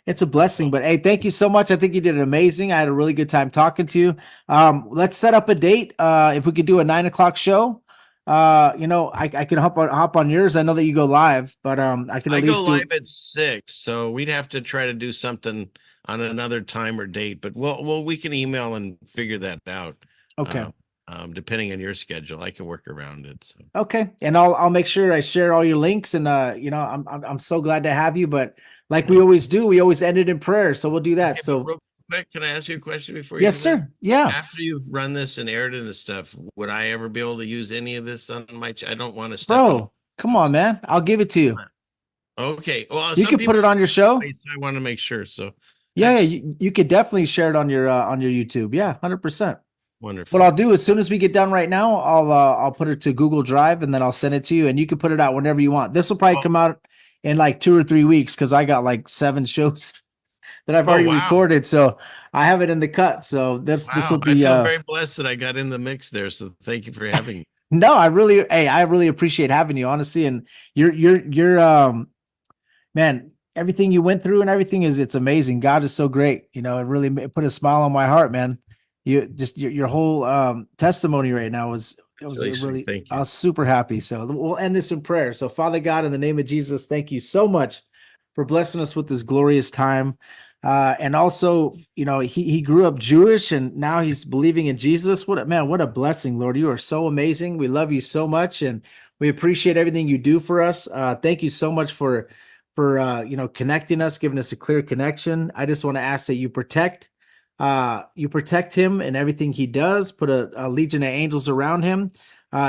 it's a blessing. But hey, thank you so much. I think you did amazing. I had a really good time talking to you. Let's set up a date. If we could do a 9:00 show. I can hop on yours. I know that you go live, but I can at least go live at 6, so we'd have to try to do something on another time or date. But we can email and figure that out. Okay. Depending on your schedule, I can work around it. So. Okay, and I'll make sure I share all your links. And I'm so glad to have you. But like we always do, we always end it in prayer. So we'll do that. Okay, so. Real quick, can I ask you a question before? Yes, sir. Yeah. After you've run this and aired it and stuff, would I ever be able to use any of this on my? I don't want to. Bro, come on, man. I'll give it to you. Okay. Well, You can put it on your show. I want to make sure. So Yeah, you could definitely share it on your YouTube. Yeah, 100%. Wonderful. What I'll do as soon as we get done right now, I'll put it to Google Drive and then I'll send it to you, and you can put it out whenever you want. This will probably come out in like 2 or 3 weeks because I got like 7 shows that I've already recorded, so I have it in the cut. So this will be. I feel very blessed that I got in the mix there. So thank you for having me. No, I really appreciate having you, honestly, and you're man, everything you went through and everything it's amazing. God is so great. It really put a smile on my heart, man. Your whole testimony right now was really, thank you. I was super happy. So we'll end this in prayer. So Father God, in the name of Jesus, thank you so much for blessing us with this glorious time. And also, he grew up Jewish and now he's believing in Jesus. What a blessing, Lord. You are so amazing. We love you so much and we appreciate everything you do for us. Thank you so much for connecting us, giving us a clear connection. I just want to ask that you protect him and everything he does. Put a legion of angels around him.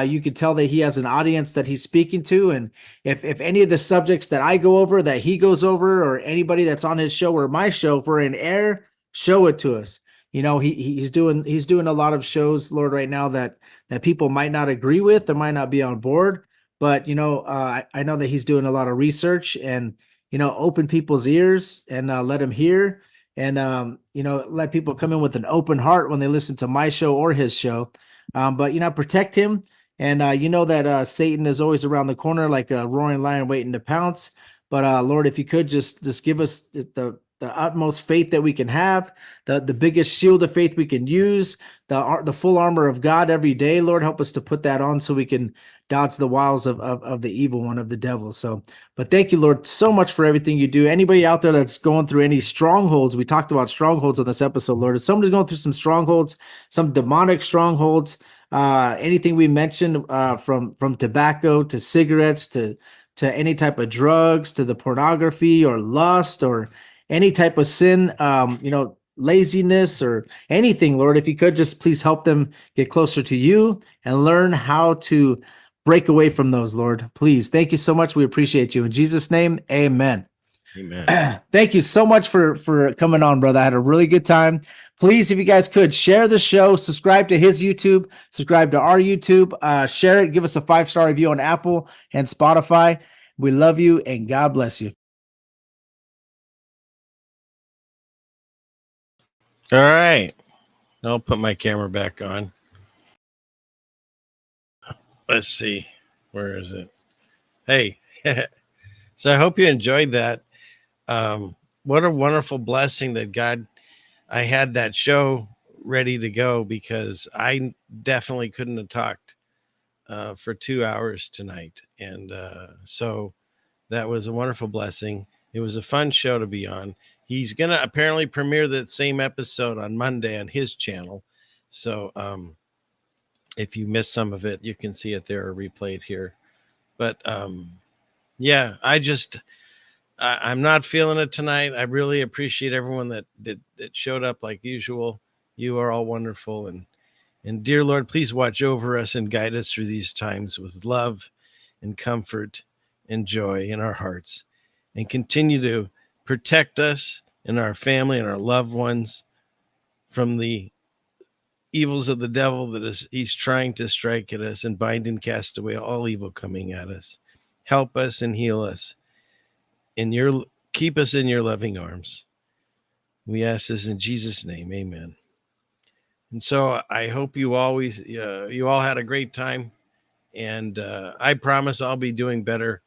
You could tell that he has an audience that he's speaking to, and if any of the subjects that I go over, that he goes over, or anybody that's on his show or my show, if we're in air, show it to us. He's doing a lot of shows, Lord, right now that people might not agree with or might not be on board. But I know that he's doing a lot of research and open people's ears and let them hear. And let people come in with an open heart when they listen to my show or his show. But protect him, and that Satan is always around the corner like a roaring lion waiting to pounce. But Lord, if you could just give us the utmost faith that we can have, the biggest shield of faith we can use, the full armor of God every day. Lord, help us to put that on so we can dodge the wiles of the evil one, of the devil. So, but thank you, Lord, so much for everything you do. Anybody out there that's going through any strongholds, we talked about strongholds on this episode, Lord. If somebody's going through some strongholds, some demonic strongholds, anything we mentioned, from tobacco to cigarettes to any type of drugs, to the pornography or lust or any type of sin, laziness or anything, Lord, if you could just please help them get closer to you and learn how to break away from those, Lord. Please. Thank you so much. We appreciate you. In Jesus' name, amen. Amen. Thank you so much for coming on, brother. I had a really good time. Please, if you guys could, share the show, subscribe to his YouTube, subscribe to our YouTube, share it, give us a 5-star review on Apple and Spotify. We love you and God bless you. All right. I'll put my camera back on. Let's see. Where is it? Hey. So I hope you enjoyed that. What a wonderful blessing that I had that show ready to go, because I definitely couldn't have talked for 2 hours tonight. And so that was a wonderful blessing. It was a fun show to be on. He's going to apparently premiere that same episode on Monday on his channel. So if you missed some of it, you can see it there or replayed here. But yeah, I'm not feeling it tonight. I really appreciate everyone that showed up like usual. You are all wonderful. And dear Lord, please watch over us and guide us through these times with love and comfort and joy in our hearts, and continue to protect us and our family and our loved ones from the evils of the devil he's trying to strike at us, and bind and cast away all evil coming at us. Help us and heal us. Keep us in your loving arms. We ask this in Jesus' name. Amen. And so I hope you all had a great time. And I promise I'll be doing better,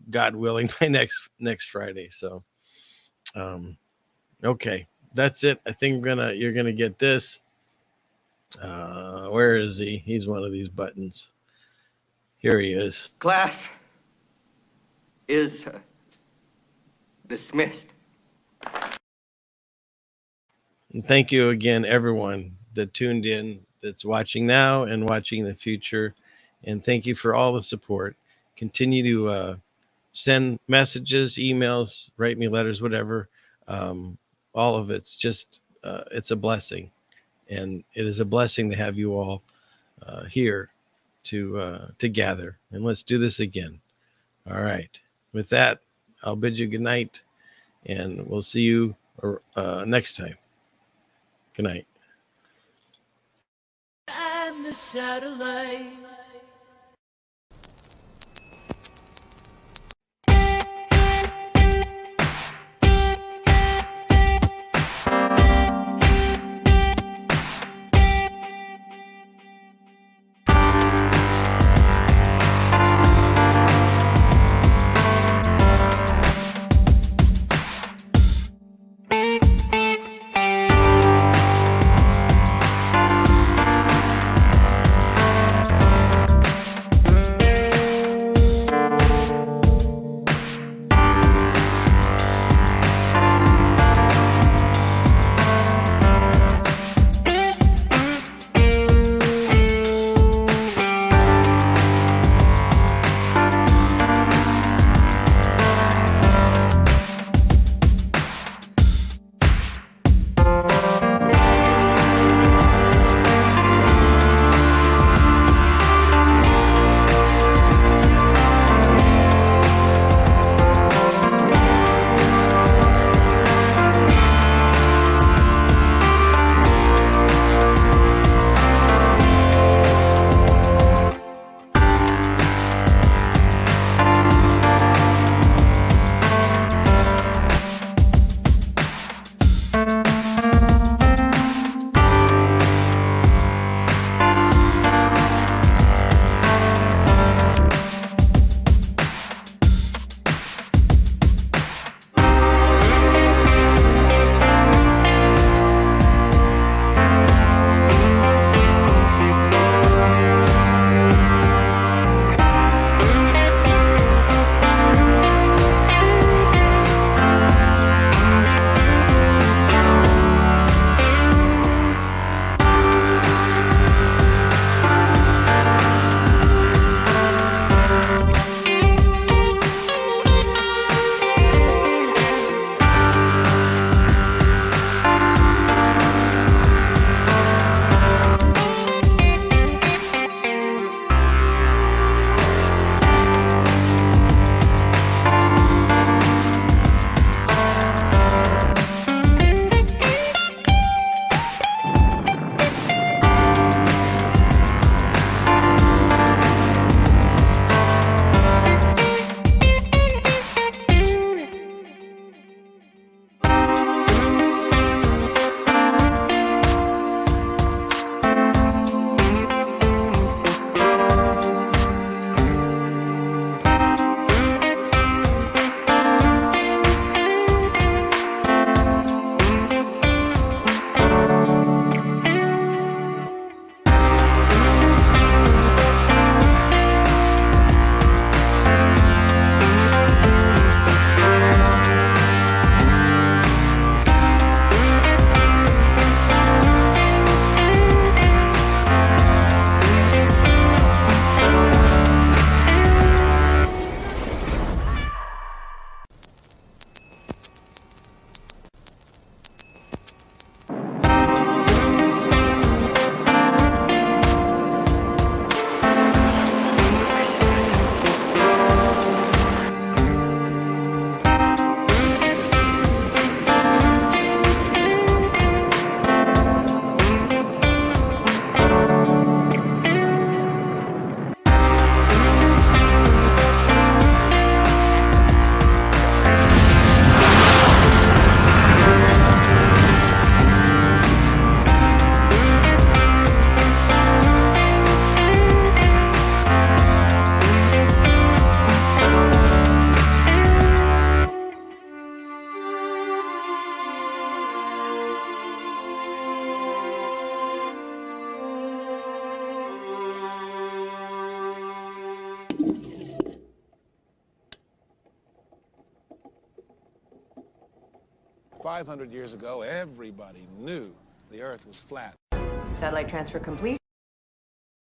God willing, by next Friday. So, okay, that's it. I think you're gonna get this. Where is he? He's one of these buttons. Here he is. Class is dismissed. And thank you again, everyone that tuned in, that's watching now and watching in the future. And thank you for all the support. Continue to send messages, emails, write me letters, whatever. All of it's just, it's a blessing. And it is a blessing to have you all here to gather. And let's do this again. All right. With that, I'll bid you good night, and we'll see you next time. Good night. I'm the satellite. $500 years ago, everybody knew the Earth was flat. Satellite transfer complete.